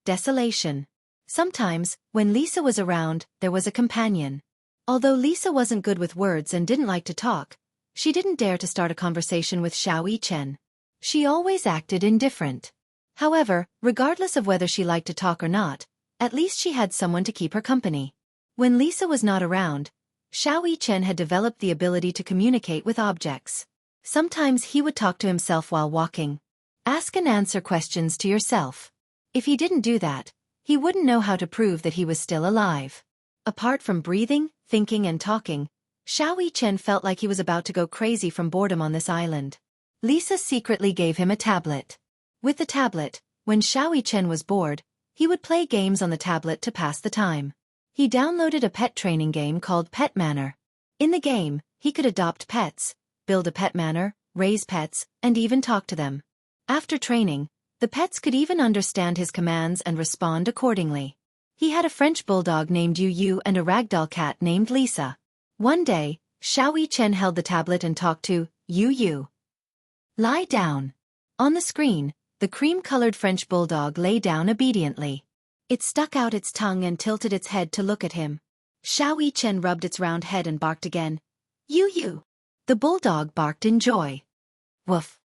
desolation. Sometimes, when Lisa was around, there was a companion. Although Lisa wasn't good with words and didn't like to talk, she didn't dare to start a conversation with Xiao Yichen. She always acted indifferent. However, regardless of whether she liked to talk or not, at least she had someone to keep her company. When Lisa was not around, Xiao Yichen had developed the ability to communicate with objects. Sometimes he would talk to himself while walking. Ask and answer questions to yourself. If he didn't do that, he wouldn't know how to prove that he was still alive. Apart from breathing, thinking and talking, Xiao Yichen felt like he was about to go crazy from boredom on this island. Lisa secretly gave him a tablet. With the tablet, when Xiao Yichen was bored, he would play games on the tablet to pass the time. He downloaded a pet training game called Pet Manor. In the game, he could adopt pets, build a pet manor, raise pets, and even talk to them. After training, the pets could even understand his commands and respond accordingly. He had a French bulldog named Yu Yu and a ragdoll cat named Lisa. One day, Xiao Yichen held the tablet and talked to Yu Yu. Lie down. On the screen, the cream-colored French bulldog lay down obediently. It stuck out its tongue and tilted its head to look at him. Xiao Yichen rubbed its round head and barked again. Yu Yu. The bulldog barked in joy. Woof.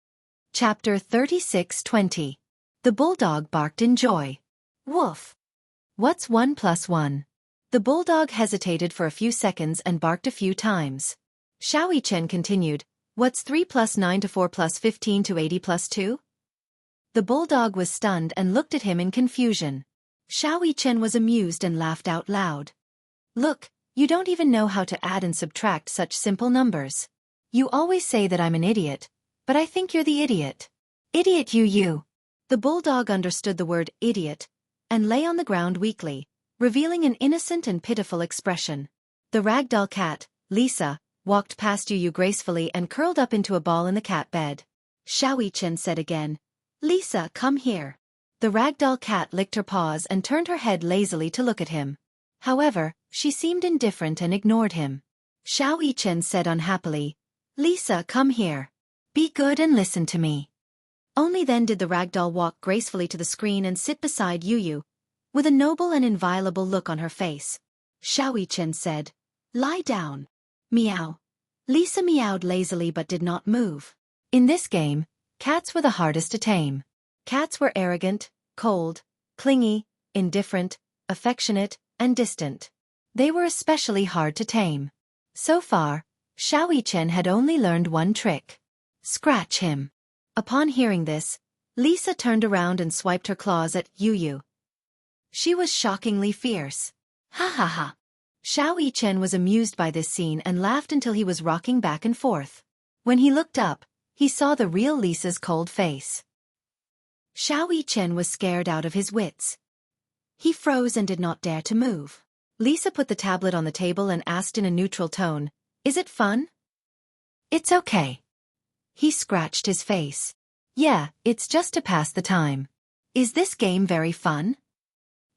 Chapter 36:20. The bulldog barked in joy. Woof. What's 1 plus 1? The bulldog hesitated for a few seconds and barked a few times. Xiao Yichen continued, What's 3 plus 9 to 4 plus 15 to 80 plus 2? The bulldog was stunned and looked at him in confusion. Xiao Yichen was amused and laughed out loud. Look, you don't even know how to add and subtract such simple numbers. You always say that I'm an idiot, but I think you're the idiot. Idiot you. The bulldog understood the word idiot and lay on the ground weakly, revealing an innocent and pitiful expression. The ragdoll cat, Lisa, walked past Yu gracefully and curled up into a ball in the cat bed. Xiao Yichen said again, Lisa, come here. The ragdoll cat licked her paws and turned her head lazily to look at him. However, she seemed indifferent and ignored him. Xiao Yichen said unhappily, Lisa, come here. Be good and listen to me. Only then did the ragdoll walk gracefully to the screen and sit beside Yu, with a noble and inviolable look on her face. Xiao Yichen said, Lie down. Meow. Lisa meowed lazily but did not move. In this game, cats were the hardest to tame. Cats were arrogant, cold, clingy, indifferent, affectionate, and distant. They were especially hard to tame. So far, Xiao Yichen had only learned one trick. Scratch him. Upon hearing this, Lisa turned around and swiped her claws at Yu. She was shockingly fierce. Ha ha ha. Xiao Yichen was amused by this scene and laughed until he was rocking back and forth. When he looked up, he saw the real Lisa's cold face. Xiao Yichen was scared out of his wits. He froze and did not dare to move. Lisa put the tablet on the table and asked in a neutral tone, Is it fun? It's okay. He scratched his face. Yeah, it's just to pass the time. Is this game very fun?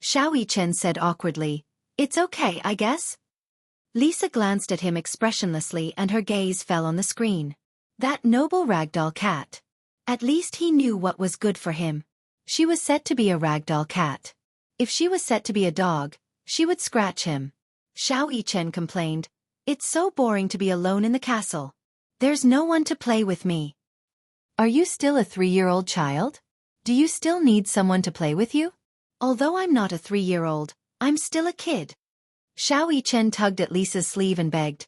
Xiao Yichen said awkwardly, It's okay, I guess. Lisa glanced at him expressionlessly and her gaze fell on the screen. That noble ragdoll cat. At least he knew what was good for him. She was set to be a ragdoll cat. If she was set to be a dog, she would scratch him. Xiao Yichen complained, It's so boring to be alone in the castle. There's no one to play with me. Are you still a 3-year-old child? Do you still need someone to play with you? Although I'm not a 3-year-old, I'm still a kid. Xiao Yichen tugged at Lisa's sleeve and begged,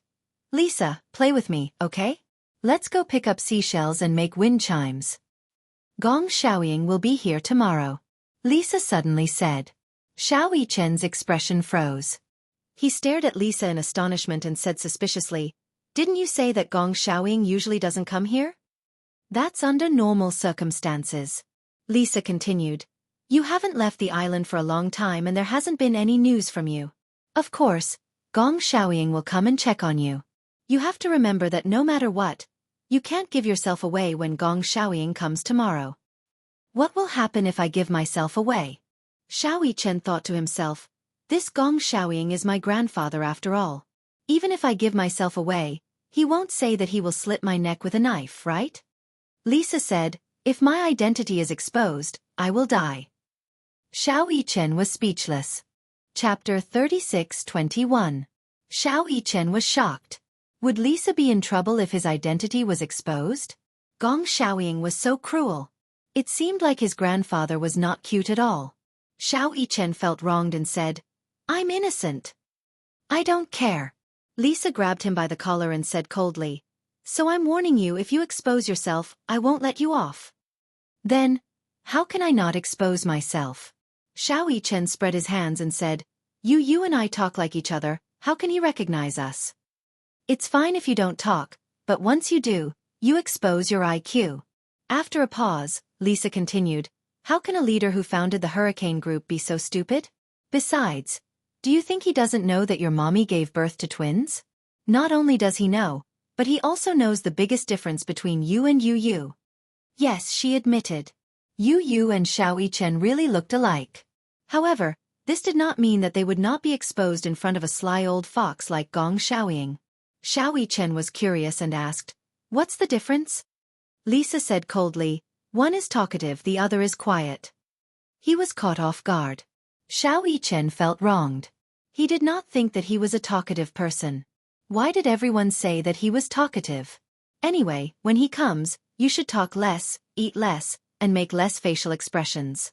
Lisa, play with me, okay? Let's go pick up seashells and make wind chimes. Gong Xiaoying will be here tomorrow. Lisa suddenly said. Xiao Yichen's expression froze. He stared at Lisa in astonishment and said suspiciously, Didn't you say that Gong Xiaoying usually doesn't come here? That's under normal circumstances. Lisa continued. You haven't left the island for a long time and there hasn't been any news from you. Of course, Gong Xiaoying will come and check on you. You have to remember that no matter what, you can't give yourself away when Gong Xiaoying comes tomorrow. What will happen if I give myself away? Xiao Yichen thought to himself, This Gong Xiaoying is my grandfather after all. Even if I give myself away, he won't say that he will slit my neck with a knife, right? Lisa said, If my identity is exposed, I will die. Xiao Yichen was speechless. Chapter 36:21. Xiao Yichen was shocked. Would Lisa be in trouble if his identity was exposed? Gong Xiaoying was so cruel. It seemed like his grandfather was not cute at all. Xiao Yichen felt wronged and said, I'm innocent. I don't care. Lisa grabbed him by the collar and said coldly, "So I'm warning you, if you expose yourself, I won't let you off." "Then, how can I not expose myself?" Xiao Yichen spread his hands and said, You and I talk like each other, how can he recognize us?" "It's fine if you don't talk, but once you do, you expose your IQ." After a pause, Lisa continued, "How can a leader who founded the Hurricane Group be so stupid? Besides, do you think he doesn't know that your mommy gave birth to twins? Not only does he know, but he also knows the biggest difference between you and Yu." Yes, she admitted. Yu and Xiao Yichen really looked alike. However, this did not mean that they would not be exposed in front of a sly old fox like Gong Xiaoying. Xiao Yichen was curious and asked, "What's the difference?" Lisa said coldly, "One is talkative, the other is quiet." He was caught off guard. Xiao Yichen felt wronged. He did not think that he was a talkative person. Why did everyone say that he was talkative? Anyway, when he comes, you should talk less, eat less, and make less facial expressions.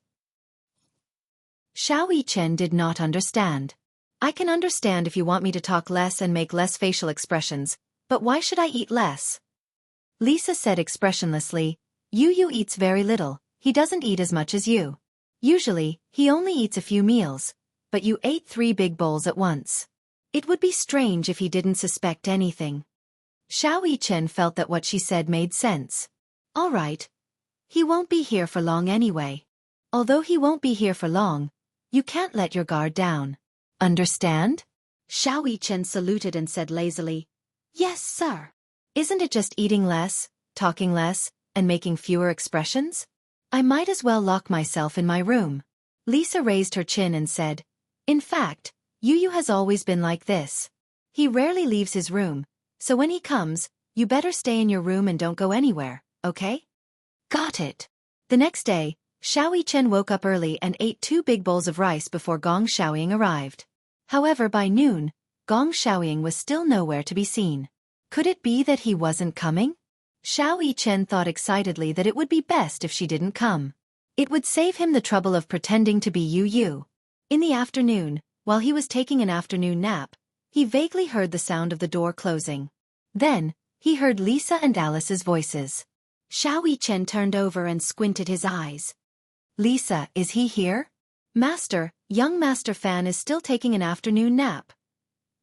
Xiao Yichen did not understand. "I can understand if you want me to talk less and make less facial expressions, but why should I eat less?" Lisa said expressionlessly, Yu eats very little, he doesn't eat as much as you. Usually, he only eats a few meals, but you ate 3 big bowls at once. It would be strange if he didn't suspect anything. Xiao Yichen felt that what she said made sense. All right. He won't be here for long anyway. Although he won't be here for long, you can't let your guard down. Understand? Xiao Yichen saluted and said lazily, "Yes, sir." "Isn't it just eating less, talking less, and making fewer expressions? I might as well lock myself in my room." Lisa raised her chin and said, "In fact, Yu has always been like this. He rarely leaves his room, so when he comes, you better stay in your room and don't go anywhere, okay?" "Got it." The next day, Xiao Yichen woke up early and ate 2 big bowls of rice before Gong Xiaoying arrived. However, by noon, Gong Xiaoying was still nowhere to be seen. Could it be that he wasn't coming? Xiao Yichen thought excitedly that it would be best if she didn't come. It would save him the trouble of pretending to be Yu. In the afternoon, while he was taking an afternoon nap, he vaguely heard the sound of the door closing. Then, he heard Lisa and Alice's voices. Xiao Yichen turned over and squinted his eyes. "Lisa, is he here?" "Master, young Master Fan is still taking an afternoon nap."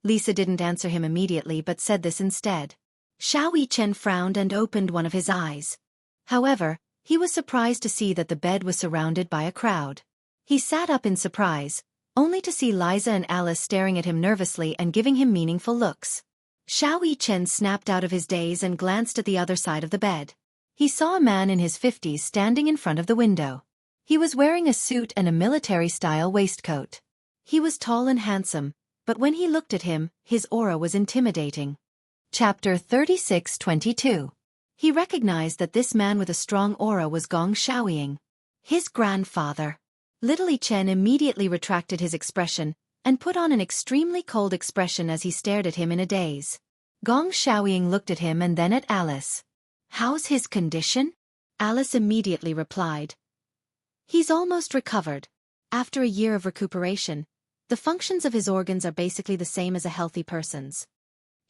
Lisa didn't answer him immediately but said this instead. Xiao Yichen frowned and opened one of his eyes. However, he was surprised to see that the bed was surrounded by a crowd. He sat up in surprise, only to see Liza and Alice staring at him nervously and giving him meaningful looks. Xiao Yichen snapped out of his daze and glanced at the other side of the bed. He saw a man in his 50s standing in front of the window. He was wearing a suit and a military-style waistcoat. He was tall and handsome, but when he looked at him, his aura was intimidating. Chapter 36-22. He recognized that this man with a strong aura was Gong Xiaoying, his grandfather. Little Yichen immediately retracted his expression and put on an extremely cold expression as he stared at him in a daze. Gong Xiaoying looked at him and then at Alice. "How's his condition?" Alice immediately replied. "He's almost recovered. After a year of recuperation, the functions of his organs are basically the same as a healthy person's."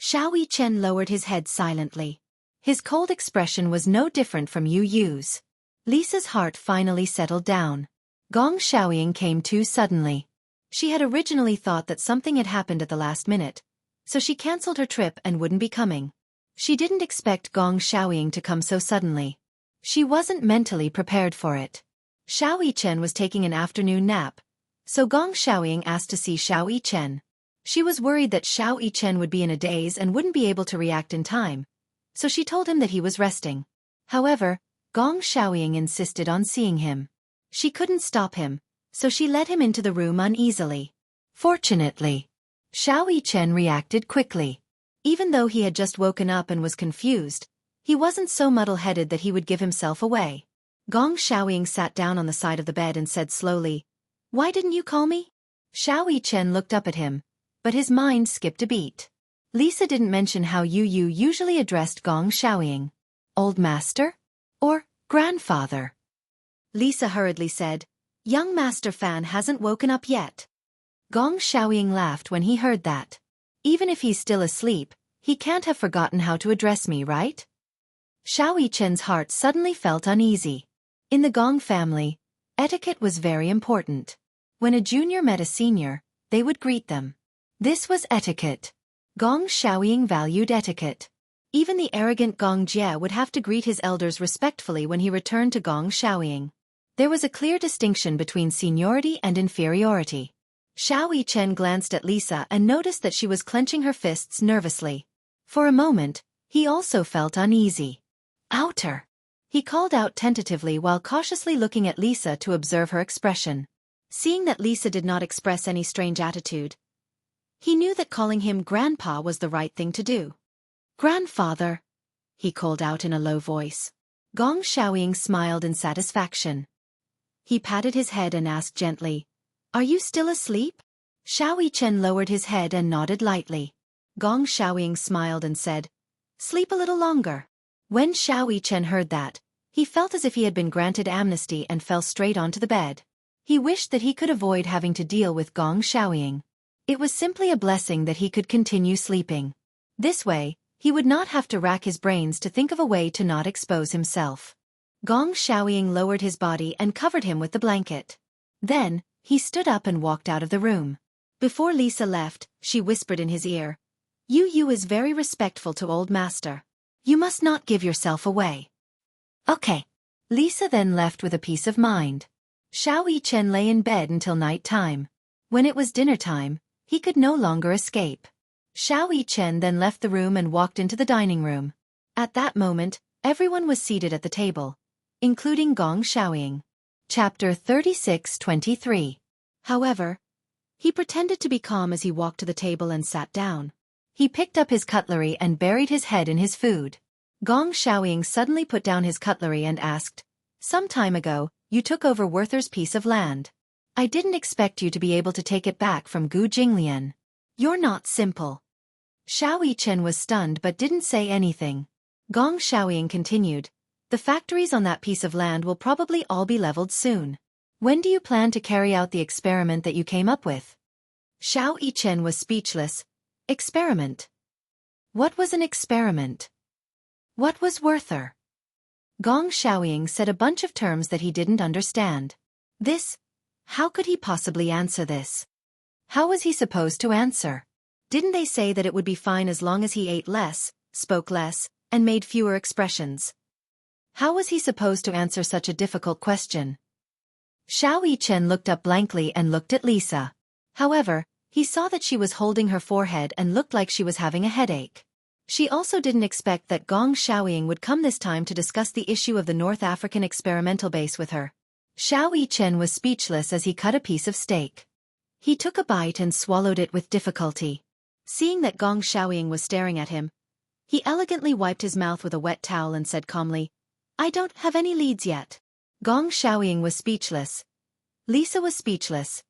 Xiao Yichen lowered his head silently. His cold expression was no different from Yu's. Lisa's heart finally settled down. Gong Xiaoying came too suddenly. She had originally thought that something had happened at the last minute, so she cancelled her trip and wouldn't be coming. She didn't expect Gong Xiaoying to come so suddenly. She wasn't mentally prepared for it. Xiao Yichen was taking an afternoon nap, so Gong Xiaoying asked to see Xiao Yichen. She was worried that Xiao Yichen would be in a daze and wouldn't be able to react in time, so she told him that he was resting. However, Gong Xiaoying insisted on seeing him. She couldn't stop him, so she led him into the room uneasily. Fortunately, Xiao Yichen reacted quickly. Even though he had just woken up and was confused, he wasn't so muddle-headed that he would give himself away. Gong Xiaoying sat down on the side of the bed and said slowly, "Why didn't you call me?" Xiao Yichen looked up at him, but his mind skipped a beat. Lisa didn't mention how Yu usually addressed Gong Xiaoying. "Old master?" or "grandfather?" Lisa hurriedly said, "Young Master Fan hasn't woken up yet." Gong Xiaoying laughed when he heard that. Even if he's still asleep, he can't have forgotten how to address me, right? Xiao Yichen's heart suddenly felt uneasy. In the Gong family, etiquette was very important. When a junior met a senior, they would greet them. This was etiquette. Gong Xiaoying valued etiquette. Even the arrogant Gong Jie would have to greet his elders respectfully when he returned to Gong Xiaoying. There was a clear distinction between seniority and inferiority. Xiao Yichen glanced at Lisa and noticed that she was clenching her fists nervously. For a moment, he also felt uneasy. "Outer," he called out tentatively while cautiously looking at Lisa to observe her expression. Seeing that Lisa did not express any strange attitude, he knew that calling him Grandpa was the right thing to do. "Grandfather," he called out in a low voice. Gong Xiaoying smiled in satisfaction. He patted his head and asked gently, "Are you still asleep?" Xiao Yichen lowered his head and nodded lightly. Gong Xiaoying smiled and said, "Sleep a little longer." When Xiao Yichen heard that, he felt as if he had been granted amnesty and fell straight onto the bed. He wished that he could avoid having to deal with Gong Xiaoying. It was simply a blessing that he could continue sleeping. This way, he would not have to rack his brains to think of a way to not expose himself. Gong Xiaoying lowered his body and covered him with the blanket. Then, he stood up and walked out of the room. Before Lisa left, she whispered in his ear, "Yu is very respectful to old master. You must not give yourself away." "Okay." Lisa then left with a peace of mind. Xiao Yichen lay in bed until night time. When it was dinner time, he could no longer escape. Xiao Yichen then left the room and walked into the dining room. At that moment, everyone was seated at the table, including Gong Xiaoying. Chapter 36-23. However, he pretended to be calm as he walked to the table and sat down. He picked up his cutlery and buried his head in his food. Gong Xiaoying suddenly put down his cutlery and asked, "Some time ago, you took over Werther's piece of land. I didn't expect you to be able to take it back from Gu Jinglian. You're not simple." Xiao Yichen was stunned but didn't say anything. Gong Xiaoying continued, "The factories on that piece of land will probably all be leveled soon. When do you plan to carry out the experiment that you came up with?" Xiao Yichen was speechless. Experiment? What was an experiment? What was Werther? Gong Xiaoying said a bunch of terms that he didn't understand. How could he possibly answer this? How was he supposed to answer? Didn't they say that it would be fine as long as he ate less, spoke less, and made fewer expressions? How was he supposed to answer such a difficult question? Xiao Yichen looked up blankly and looked at Lisa. However, he saw that she was holding her forehead and looked like she was having a headache. She also didn't expect that Gong Xiaoying would come this time to discuss the issue of the North African experimental base with her. Xiao Yichen was speechless as he cut a piece of steak. He took a bite and swallowed it with difficulty. Seeing that Gong Xiaoying was staring at him, he elegantly wiped his mouth with a wet towel and said calmly, "I don't have any leads yet." Gong Xiaoying was speechless. Lisa was speechless.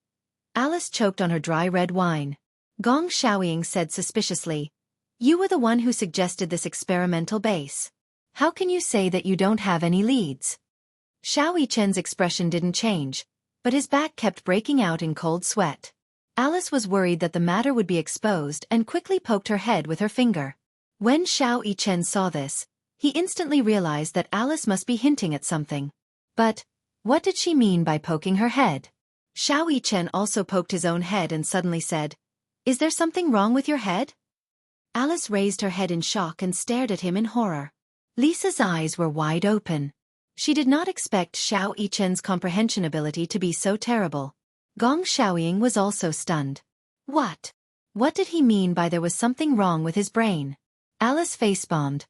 Alice choked on her dry red wine. Gong Xiaoying said suspiciously, "You were the one who suggested this experimental base. How can you say that you don't have any leads?" Xiao Yichen's expression didn't change, but his back kept breaking out in cold sweat. Alice was worried that the matter would be exposed and quickly poked her head with her finger. When Xiao Yichen saw this, he instantly realized that Alice must be hinting at something. But what did she mean by poking her head? Xiao Yichen also poked his own head and suddenly said, "Is there something wrong with your head?" Alice raised her head in shock and stared at him in horror. Lisa's eyes were wide open. She did not expect Xiao Yichen's comprehension ability to be so terrible. Gong Xiaoying was also stunned. What? What did he mean by there was something wrong with his brain? Alice face-bombed,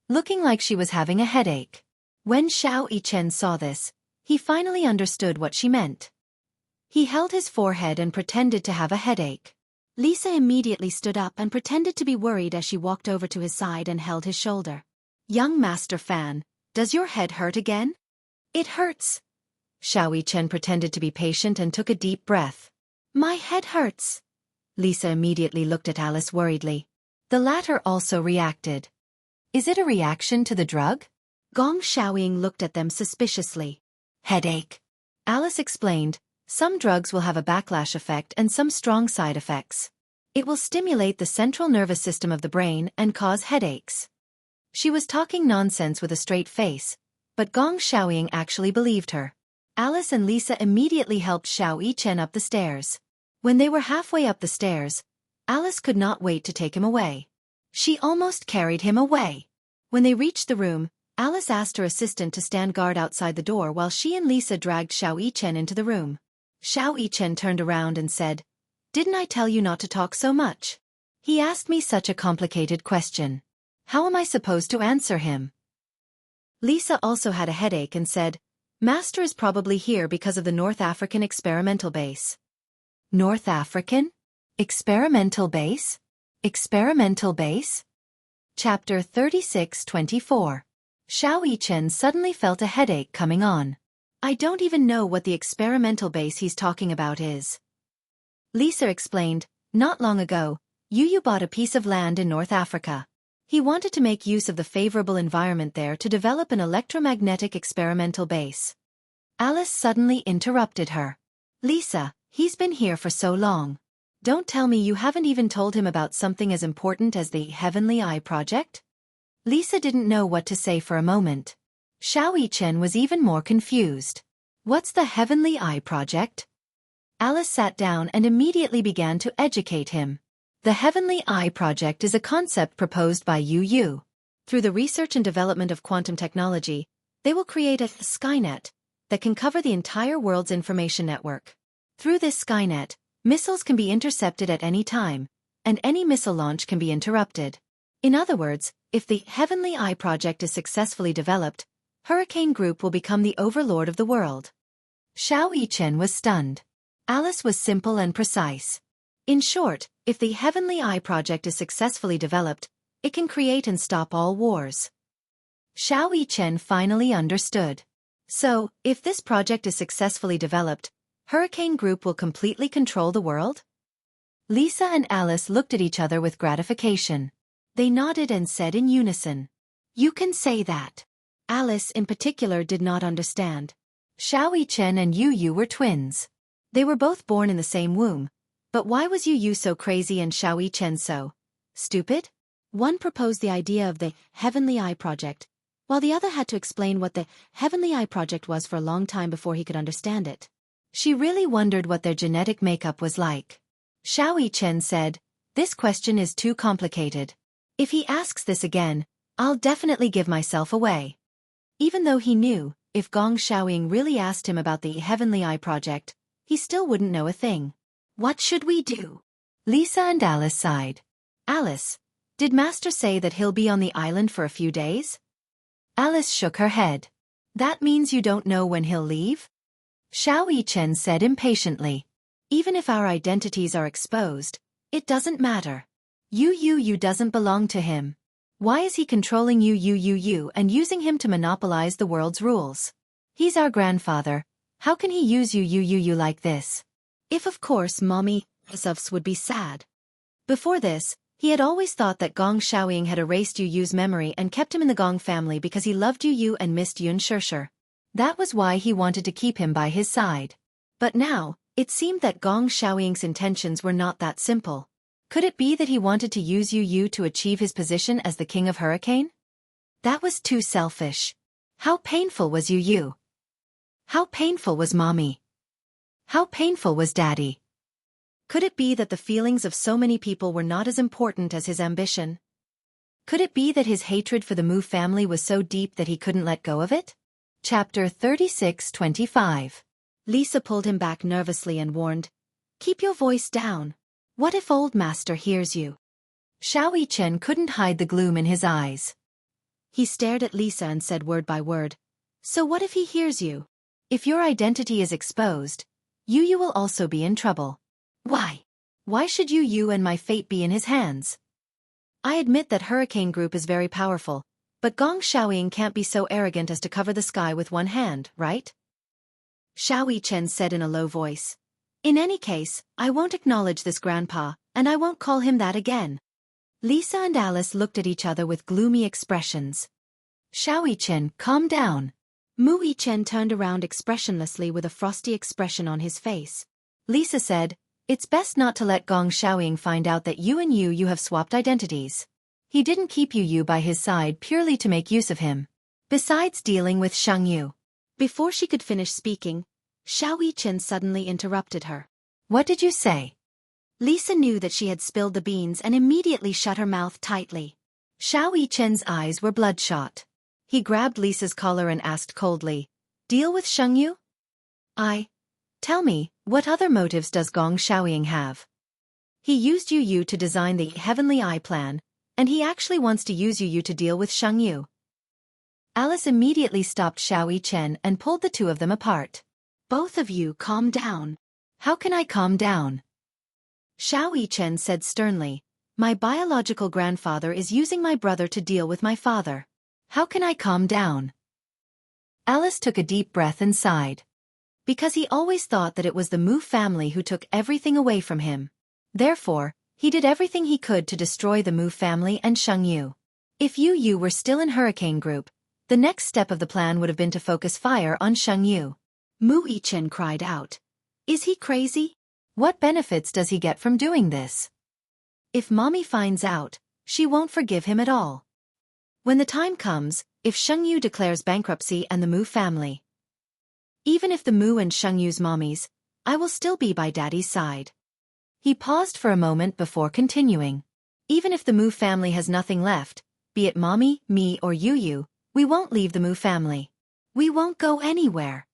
looking like she was having a headache. When Xiao Yichen saw this, he finally understood what she meant. He held his forehead and pretended to have a headache. Lisa immediately stood up and pretended to be worried as she walked over to his side and held his shoulder. "Young Master Fan, does your head hurt again?" "It hurts." Xiao Yichen pretended to be patient and took a deep breath. "My head hurts." Lisa immediately looked at Alice worriedly. The latter also reacted. "Is it a reaction to the drug?" Gong Xiaoying looked at them suspiciously. "Headache," Alice explained. "Some drugs will have a backlash effect and some strong side effects. It will stimulate the central nervous system of the brain and cause headaches. She was talking nonsense with a straight face, but Gong Xiaoying actually believed her. Alice and Lisa immediately helped Xiao Yichen up the stairs. When they were halfway up the stairs, Alice could not wait to take him away. She almost carried him away. When they reached the room, Alice asked her assistant to stand guard outside the door while she and Lisa dragged Xiao Yichen into the room. Xiao Yichen turned around and said, "Didn't I tell you not to talk so much? He asked me such a complicated question. How am I supposed to answer him?" Lisa also had a headache and said, "Master is probably here because of the North African experimental base." North African? Experimental base? Experimental base? Chapter 36-24. Xiao Yichen suddenly felt a headache coming on. "I don't even know what the experimental base he's talking about is." Lisa explained, "Not long ago, Yu bought a piece of land in North Africa. He wanted to make use of the favorable environment there to develop an electromagnetic experimental base." Alice suddenly interrupted her. "Lisa, he's been here for so long. Don't tell me you haven't even told him about something as important as the Heavenly Eye Project?" Lisa didn't know what to say for a moment. Xiao Yichen was even more confused. "What's the Heavenly Eye Project?" Alice sat down and immediately began to educate him. The Heavenly Eye Project is a concept proposed by Yu. Through the research and development of quantum technology, they will create a Skynet that can cover the entire world's information network. Through this Skynet, missiles can be intercepted at any time, and any missile launch can be interrupted. In other words, if the Heavenly Eye Project is successfully developed, Hurricane Group will become the overlord of the world. Xiao Yichen was stunned. Alice was simple and precise. In short, if the Heavenly Eye Project is successfully developed, it can create and stop all wars. Xiao Yichen finally understood. So, if this project is successfully developed, Hurricane Group will completely control the world? Lisa and Alice looked at each other with gratification. They nodded and said in unison, "You can say that." Alice in particular did not understand. Xiao Yichen and Yu were twins. They were both born in the same womb. But why was Yu so crazy and Xiao Yichen so stupid? One proposed the idea of the Heavenly Eye Project, while the other had to explain what the Heavenly Eye Project was for a long time before he could understand it. She really wondered what their genetic makeup was like. Xiao Yichen said, "This question is too complicated. If he asks this again, I'll definitely give myself away." Even though he knew, if Gong Xiaoying really asked him about the Heavenly Eye Project, he still wouldn't know a thing. "What should we do?" Lisa and Alice sighed. "Alice, did Master say that he'll be on the island for a few days?" Alice shook her head. "That means you don't know when he'll leave?" Xiao Yichen said impatiently. "Even if our identities are exposed, it doesn't matter. Yu doesn't belong to him. Why is he controlling you and using him to monopolize the world's rules? He's our grandfather. How can he use you like this? If of course Mommy Yusuf's would be sad." Before this, he had always thought that Gong Xiaoying had erased Yu's memory and kept him in the Gong family because he loved Yu and missed Yun Shirshir. That was why he wanted to keep him by his side. But now, it seemed that Gong Xiaoying's intentions were not that simple. Could it be that he wanted to use Yu to achieve his position as the king of Hurricane? That was too selfish. How painful was Yu? How painful was Mommy? How painful was Daddy? Could it be that the feelings of so many people were not as important as his ambition? Could it be that his hatred for the Mu family was so deep that he couldn't let go of it? Chapter 36-25. Lisa pulled him back nervously and warned, "Keep your voice down. What if old Master hears you?" Xiao Yichen couldn't hide the gloom in his eyes. He stared at Lisa and said word by word, "So what if he hears you? If your identity is exposed, Yu will also be in trouble." "Why? Why should Yu and my fate be in his hands? I admit that Hurricane Group is very powerful, but Gong Xiaoying can't be so arrogant as to cover the sky with one hand, right?" Xiao Yichen said in a low voice. "In any case, I won't acknowledge this grandpa, and I won't call him that again." Lisa and Alice looked at each other with gloomy expressions. "Xiao Yichen, calm down." Mu Yichen turned around expressionlessly with a frosty expression on his face. Lisa said, It's best not to let Gong Xiaoying find out that you and you have swapped identities. He didn't keep you by his side purely to make use of him. Besides dealing with Shang Yu. Before she could finish speaking, Xiao Yichen suddenly interrupted her. What did you say? Lisa knew that she had spilled the beans and immediately shut her mouth tightly. Xiao Yichen's eyes were bloodshot. He grabbed Lisa's collar and asked coldly, Deal with Shang Yu? Tell me, what other motives does Gong Xiaoying have? He used Yu to design the Heavenly Eye plan, and he actually wants to use Yu to deal with Shang Yu. Alice immediately stopped Xiao Yichen and pulled the two of them apart. Both of you calm down. How can I calm down? Xiao Yichen said sternly, My biological grandfather is using my brother to deal with my father. How can I calm down? Alice took a deep breath and sighed. Because he always thought that it was the Mu family who took everything away from him. Therefore, he did everything he could to destroy the Mu family and Shang Yu. If Yu were still in Hurricane Group, the next step of the plan would have been to focus fire on Shang Yu. Mu Yichen cried out. Is he crazy? What benefits does he get from doing this? If Mommy finds out, she won't forgive him at all. When the time comes, if Shang Yu declares bankruptcy and the Mu family, even if the Mu and Shang Yu's mommies, I will still be by Daddy's side. He paused for a moment before continuing. Even if the Mu family has nothing left, be it Mommy, me or Yu, we won't leave the Mu family. We won't go anywhere.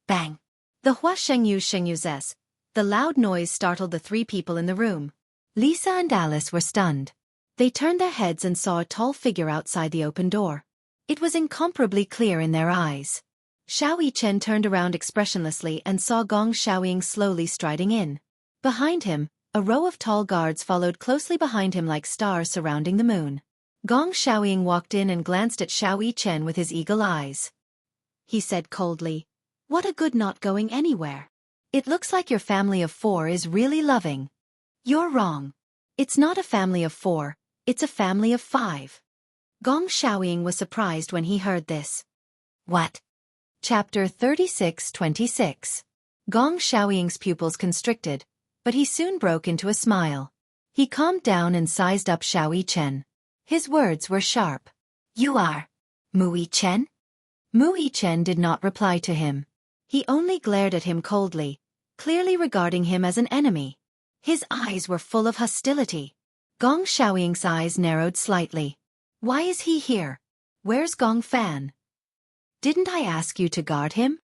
Bang! The Hua Shengyu's S. The loud noise startled the three people in the room. Lisa and Alice were stunned. They turned their heads and saw a tall figure outside the open door. It was incomparably clear in their eyes. Xiao Yichen turned around expressionlessly and saw Gong Xiaoying slowly striding in. Behind him, a row of tall guards followed closely behind him like stars surrounding the moon. Gong Xiaoying walked in and glanced at Xiao Yichen with his eagle eyes. He said coldly, What a good not going anywhere. It looks like your family of 4 is really loving. You're wrong. It's not a family of 4, it's a family of 5. Gong Xiaoying was surprised when he heard this. What? Chapter 36-26. Gong Xiaoying's pupils constricted, but he soon broke into a smile. He calmed down and sized up Xiao Yichen. His words were sharp. You are Mu Yichen? Mu Yichen did not reply to him. He only glared at him coldly, clearly regarding him as an enemy. His eyes were full of hostility. Gong Xiaoying's eyes narrowed slightly. Why is he here? Where's Gong Fan? Didn't I ask you to guard him?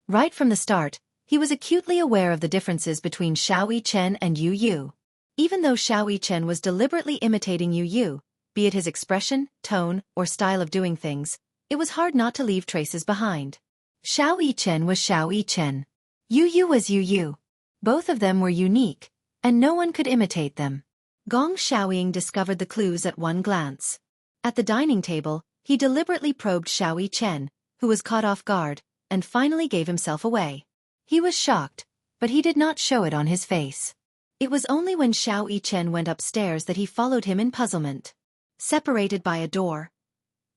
Right from the start, he was acutely aware of the differences between Xiao Yichen and Yu. Even though Xiao Yichen was deliberately imitating Yu, be it his expression, tone, or style of doing things, it was hard not to leave traces behind. Xiao Yichen was Xiao Yichen. Yu was Yu. Both of them were unique, and no one could imitate them. Gong Xiaoying discovered the clues at one glance. At the dining table, he deliberately probed Xiao Yichen, who was caught off guard, and finally gave himself away. He was shocked, but he did not show it on his face. It was only when Xiao Yichen went upstairs that he followed him in puzzlement. Separated by a door,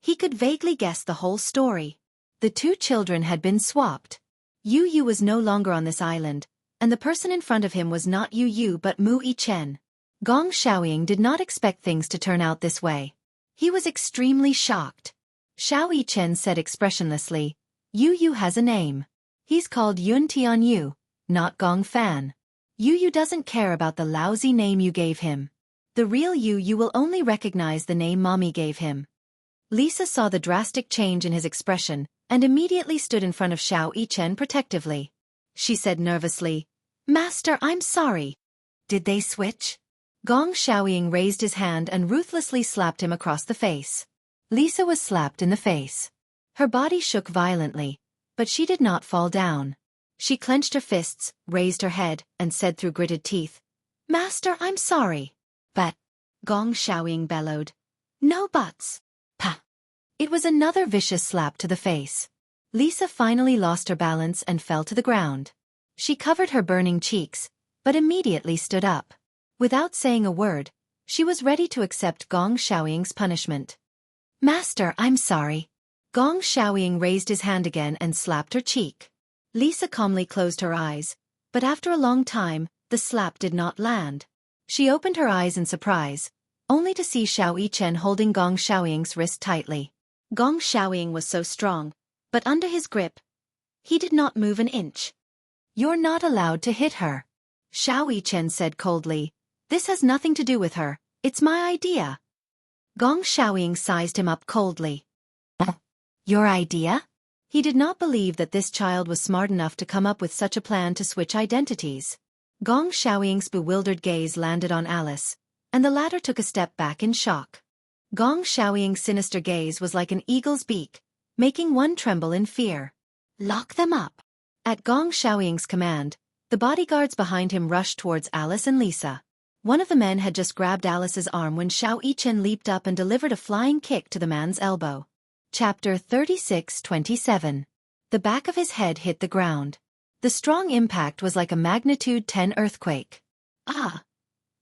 he could vaguely guess the whole story. The two children had been swapped. Yu was no longer on this island, and the person in front of him was not Yu but Mu Yichen. Gong Xiaoying did not expect things to turn out this way. He was extremely shocked. Xiao Yichen said expressionlessly, Yu has a name. He's called Yun Tian Yu, not Gong Fan. Yu doesn't care about the lousy name you gave him. The real Yu will only recognize the name Mommy gave him. Lisa saw the drastic change in his expression and immediately stood in front of Xiao Yichen protectively. She said nervously, Master, I'm sorry. Did they switch? Gong Xiaoying raised his hand and ruthlessly slapped him across the face. Lisa was slapped in the face. Her body shook violently, but she did not fall down. She clenched her fists, raised her head, and said through gritted teeth, Master, I'm sorry. But, Gong Xiaoying bellowed, No buts. Pah. It was another vicious slap to the face. Lisa finally lost her balance and fell to the ground. She covered her burning cheeks, but immediately stood up. Without saying a word, she was ready to accept Gong Xiaoying's punishment. Master, I'm sorry. Gong Xiaoying raised his hand again and slapped her cheek. Lisa calmly closed her eyes, but after a long time, the slap did not land. She opened her eyes in surprise, only to see Xiao Yichen holding Gong Xiaoying's wrist tightly. Gong Xiaoying was so strong, but under his grip, he did not move an inch. "You're not allowed to hit her," Xiao Yichen said coldly. "This has nothing to do with her, it's my idea." Gong Xiaoying sized him up coldly. "Your idea?" He did not believe that this child was smart enough to come up with such a plan to switch identities. Gong Xiaoying's bewildered gaze landed on Alice, and the latter took a step back in shock. Gong Xiaoying's sinister gaze was like an eagle's beak, making one tremble in fear. "Lock them up." At Gong Xiaoying's command, the bodyguards behind him rushed towards Alice and Lisa. One of the men had just grabbed Alice's arm when Xiao Yichen leaped up and delivered a flying kick to the man's elbow. Chapter 36:27. The back of his head hit the ground. The strong impact was like a magnitude 10 earthquake.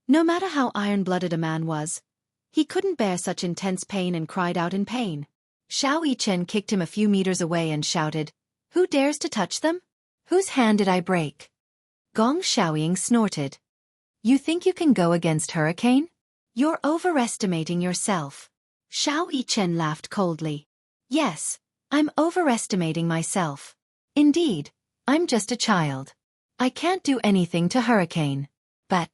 No matter how iron-blooded a man was, he couldn't bear such intense pain and cried out in pain. Xiao Yichen kicked him a few meters away and shouted, "Who dares to touch them? Whose hand did I break?" Gong Xiaoying snorted. "You think you can go against Hurricane? You're overestimating yourself." Xiao Yichen laughed coldly. "Yes, I'm overestimating myself. Indeed, I'm just a child. I can't do anything to Hurricane." But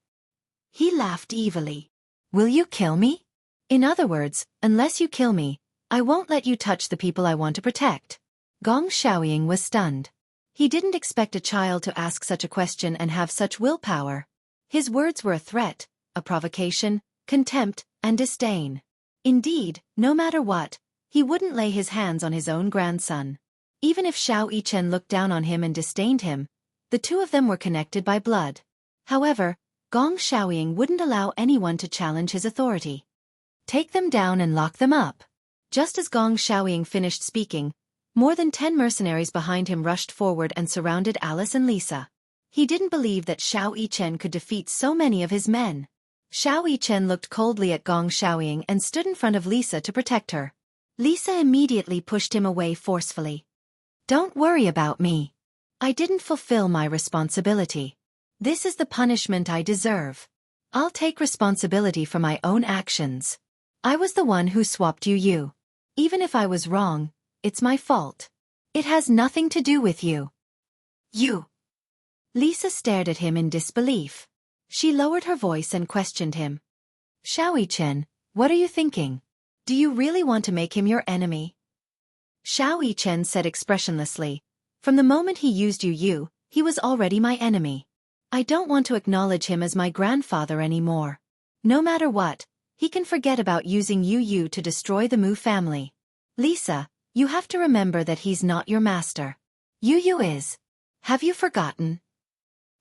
he laughed evilly. "Will you kill me? In other words, unless you kill me, I won't let you touch the people I want to protect." Gong Xiaoying was stunned. He didn't expect a child to ask such a question and have such willpower. His words were a threat, a provocation, contempt, and disdain. Indeed, no matter what, he wouldn't lay his hands on his own grandson. Even if Xiao Yichen looked down on him and disdained him, the two of them were connected by blood. However, Gong Xiaoying wouldn't allow anyone to challenge his authority. "Take them down and lock them up." Just as Gong Xiaoying finished speaking, more than 10 mercenaries behind him rushed forward and surrounded Alice and Lisa. He didn't believe that Xiao Yichen could defeat so many of his men. Xiao Yichen looked coldly at Gong Xiaoying and stood in front of Lisa to protect her. Lisa immediately pushed him away forcefully. "Don't worry about me. I didn't fulfill my responsibility. This is the punishment I deserve. I'll take responsibility for my own actions. I was the one who swapped you. Even if I was wrong, it's my fault. It has nothing to do with you." "You?" Lisa stared at him in disbelief. She lowered her voice and questioned him. "Xiao Yichen, what are you thinking? Do you really want to make him your enemy?" Xiao Yichen said expressionlessly, "From the moment he used you, he was already my enemy. I don't want to acknowledge him as my grandfather anymore. No matter what, he can forget about using you to destroy the Mu family. Lisa, you have to remember that he's not your master. Yu is. Have you forgotten?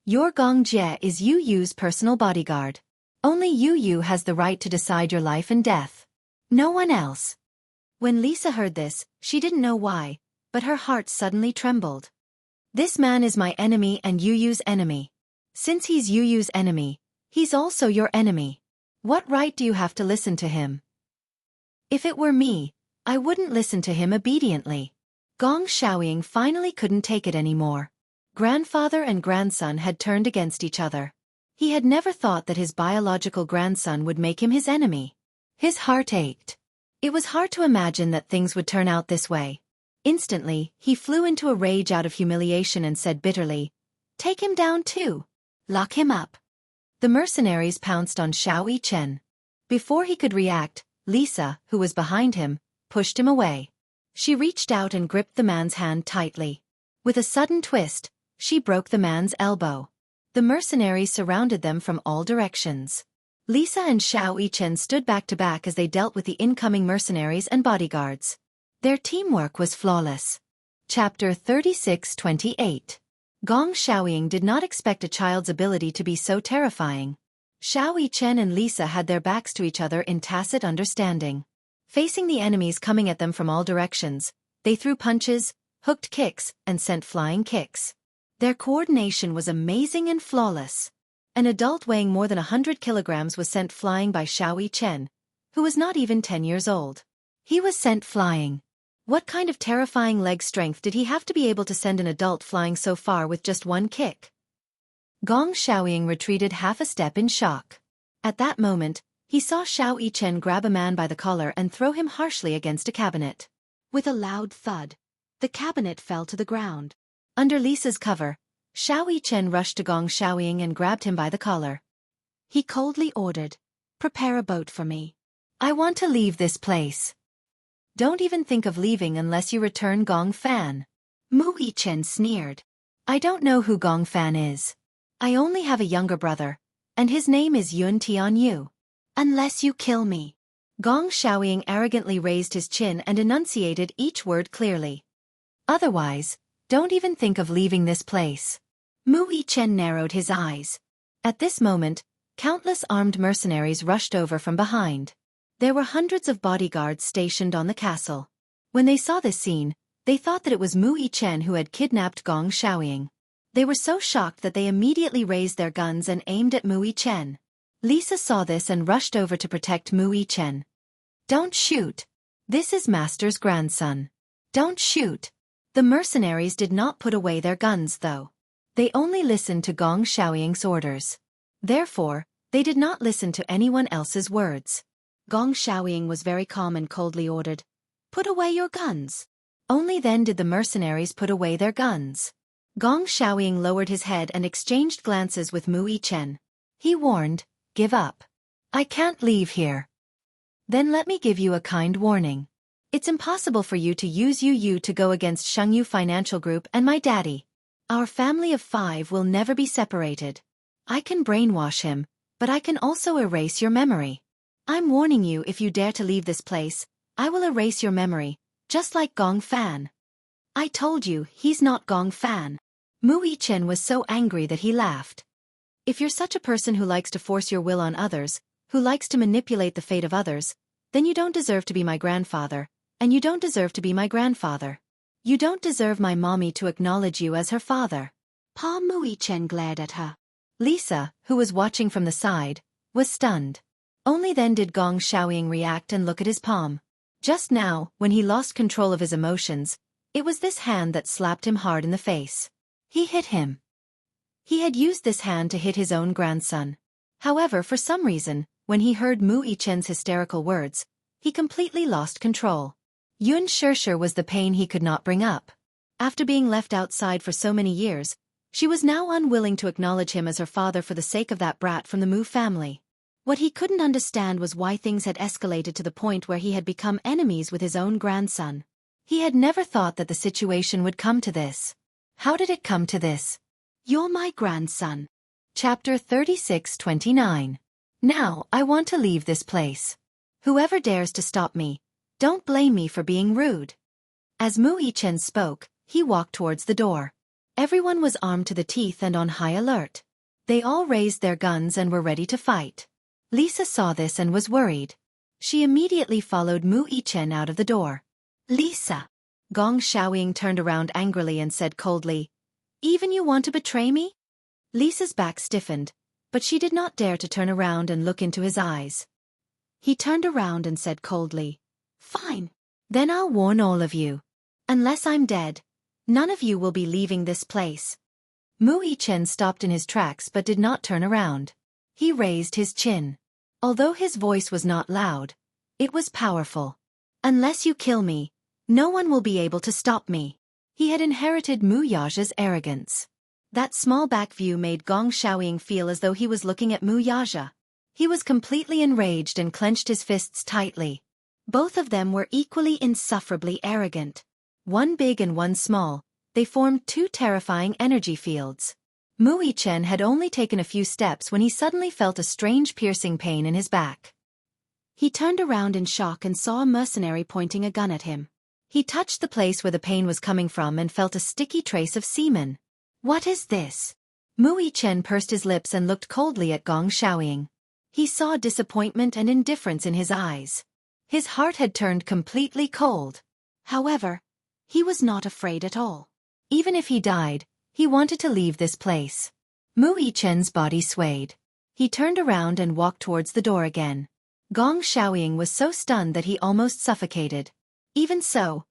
Your Gong Jie is Yu's personal bodyguard. Only Yu has the right to decide your life and death. No one else." When Lisa heard this, she didn't know why, but her heart suddenly trembled. "This man is my enemy and Yu's enemy. Since he's Yu's enemy, he's also your enemy. What right do you have to listen to him?" "If it were me, I wouldn't listen to him obediently." Gong Xiaoying finally couldn't take it anymore. Grandfather and grandson had turned against each other. He had never thought that his biological grandson would make him his enemy. His heart ached. It was hard to imagine that things would turn out this way. Instantly, he flew into a rage out of humiliation and said bitterly, "Take him down too. Lock him up." The mercenaries pounced on Xiao Yichen. Before he could react, Lisa, who was behind him, pushed him away. She reached out and gripped the man's hand tightly. With a sudden twist, she broke the man's elbow. The mercenaries surrounded them from all directions. Lisa and Xiao Yichen stood back to back as they dealt with the incoming mercenaries and bodyguards. Their teamwork was flawless. Chapter 36:28. Gong Xiaoying did not expect a child's ability to be so terrifying. Xiao Yichen and Lisa had their backs to each other in tacit understanding. Facing the enemies coming at them from all directions, they threw punches, hooked kicks, and sent flying kicks. Their coordination was amazing and flawless. An adult weighing more than 100 kilograms was sent flying by Xiao Yichen, who was not even 10 years old. He was sent flying. What kind of terrifying leg strength did he have to be able to send an adult flying so far with just one kick? Gong Xiaoying retreated half a step in shock. At that moment, he saw Xiao Yichen grab a man by the collar and throw him harshly against a cabinet. With a loud thud, the cabinet fell to the ground. Under Lisa's cover, Xiao Yichen rushed to Gong Xiaoying and grabbed him by the collar. He coldly ordered, "Prepare a boat for me. I want to leave this place." "Don't even think of leaving unless you return Gong Fan." Mu Yichen sneered. "I don't know who Gong Fan is. I only have a younger brother, and his name is Yun Tianyu. Unless you kill me." Gong Xiaoying arrogantly raised his chin and enunciated each word clearly. "Otherwise, don't even think of leaving this place." Mu Yichen narrowed his eyes. At this moment, countless armed mercenaries rushed over from behind. There were hundreds of bodyguards stationed on the castle. When they saw this scene, they thought that it was Mu Yichen who had kidnapped Gong Xiaoying. They were so shocked that they immediately raised their guns and aimed at Mu Yichen. Lisa saw this and rushed over to protect Mu Yichen. "Don't shoot. This is Master's grandson. Don't shoot." The mercenaries did not put away their guns though. They only listened to Gong Xiaoying's orders. Therefore, they did not listen to anyone else's words. Gong Xiaoying was very calm and coldly ordered, "Put away your guns." Only then did the mercenaries put away their guns. Gong Xiaoying lowered his head and exchanged glances with Mu Yichen. He warned, "Give up. I can't leave here." "Then let me give you a kind warning. It's impossible for you to use Yu to go against Shengyu Financial Group and my daddy. Our family of 5 will never be separated. I can brainwash him, but I can also erase your memory. I'm warning you, if you dare to leave this place, I will erase your memory, just like Gong Fan." "I told you, he's not Gong Fan." Mu Yichen was so angry that he laughed. "If you're such a person who likes to force your will on others, who likes to manipulate the fate of others, then you don't deserve to be my grandfather, and you don't deserve to be my grandfather. You don't deserve my mommy to acknowledge you as her father." Pa Mu Yichen glared at her. Lisa, who was watching from the side, was stunned. Only then did Gong Xiaoying react and look at his palm. Just now, when he lost control of his emotions, it was this hand that slapped him hard in the face. He hit him. He had used this hand to hit his own grandson. However, for some reason, when he heard Mu Yichen's hysterical words, he completely lost control. Yun Shishir was the pain he could not bring up. After being left outside for so many years, she was now unwilling to acknowledge him as her father for the sake of that brat from the Mu family. What he couldn't understand was why things had escalated to the point where he had become enemies with his own grandson. He had never thought that the situation would come to this. How did it come to this? "You're my grandson." Chapter 36:29. "Now, I want to leave this place. Whoever dares to stop me, don't blame me for being rude." As Mu Yichen spoke, he walked towards the door. Everyone was armed to the teeth and on high alert. They all raised their guns and were ready to fight. Lisa saw this and was worried. She immediately followed Mu Yichen out of the door. "Lisa." Gong Xiaoying turned around angrily and said coldly, "Even you want to betray me?" Lisa's back stiffened, but she did not dare to turn around and look into his eyes. He turned around and said coldly, "Fine. Then I'll warn all of you. Unless I'm dead, none of you will be leaving this place." Mu Yichen stopped in his tracks but did not turn around. He raised his chin. Although his voice was not loud, it was powerful. "Unless you kill me, no one will be able to stop me." He had inherited Mu Yaja's arrogance. That small back view made Gong Xiaoying feel as though he was looking at Mu Yaja. He was completely enraged and clenched his fists tightly. Both of them were equally insufferably arrogant. One big and one small, they formed 2 terrifying energy fields. Mu Yichen had only taken a few steps when he suddenly felt a strange piercing pain in his back. He turned around in shock and saw a mercenary pointing a gun at him. He touched the place where the pain was coming from and felt a sticky trace of semen. "What is this?" Mu Yichen pursed his lips and looked coldly at Gong Xiaoying. He saw disappointment and indifference in his eyes. His heart had turned completely cold. However, he was not afraid at all. Even if he died, he wanted to leave this place. Mu Yichen's body swayed. He turned around and walked towards the door again. Gong Xiaoying was so stunned that he almost suffocated. Even so,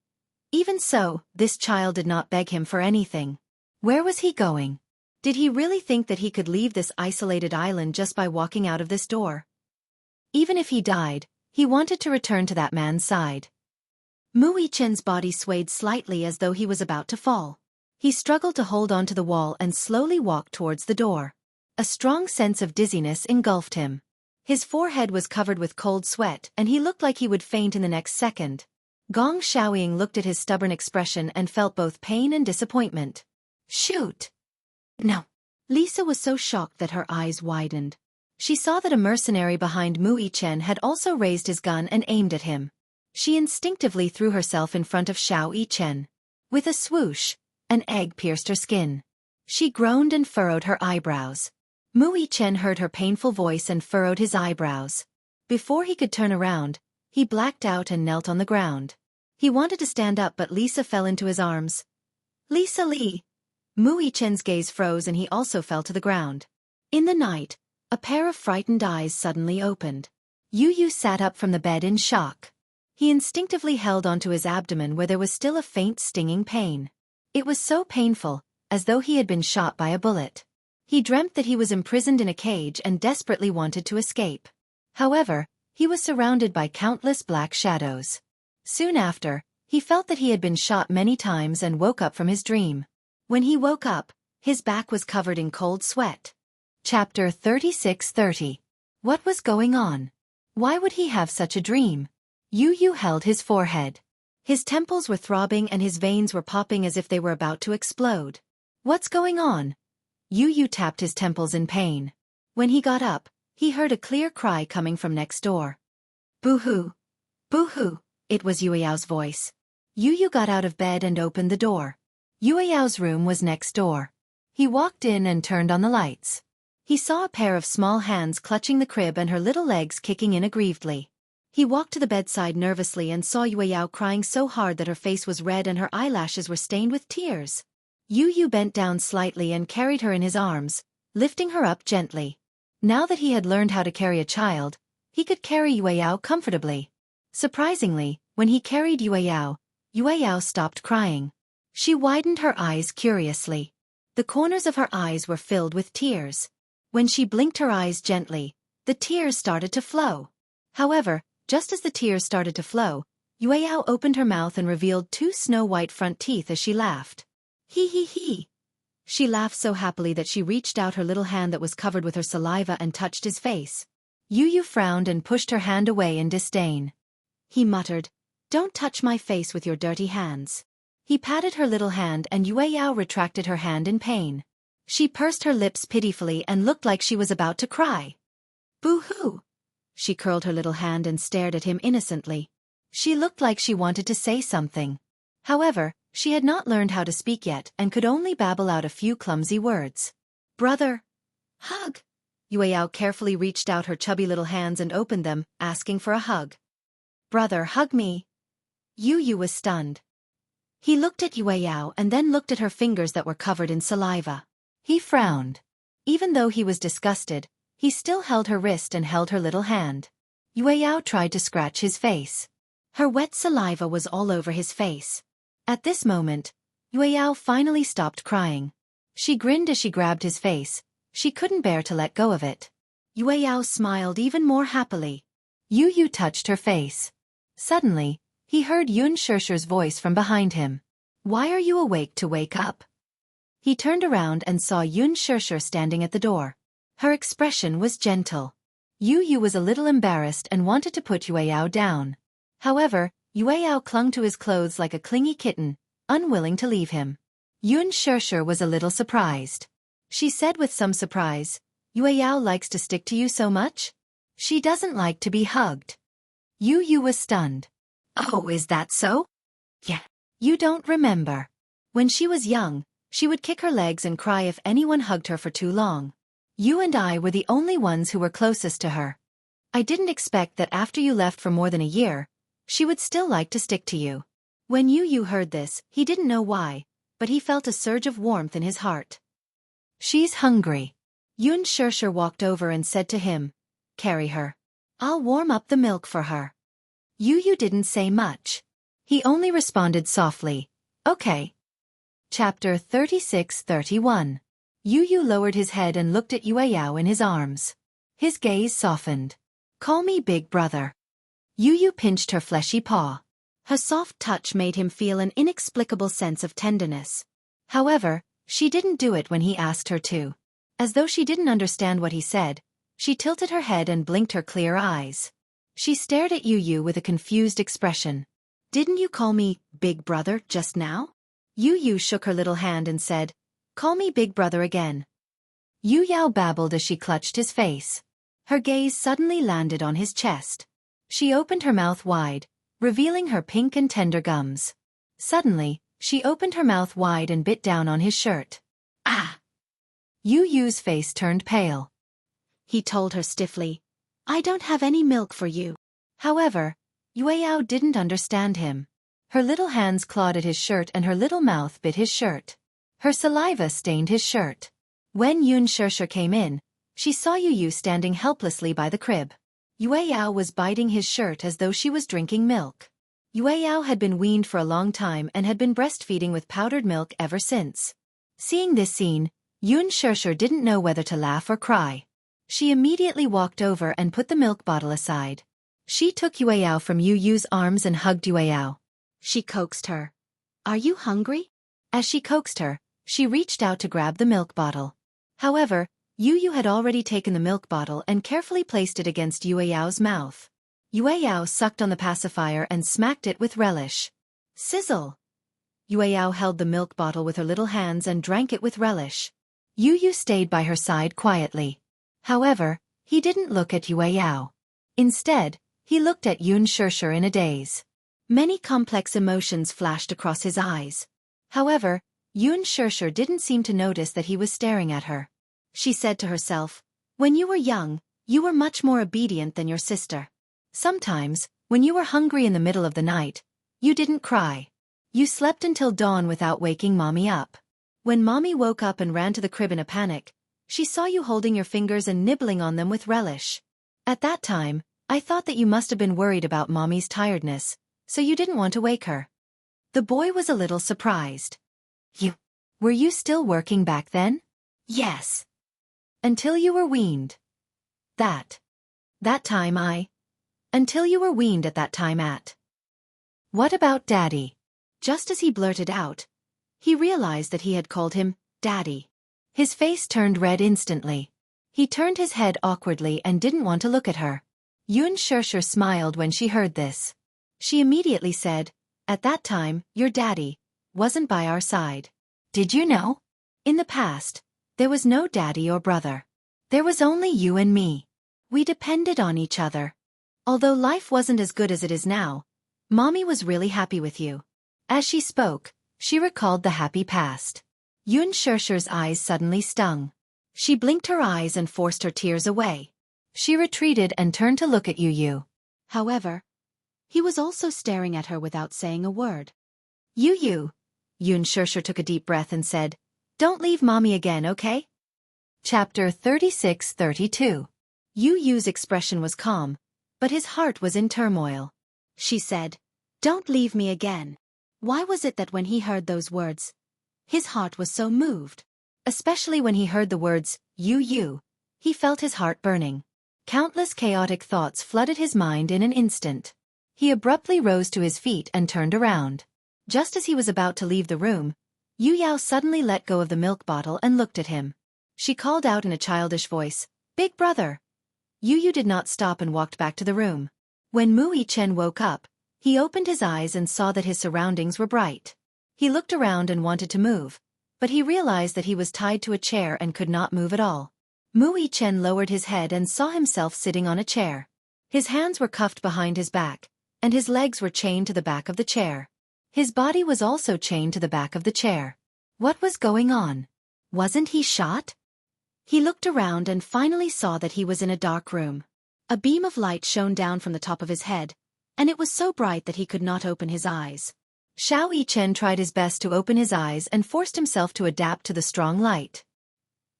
this child did not beg him for anything. Where was he going? Did he really think that he could leave this isolated island just by walking out of this door? Even if he died, he wanted to return to that man's side. Mu-Yi-chen's body swayed slightly as though he was about to fall. He struggled to hold onto the wall and slowly walked towards the door. A strong sense of dizziness engulfed him. His forehead was covered with cold sweat and he looked like he would faint in the next second. Gong Xiaoying looked at his stubborn expression and felt both pain and disappointment. Shoot! No. Lisa was so shocked that her eyes widened. She saw that a mercenary behind Mu-Yi-chen had also raised his gun and aimed at him. She instinctively threw herself in front of Xiao-Yi-chen. With a swoosh, an egg pierced her skin. She groaned and furrowed her eyebrows. Mu-Yi-chen heard her painful voice and furrowed his eyebrows. Before he could turn around, he blacked out and knelt on the ground. He wanted to stand up but Lisa fell into his arms. Lisa Lee! Mu-Yi-chen's gaze froze and he also fell to the ground. In the night, a pair of frightened eyes suddenly opened. Yu sat up from the bed in shock. He instinctively held onto his abdomen where there was still a faint stinging pain. It was so painful, as though he had been shot by a bullet. He dreamt that he was imprisoned in a cage and desperately wanted to escape. However, he was surrounded by countless black shadows. Soon after, he felt that he had been shot many times and woke up from his dream. When he woke up, his back was covered in cold sweat. Chapter 36:30. What was going on? Why would he have such a dream? Yu held his forehead. His temples were throbbing and his veins were popping as if they were about to explode. What's going on? Yu tapped his temples in pain. When he got up, he heard a clear cry coming from next door. Boo-hoo! Boo-hoo! It was Yueyao's voice. Yu got out of bed and opened the door. Yueyao's room was next door. He walked in and turned on the lights. He saw a pair of small hands clutching the crib and her little legs kicking in aggrievedly. He walked to the bedside nervously and saw Yueyao crying so hard that her face was red and her eyelashes were stained with tears. Yu bent down slightly and carried her in his arms, lifting her up gently. Now that he had learned how to carry a child, he could carry Yueyao comfortably. Surprisingly, when he carried Yueyao stopped crying. She widened her eyes curiously. The corners of her eyes were filled with tears. When she blinked her eyes gently, the tears started to flow. However, just as the tears started to flow, Yueyao opened her mouth and revealed two snow-white front teeth as she laughed. He. She laughed so happily that she reached out her little hand that was covered with her saliva and touched his face. Yu frowned and pushed her hand away in disdain. He muttered, "Don't touch my face with your dirty hands." He patted her little hand and Yueyao retracted her hand in pain. She pursed her lips pitifully and looked like she was about to cry. Boo-hoo! She curled her little hand and stared at him innocently. She looked like she wanted to say something. However, she had not learned how to speak yet and could only babble out a few clumsy words. Brother! Hug! Yueyao carefully reached out her chubby little hands and opened them, asking for a hug. Brother, hug me! Yu was stunned. He looked at Yueyao and then looked at her fingers that were covered in saliva. He frowned. Even though he was disgusted, he still held her wrist and held her little hand. Yueyao tried to scratch his face. Her wet saliva was all over his face. At this moment, Yueyao finally stopped crying. She grinned as she grabbed his face. She couldn't bear to let go of it. Yueyao smiled even more happily. Yu touched her face. Suddenly, he heard Yun Shirshir's voice from behind him. Why are you awake to wake up? He turned around and saw Yun Shirshir standing at the door. Her expression was gentle. Yu was a little embarrassed and wanted to put Yueyao down. However, Yueyao clung to his clothes like a clingy kitten, unwilling to leave him. Yun Shirshir was a little surprised. She said with some surprise, Yueyao likes to stick to you so much? She doesn't like to be hugged. Yu was stunned. Oh, is that so? Yeah. You don't remember. When she was young, she would kick her legs and cry if anyone hugged her for too long. You and I were the only ones who were closest to her. I didn't expect that after you left for more than a year, she would still like to stick to you. When Yu heard this, he didn't know why, but he felt a surge of warmth in his heart. She's hungry. Yun Shirshir walked over and said to him, Carry her. I'll warm up the milk for her. Yu didn't say much. He only responded softly, Okay. Chapter 36:31. Yu Yu lowered his head and looked at Yue Yao in his arms. His gaze softened. "Call me Big Brother." Yu Yu pinched her fleshy paw. Her soft touch made him feel an inexplicable sense of tenderness. However, she didn't do it when he asked her to. As though she didn't understand what he said, she tilted her head and blinked her clear eyes. She stared at Yu Yu with a confused expression. "Didn't you call me Big Brother just now?" Yu Yu shook her little hand and said, "Call me Big Brother again." Yu Yao babbled as she clutched his face. Her gaze suddenly landed on his chest. She opened her mouth wide, revealing her pink and tender gums. Suddenly, she opened her mouth wide and bit down on his shirt. "Ah!" Yu Yu's face turned pale. He told her stiffly, "I don't have any milk for you." However, Yue Yao didn't understand him. Her little hands clawed at his shirt and her little mouth bit his shirt. Her saliva stained his shirt. When Yun Shirshir came in, she saw Yu Yu standing helplessly by the crib. Yue Yao was biting his shirt as though she was drinking milk. Yue Yao had been weaned for a long time and had been breastfeeding with powdered milk ever since. Seeing this scene, Yun Shirshir didn't know whether to laugh or cry. She immediately walked over and put the milk bottle aside. She took Yue Yao from Yu Yu's arms and hugged Yue Yao. She coaxed her. "Are you hungry?" As she coaxed her, she reached out to grab the milk bottle. However, Yu Yu had already taken the milk bottle and carefully placed it against Yue Yao's mouth. Yue Yao sucked on the pacifier and smacked it with relish. Sizzle! Yue Yao held the milk bottle with her little hands and drank it with relish. Yu Yu stayed by her side quietly. However, he didn't look at Yue Yao. Instead, he looked at Yun Shirshir in a daze. Many complex emotions flashed across his eyes. However, Yun Shirshir didn't seem to notice that he was staring at her. She said to herself, "When you were young, you were much more obedient than your sister. Sometimes, when you were hungry in the middle of the night, you didn't cry. You slept until dawn without waking Mommy up. When Mommy woke up and ran to the crib in a panic, she saw you holding your fingers and nibbling on them with relish. At that time, I thought that you must have been worried about Mommy's tiredness, so you didn't want to wake her." The boy was a little surprised. Were you still working back then?" "Yes." "Until you were weaned." That time Until you were weaned at that time at." "What about Daddy?" Just as he blurted out, he realized that he had called him Daddy. His face turned red instantly. He turned his head awkwardly and didn't want to look at her. Yun Shirshir smiled when she heard this. She immediately said, "At that time, your daddy wasn't by our side. Did you know? In the past, there was no daddy or brother. There was only you and me. We depended on each other. Although life wasn't as good as it is now, Mommy was really happy with you." As she spoke, she recalled the happy past. Yun Shirshir's eyes suddenly stung. She blinked her eyes and forced her tears away. She retreated and turned to look at Yu Yu. However, he was also staring at her without saying a word. "Yu Yu." Yun Shirshir took a deep breath and said, "Don't leave Mommy again, okay?" Chapter 36-32. Yu Yu's expression was calm, but his heart was in turmoil. She said, "Don't leave me again." Why was it that when he heard those words, his heart was so moved? Especially when he heard the words, Yu Yu, he felt his heart burning. Countless chaotic thoughts flooded his mind in an instant. He abruptly rose to his feet and turned around. Just as he was about to leave the room, Yu Yao suddenly let go of the milk bottle and looked at him. She called out in a childish voice, "Big brother!" Yu Yu did not stop and walked back to the room. When Mui Chen woke up, he opened his eyes and saw that his surroundings were bright. He looked around and wanted to move, but he realized that he was tied to a chair and could not move at all. Mui Chen lowered his head and saw himself sitting on a chair. His hands were cuffed behind his back, and his legs were chained to the back of the chair. His body was also chained to the back of the chair. What was going on? Wasn't he shot? He looked around and finally saw that he was in a dark room. A beam of light shone down from the top of his head, and it was so bright that he could not open his eyes. Xiao Yichen tried his best to open his eyes and forced himself to adapt to the strong light.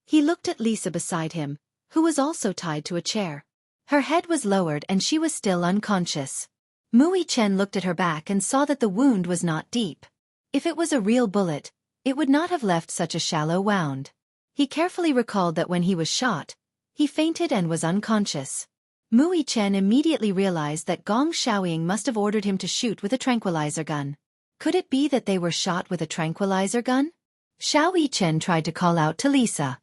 He looked at Lisa beside him, who was also tied to a chair. Her head was lowered and she was still unconscious. Mui Chen looked at her back and saw that the wound was not deep. If it was a real bullet, it would not have left such a shallow wound. He carefully recalled that when he was shot, he fainted and was unconscious. Mu Yichen immediately realized that Gong Xiaoying must have ordered him to shoot with a tranquilizer gun. Could it be that they were shot with a tranquilizer gun? Xiao Yichen tried to call out to Lisa.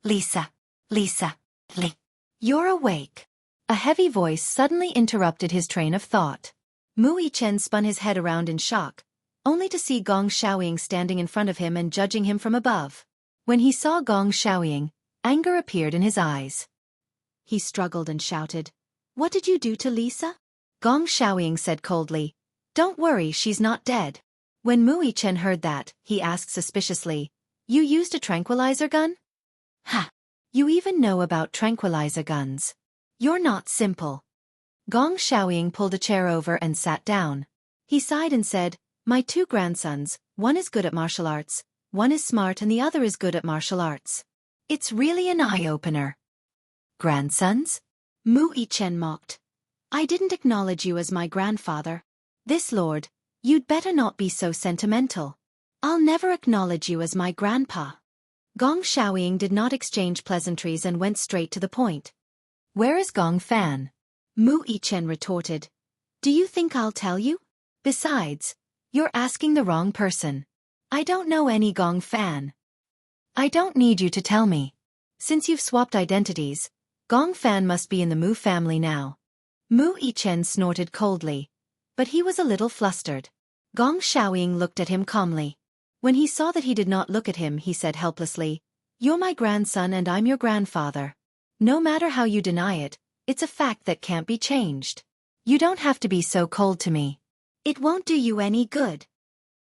Lisa, Lisa, you're awake. A heavy voice suddenly interrupted his train of thought. Mu Yichen spun his head around in shock, only to see Gong Xiaoying standing in front of him and judging him from above. When he saw Gong Xiaoying, anger appeared in his eyes. He struggled and shouted, "What did you do to Lisa?" Gong Xiaoying said coldly, "Don't worry, she's not dead." When Mu Yichen heard that, he asked suspiciously, "You used a tranquilizer gun?" "Ha! You even know about tranquilizer guns. You're not simple." Gong Xiaoying pulled a chair over and sat down. He sighed and said, "My two grandsons, one is good at martial arts, one is smart and the other is good at martial arts. It's really an eye-opener." "Grandsons?" Mu Yichen mocked. "I didn't acknowledge you as my grandfather. This lord, you'd better not be so sentimental. I'll never acknowledge you as my grandpa." Gong Xiaoying did not exchange pleasantries and went straight to the point. "Where is Gong Fan?" Mu Yichen retorted. "Do you think I'll tell you? Besides, you're asking the wrong person. I don't know any Gong Fan." "I don't need you to tell me. Since you've swapped identities, Gong Fan must be in the Mu family now." Mu Yichen snorted coldly, but he was a little flustered. Gong Xiaoying looked at him calmly. When he saw that he did not look at him, he said helplessly, "You're my grandson and I'm your grandfather. No matter how you deny it, it's a fact that can't be changed. You don't have to be so cold to me. It won't do you any good."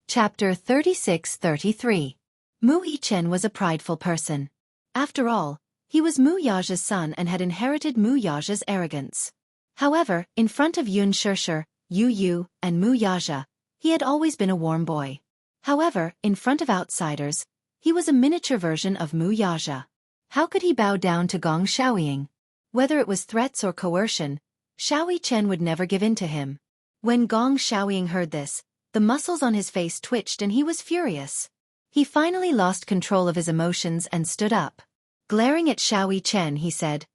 Chapter 36-33. Mu Yichen was a prideful person. After all, he was Mu Yaja's son and had inherited Mu Yaja's arrogance. However, in front of Yun Shishir, Yu Yu, and Mu Yaja, he had always been a warm boy. However, in front of outsiders, he was a miniature version of Mu Yaja. How could he bow down to Gong Xiaoying? Whether it was threats or coercion, Xiao Yichen would never give in to him. When Gong Xiaoying heard this, the muscles on his face twitched and he was furious. He finally lost control of his emotions and stood up. Glaring at Xiao Yichen, he said,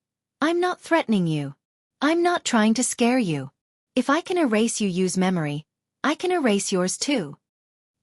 "I'm not threatening you. I'm not trying to scare you. If I can erase you use memory, I can erase yours too."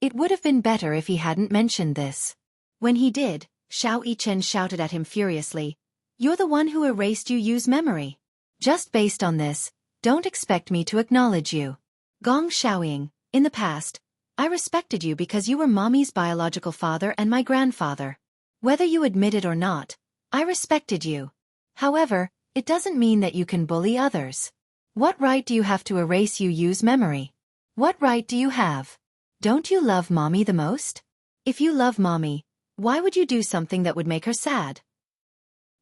It would have been better if he hadn't mentioned this. When he did, Xiao Yichen shouted at him furiously, "You're the one who erased you use memory. Just based on this, don't expect me to acknowledge you. Gong Xiaoying, in the past, I respected you because you were Mommy's biological father and my grandfather. Whether you admit it or not, I respected you. However, it doesn't mean that you can bully others. What right do you have to erase you use memory? What right do you have? Don't you love Mommy the most? If you love Mommy, why would you do something that would make her sad?"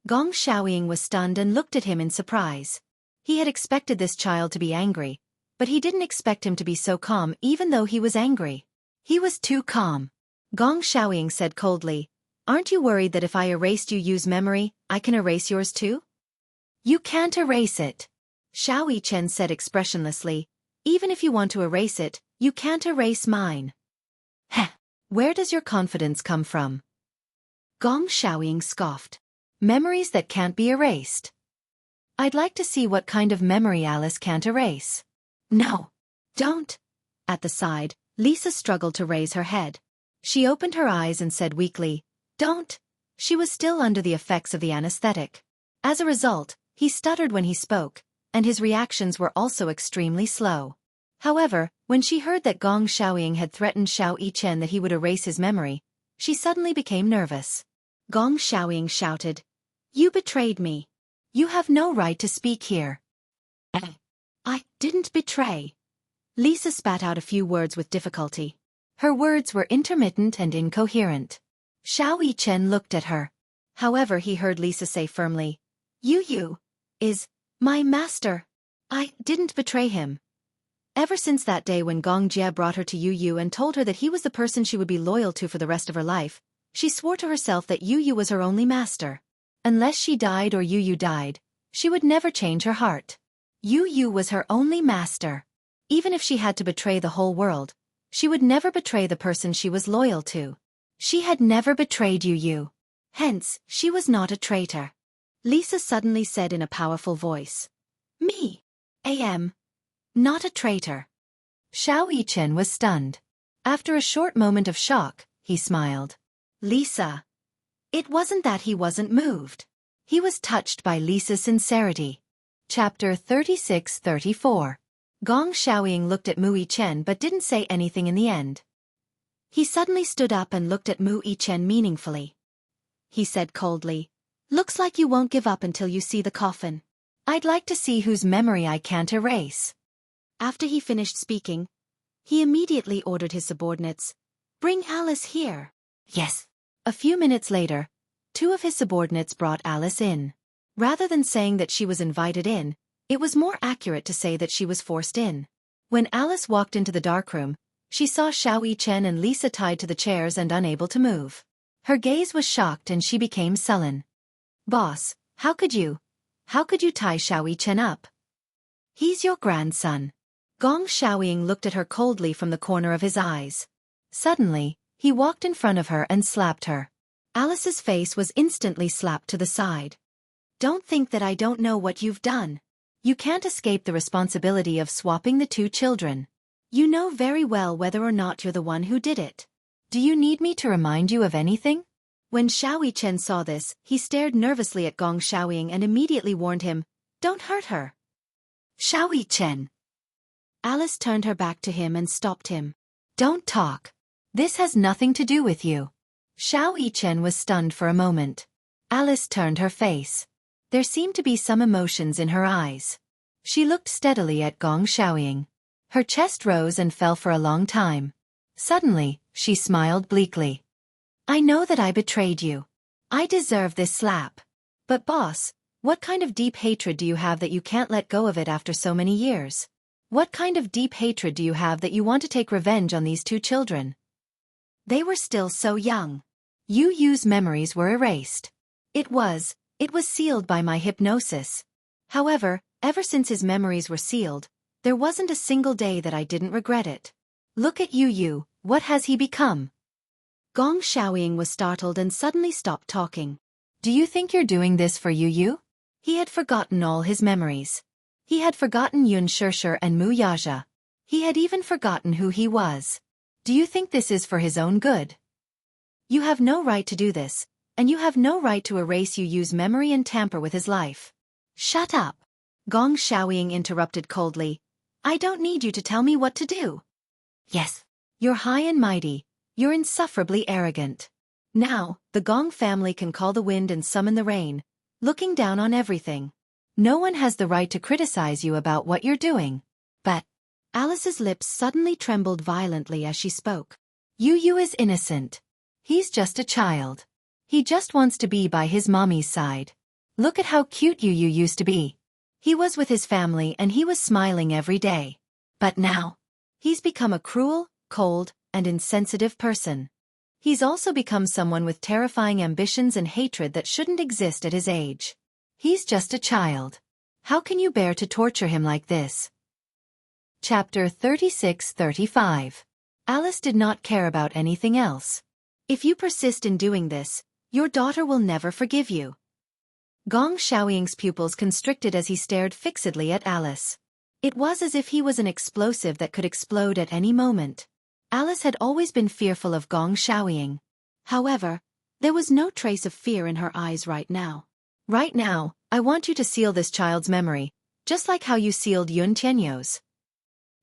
Gong Xiaoying was stunned and looked at him in surprise. He had expected this child to be angry, but he didn't expect him to be so calm even though he was angry. He was too calm. Gong Xiaoying said coldly, "Aren't you worried that if I erased you use memory, I can erase yours too?" "You can't erase it," Xiao Yichen said expressionlessly. "Even if you want to erase it, you can't erase mine." "Heh, where does your confidence come from?" Gong Xiaoying scoffed. "Memories that can't be erased. I'd like to see what kind of memory Alice can't erase." "No, don't." At the side, Lisa struggled to raise her head. She opened her eyes and said weakly, "Don't." She was still under the effects of the anesthetic. As a result, he stuttered when he spoke, and his reactions were also extremely slow. However, when she heard that Gong Xiaoying had threatened Xiao Yichen that he would erase his memory, she suddenly became nervous. Gong Xiaoying shouted, "You betrayed me. You have no right to speak here." "I didn't betray." Lisa spat out a few words with difficulty. Her words were intermittent and incoherent. Xiao Yichen looked at her. However, he heard Lisa say firmly, "Yu is my master. I didn't betray him." Ever since that day when Gong Jie brought her to Yu and told her that he was the person she would be loyal to for the rest of her life, she swore to herself that Yu was her only master. Unless she died or Yu died, she would never change her heart. Yu was her only master. Even if she had to betray the whole world, she would never betray the person she was loyal to. She had never betrayed Yu. Hence, she was not a traitor. Lisa suddenly said in a powerful voice. Me. Am. Not a traitor. Xiao Yichen was stunned. After a short moment of shock, he smiled. Lisa. It wasn't that he wasn't moved. He was touched by Lisa's sincerity. Chapter 36-34. Gong Xiaoying looked at Mu Yichen but didn't say anything in the end. He suddenly stood up and looked at Mu Yichen meaningfully. He said coldly, "Looks like you won't give up until you see the coffin. I'd like to see whose memory I can't erase." After he finished speaking, he immediately ordered his subordinates, "Bring Alice here." Yes. A few minutes later, 2 of his subordinates brought Alice in. Rather than saying that she was invited in, it was more accurate to say that she was forced in. When Alice walked into the darkroom, she saw Xiao Yichen and Lisa tied to the chairs and unable to move. Her gaze was shocked and she became sullen. "Boss, how could you tie Xiao Yichen up? He's your grandson." Gong Xiaoying looked at her coldly from the corner of his eyes. Suddenly, he walked in front of her and slapped her. Alice's face was instantly slapped to the side. "Don't think that I don't know what you've done. You can't escape the responsibility of swapping the 2 children. You know very well whether or not you're the one who did it. Do you need me to remind you of anything?" When Xiao Yichen saw this, he stared nervously at Gong Xiaoying and immediately warned him, "Don't hurt her." "Xiao Yichen." Alice turned her back to him and stopped him. "Don't talk. This has nothing to do with you." Xiao Yichen was stunned for a moment. Alice turned her face. There seemed to be some emotions in her eyes. She looked steadily at Gong Xiaoying. Her chest rose and fell for a long time. Suddenly, she smiled bleakly. "I know that I betrayed you. I deserve this slap. But boss, what kind of deep hatred do you have that you can't let go of it after so many years? What kind of deep hatred do you have that you want to take revenge on these 2 children? They were still so young. Yu Yu's memories were erased. It was sealed by my hypnosis. However, ever since his memories were sealed, there wasn't a single day that I didn't regret it. Look at Yu Yu, what has he become?" Gong Xiaoying was startled and suddenly stopped talking. "Do you think you're doing this for Yu Yu?" He had forgotten all his memories. He had forgotten Yun Shishir and Mu Yaja. He had even forgotten who he was. "Do you think this is for his own good? You have no right to do this, and you have no right to erase Yu Yu's memory and tamper with his life." "Shut up!" Gong Xiaoying interrupted coldly. "I don't need you to tell me what to do." "Yes. You're high and mighty. You're insufferably arrogant. Now, the Gong family can call the wind and summon the rain, looking down on everything. No one has the right to criticize you about what you're doing. But..." Alice's lips suddenly trembled violently as she spoke. "Yu Yu is innocent. He's just a child. He just wants to be by his mommy's side. Look at how cute Yu Yu used to be. He was with his family and he was smiling every day. But now, he's become a cruel, cold, and insensitive person. He's also become someone with terrifying ambitions and hatred that shouldn't exist at his age. He's just a child. How can you bear to torture him like this?" Chapter 36-35. Alice did not care about anything else. "If you persist in doing this, your daughter will never forgive you." Gong Xiaoying's pupils constricted as he stared fixedly at Alice. It was as if he was an explosive that could explode at any moment. Alice had always been fearful of Gong Xiaoying. However, there was no trace of fear in her eyes right now. "Right now, I want you to seal this child's memory, just like how you sealed Yun Tianyou's."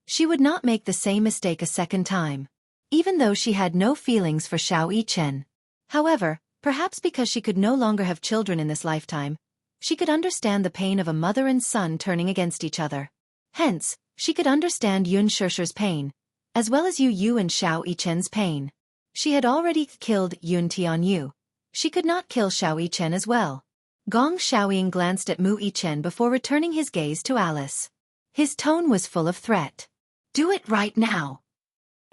She would not make the same mistake a second time, even though she had no feelings for Xiao Yichen. However, perhaps because she could no longer have children in this lifetime, she could understand the pain of a mother and son turning against each other. Hence, she could understand Yun Shishir's pain, as well as Yu Yu and Xiao Yichen's pain. She had already killed Yun Tianyu. She could not kill Xiao Yichen as well. Gong Xiaoying glanced at Mu Yichen before returning his gaze to Alice. His tone was full of threat. "Do it right now."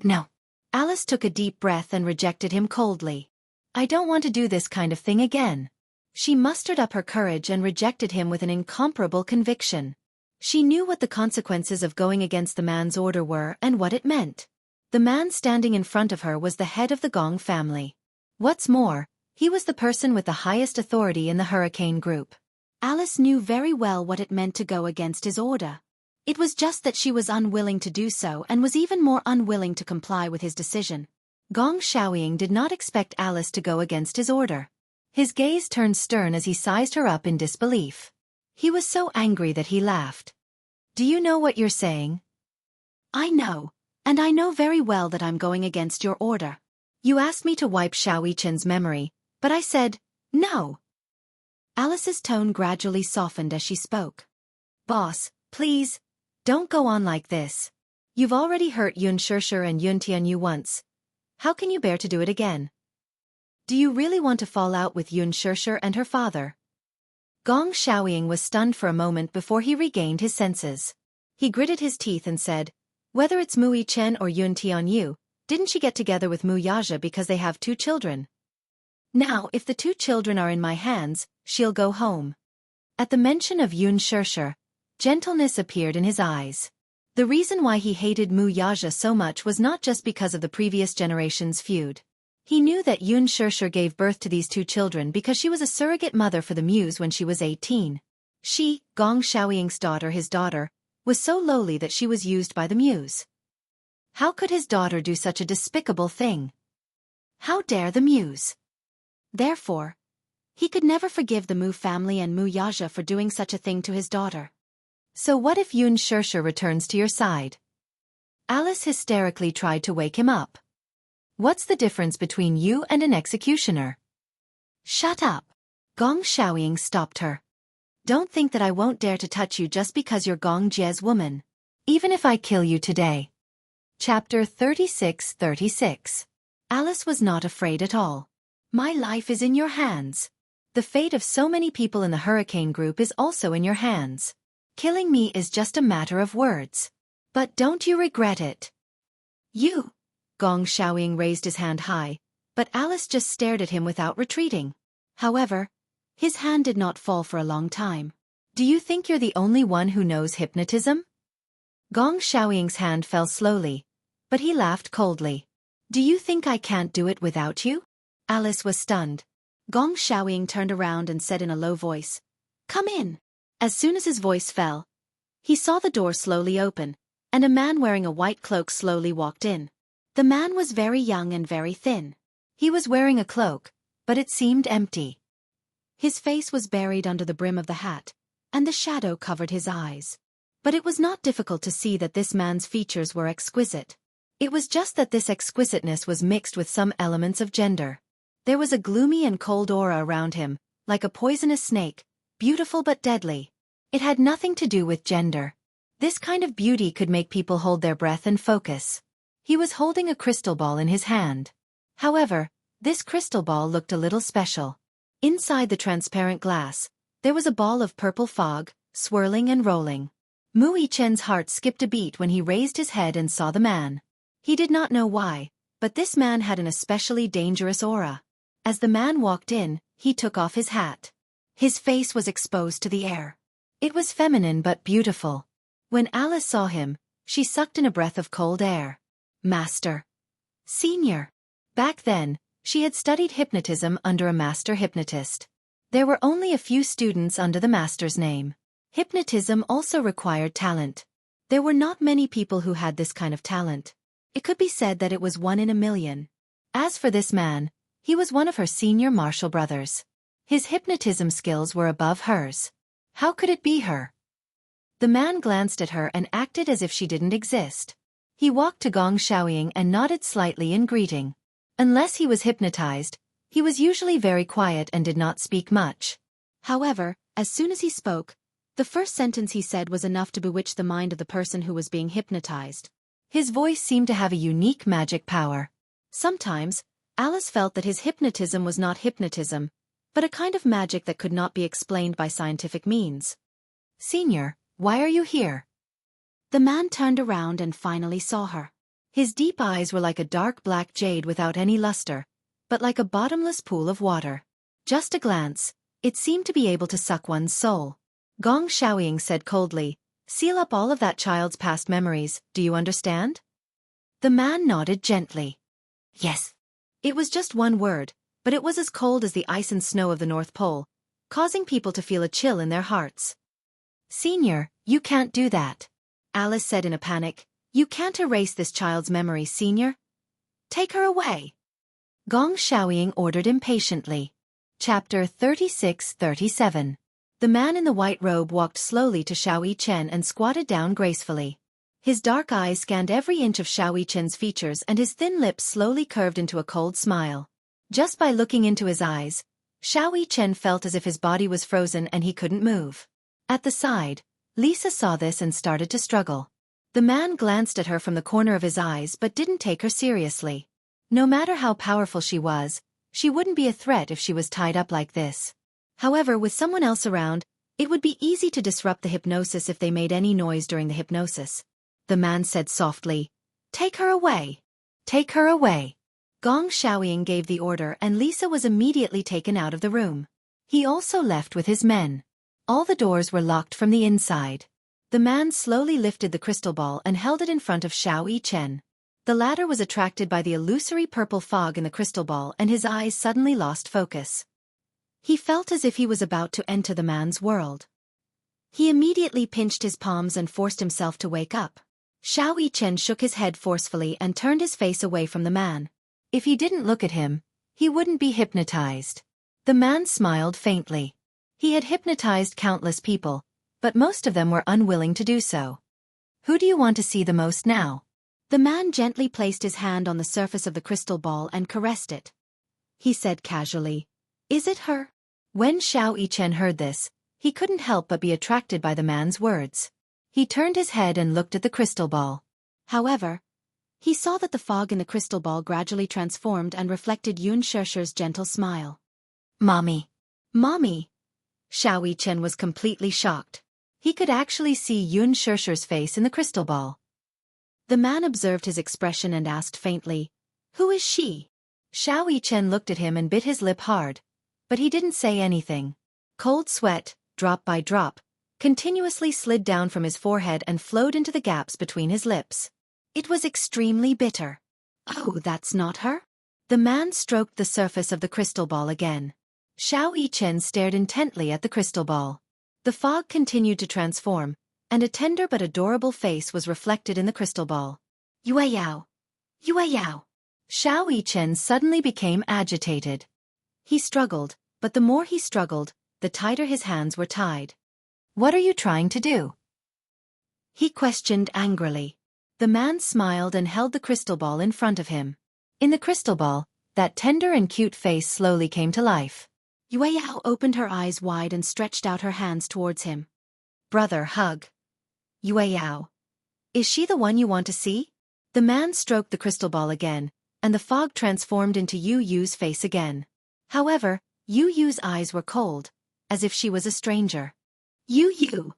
"No." Alice took a deep breath and rejected him coldly. "I don't want to do this kind of thing again." She mustered up her courage and rejected him with an incomparable conviction. She knew what the consequences of going against the man's order were and what it meant. The man standing in front of her was the head of the Gong family. What's more, He was the person with the highest authority in the hurricane group. Alice knew very well what it meant to go against his order. It was just that she was unwilling to do so and was even more unwilling to comply with his decision. Gong Xiaoying did not expect Alice to go against his order. His gaze turned stern as he sized her up in disbelief. He was so angry that he laughed. "Do you know what you're saying?" "I know, and I know very well that I'm going against your order. You asked me to wipe Xiao Yichen's memory, but I said, no." Alice's tone gradually softened as she spoke. "Boss, please, don't go on like this. You've already hurt Yun Shishir and Yun Tianyu once. How can you bear to do it again? Do you really want to fall out with Yun Shishir and her father?" Gong Xiaoying was stunned for a moment before he regained his senses. He gritted his teeth and said, "Whether it's Mu Yichen or Yun Tianyu, didn't she get together with Mu Yaja because they have 2 children? Now, if the 2 children are in my hands, she'll go home." At the mention of Yun Shishir, gentleness appeared in his eyes. The reason why he hated Mu Yaja so much was not just because of the previous generation's feud. He knew that Yun Shishir gave birth to these 2 children because she was a surrogate mother for the Muse when she was 18. She, Gong Xiaoying's daughter, his daughter, was so lowly that she was used by the Muse. How could his daughter do such a despicable thing? How dare the Muse? Therefore, he could never forgive the Mu family and Mu Yaja for doing such a thing to his daughter. "So what if Yun Shishir returns to your side?" Alice hysterically tried to wake him up. "What's the difference between you and an executioner?" "Shut up." Gong Xiaoying stopped her. "Don't think that I won't dare to touch you just because you're Gong Jie's woman. Even if I kill you today." Chapter 36:36. Alice was not afraid at all. "My life is in your hands. The fate of so many people in the hurricane group is also in your hands. Killing me is just a matter of words. But don't you regret it?" "You!" Gong Xiaoying raised his hand high, but Alice just stared at him without retreating. However, his hand did not fall for a long time. "Do you think you're the only one who knows hypnotism?" Gong Xiaoying's hand fell slowly, but he laughed coldly. "Do you think I can't do it without you?" Alice was stunned. Gong Xiaoying turned around and said in a low voice, "Come in." As soon as his voice fell, he saw the door slowly open, and a man wearing a white cloak slowly walked in. The man was very young and very thin. He was wearing a cloak, but it seemed empty. His face was buried under the brim of the hat, and the shadow covered his eyes. But it was not difficult to see that this man's features were exquisite. It was just that this exquisiteness was mixed with some elements of gender. There was a gloomy and cold aura around him, like a poisonous snake, beautiful but deadly. It had nothing to do with gender. This kind of beauty could make people hold their breath and focus. He was holding a crystal ball in his hand. However, this crystal ball looked a little special. Inside the transparent glass, there was a ball of purple fog, swirling and rolling. Mu Yichen's heart skipped a beat when he raised his head and saw the man. He did not know why, but this man had an especially dangerous aura. As the man walked in, he took off his hat. His face was exposed to the air. It was feminine but beautiful. When Alice saw him, she sucked in a breath of cold air. Master. Senior. Back then, she had studied hypnotism under a master hypnotist. There were only a few students under the master's name. Hypnotism also required talent. There were not many people who had this kind of talent. It could be said that it was 1 in a million. As for this man, he was one of her senior martial brothers. His hypnotism skills were above hers. How could it be her? The man glanced at her and acted as if she didn't exist. He walked to Gong Xiaoying and nodded slightly in greeting. Unless he was hypnotized, he was usually very quiet and did not speak much. However, as soon as he spoke, the first sentence he said was enough to bewitch the mind of the person who was being hypnotized. His voice seemed to have a unique magic power. Sometimes, Alice felt that his hypnotism was not hypnotism, but a kind of magic that could not be explained by scientific means. Senior, why are you here? The man turned around and finally saw her. His deep eyes were like a dark black jade without any luster, but like a bottomless pool of water. Just a glance, it seemed to be able to suck one's soul. Gong Xiaoying said coldly, "Seal up all of that child's past memories, do you understand?" The man nodded gently. Yes. It was just one word, but it was as cold as the ice and snow of the North Pole, causing people to feel a chill in their hearts. "Senior, you can't do that," Alice said in a panic. "You can't erase this child's memory, Senior. Take her away." Gong Xiaoying ordered impatiently. Chapter 36-37. The man in the white robe walked slowly to Xiao Yichen and squatted down gracefully. His dark eyes scanned every inch of Xiao Yichen's features and his thin lips slowly curved into a cold smile. Just by looking into his eyes, Xiao Yichen felt as if his body was frozen and he couldn't move. At the side, Lisa saw this and started to struggle. The man glanced at her from the corner of his eyes but didn't take her seriously. No matter how powerful she was, she wouldn't be a threat if she was tied up like this. However, with someone else around, it would be easy to disrupt the hypnosis if they made any noise during the hypnosis. The man said softly, "Take her away. Take her away." Gong Xiaoying gave the order and Lisa was immediately taken out of the room. He also left with his men. All the doors were locked from the inside. The man slowly lifted the crystal ball and held it in front of Xiao Yichen. The latter was attracted by the illusory purple fog in the crystal ball and his eyes suddenly lost focus. He felt as if he was about to enter the man's world. He immediately pinched his palms and forced himself to wake up. Xiao Yichen shook his head forcefully and turned his face away from the man. If he didn't look at him, he wouldn't be hypnotized. The man smiled faintly. He had hypnotized countless people, but most of them were unwilling to do so. "Who do you want to see the most now?" The man gently placed his hand on the surface of the crystal ball and caressed it. He said casually, "Is it her?" When Xiao Yichen heard this, he couldn't help but be attracted by the man's words. He turned his head and looked at the crystal ball. However, he saw that the fog in the crystal ball gradually transformed and reflected Yun Shesher's gentle smile. "Mommy. Mommy." Xiao Yichen was completely shocked. He could actually see Yun Shesher's face in the crystal ball. The man observed his expression and asked faintly, "Who is she?" Xiao Yichen looked at him and bit his lip hard, but he didn't say anything. Cold sweat, drop by drop, continuously slid down from his forehead and flowed into the gaps between his lips. It was extremely bitter. "Oh, that's not her?" The man stroked the surface of the crystal ball again. Xiao Yichen stared intently at the crystal ball. The fog continued to transform, and a tender but adorable face was reflected in the crystal ball. "Yue Yao! Yue Yao!" Xiao Yichen suddenly became agitated. He struggled, but the more he struggled, the tighter his hands were tied. "What are you trying to do?" he questioned angrily. The man smiled and held the crystal ball in front of him. In the crystal ball, that tender and cute face slowly came to life. Yue Yao opened her eyes wide and stretched out her hands towards him. "Brother, hug." "Yue Yao. Is she the one you want to see?" The man stroked the crystal ball again, and the fog transformed into Yu Yu's face again. However, Yu Yu's eyes were cold, as if she was a stranger. "Yu Yu."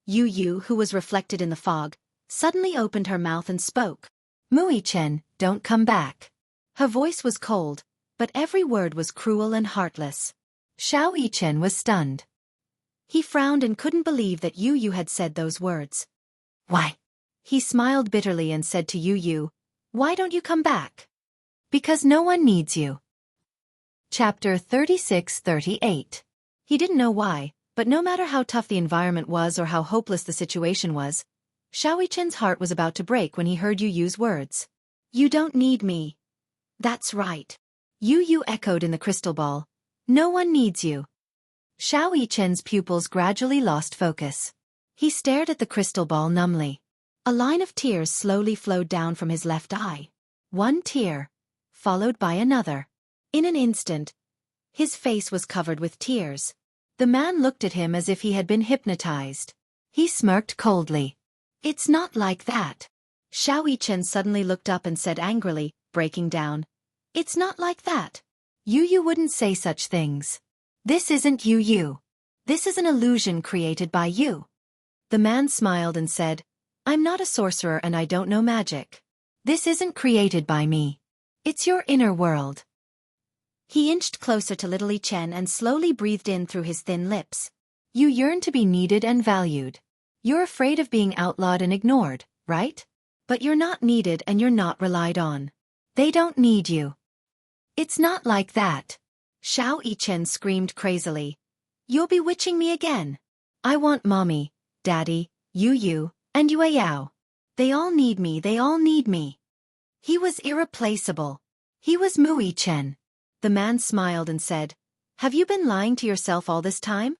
Yu Yu, who was reflected in the fog, suddenly opened her mouth and spoke. "Mui Chen, don't come back." Her voice was cold, but every word was cruel and heartless. Xiao Yichen was stunned. He frowned and couldn't believe that Yu Yu had said those words. "Why?" He smiled bitterly and said to Yu Yu, "Why don't you come back?" "Because no one needs you." Chapter 36-38. He didn't know why, but no matter how tough the environment was or how hopeless the situation was, Xiao Yichen's heart was about to break when he heard Yu Yu's words. "You don't need me." "That's right." Yu Yu echoed in the crystal ball. "No one needs you." Xiao Yichen's pupils gradually lost focus. He stared at the crystal ball numbly. A line of tears slowly flowed down from his left eye. One tear, followed by another. In an instant, his face was covered with tears. The man looked at him as if he had been hypnotized. He smirked coldly. "It's not like that." Xiao Yichen suddenly looked up and said angrily, breaking down. "It's not like that. Yu Yu wouldn't say such things. This isn't Yu Yu. This is an illusion created by you." The man smiled and said, "I'm not a sorcerer and I don't know magic. This isn't created by me. It's your inner world." He inched closer to little Li Chen and slowly breathed in through his thin lips. "You yearn to be needed and valued. You're afraid of being outlawed and ignored, right? But you're not needed and you're not relied on. They don't need you." "It's not like that." Xiao Yichen screamed crazily. You're bewitching me again. I want Mommy, Daddy, Yu, and Yue Yao. They all need me, they all need me. He was irreplaceable. He was Mu Yichen. The man smiled and said, Have you been lying to yourself all this time?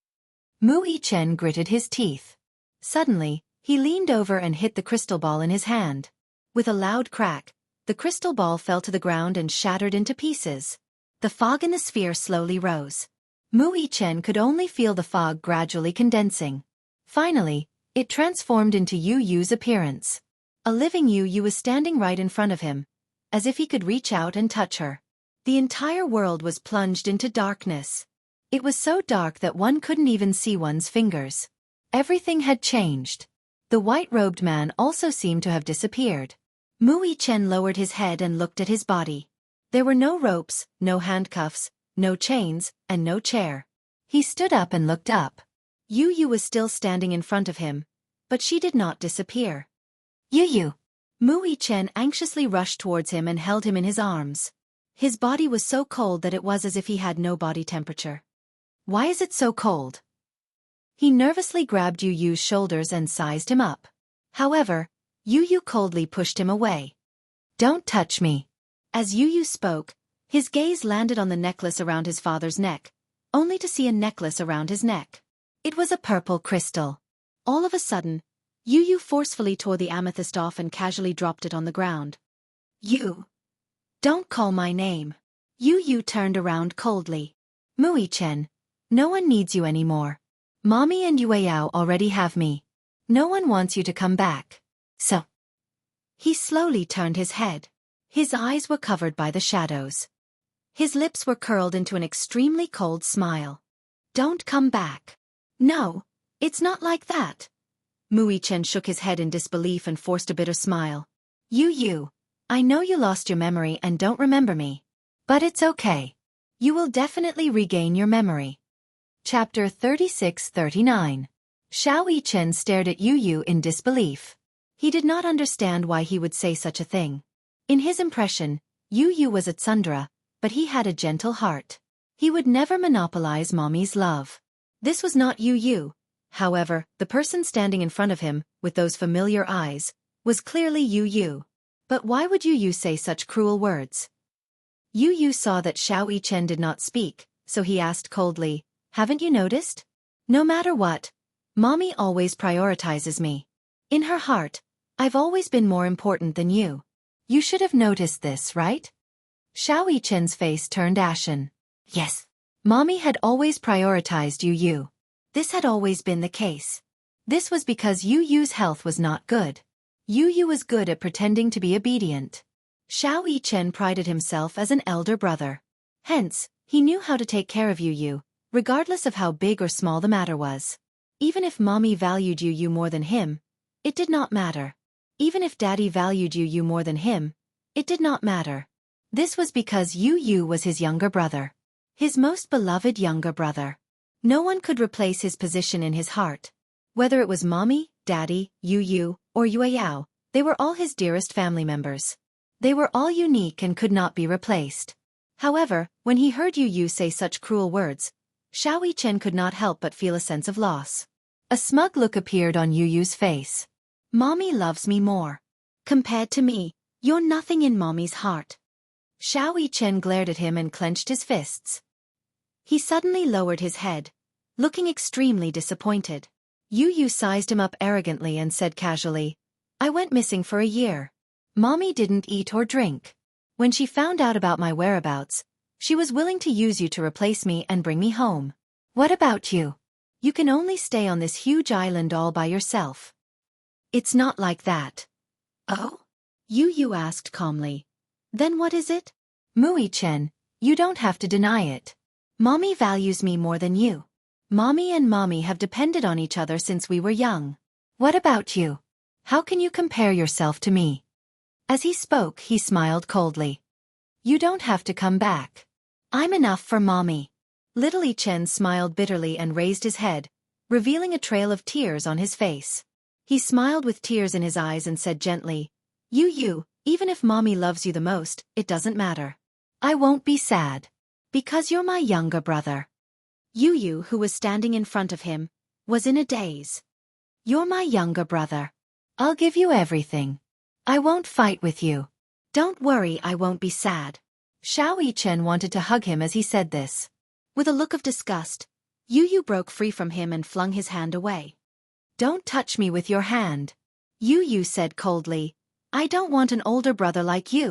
Mu Yichen gritted his teeth. Suddenly, he leaned over and hit the crystal ball in his hand. With a loud crack, the crystal ball fell to the ground and shattered into pieces. The fog in the sphere slowly rose. Mu Yichen could only feel the fog gradually condensing. Finally, it transformed into Yu's appearance. A living Yu was standing right in front of him, as if he could reach out and touch her. The entire world was plunged into darkness. It was so dark that one couldn't even see one's fingers. Everything had changed. The white-robed man also seemed to have disappeared. Mu Yichen lowered his head and looked at his body. There were no ropes, no handcuffs, no chains, and no chair. He stood up and looked up. Yu was still standing in front of him, but she did not disappear. Yu! Mu Yichen anxiously rushed towards him and held him in his arms. His body was so cold that it was as if he had no body temperature. Why is it so cold? He nervously grabbed Yu's shoulders and sized him up. However, Yu coldly pushed him away. Don't touch me. As Yu spoke, his gaze landed on the necklace around his father's neck, only to see a necklace around his neck. It was a purple crystal. All of a sudden, Yu forcefully tore the amethyst off and casually dropped it on the ground. You! Don't call my name. Yu turned around coldly. Mu Yichen, no one needs you anymore. Mommy and Yue Yao already have me. No one wants you to come back. So. He slowly turned his head. His eyes were covered by the shadows. His lips were curled into an extremely cold smile. Don't come back. No, it's not like that. Mu Yichen shook his head in disbelief and forced a bitter smile. Yu, I know you lost your memory and don't remember me. But it's okay. You will definitely regain your memory. Chapter 36-39. Xiao Yichen stared at Yu in disbelief. He did not understand why he would say such a thing. In his impression, Yu was a tsundere, but he had a gentle heart. He would never monopolize Mommy's love. This was not Yu. However, the person standing in front of him, with those familiar eyes, was clearly Yu. But why would Yu say such cruel words? Yu saw that Xiao Yichen did not speak, so he asked coldly, Haven't you noticed? No matter what, Mommy always prioritizes me. In her heart, I've always been more important than you. You should have noticed this, right? Xiao Yichen's face turned ashen. Yes. Mommy had always prioritized Yu. This had always been the case. This was because Yu's health was not good. Yu was good at pretending to be obedient. Xiao Yichen prided himself as an elder brother. Hence, he knew how to take care of Yu, regardless of how big or small the matter was. Even if Mommy valued Yu more than him, it did not matter. Even if Daddy valued Yu more than him, it did not matter. This was because Yu was his younger brother. His most beloved younger brother. No one could replace his position in his heart. Whether it was Mommy, Daddy, Yu, or Yue Yao, they were all his dearest family members. They were all unique and could not be replaced. However, when he heard Yu say such cruel words, Xiao Yichen could not help but feel a sense of loss. A smug look appeared on Yu's face. Mommy loves me more. Compared to me, you're nothing in Mommy's heart. Xiao Yichen glared at him and clenched his fists. He suddenly lowered his head, looking extremely disappointed. Yu sized him up arrogantly and said casually, I went missing for a year. Mommy didn't eat or drink. When she found out about my whereabouts, she was willing to use you to replace me and bring me home. What about you? You can only stay on this huge island all by yourself. It's not like that. Oh? Yu asked calmly. Then what is it? Mu Yichen, you don't have to deny it. Mommy values me more than you. Mommy and Mommy have depended on each other since we were young. What about you? How can you compare yourself to me? As he spoke, he smiled coldly. You don't have to come back. I'm enough for Mommy. Little Yichen smiled bitterly and raised his head, revealing a trail of tears on his face. He smiled with tears in his eyes and said gently, Yu, even if Mommy loves you the most, it doesn't matter. I won't be sad. Because you're my younger brother. Yu, who was standing in front of him, was in a daze. You're my younger brother. I'll give you everything. I won't fight with you. Don't worry, I won't be sad. Xiao Yichen wanted to hug him as he said this. With a look of disgust, Yu broke free from him and flung his hand away. Don't touch me with your hand. Yu said coldly, I don't want an older brother like you.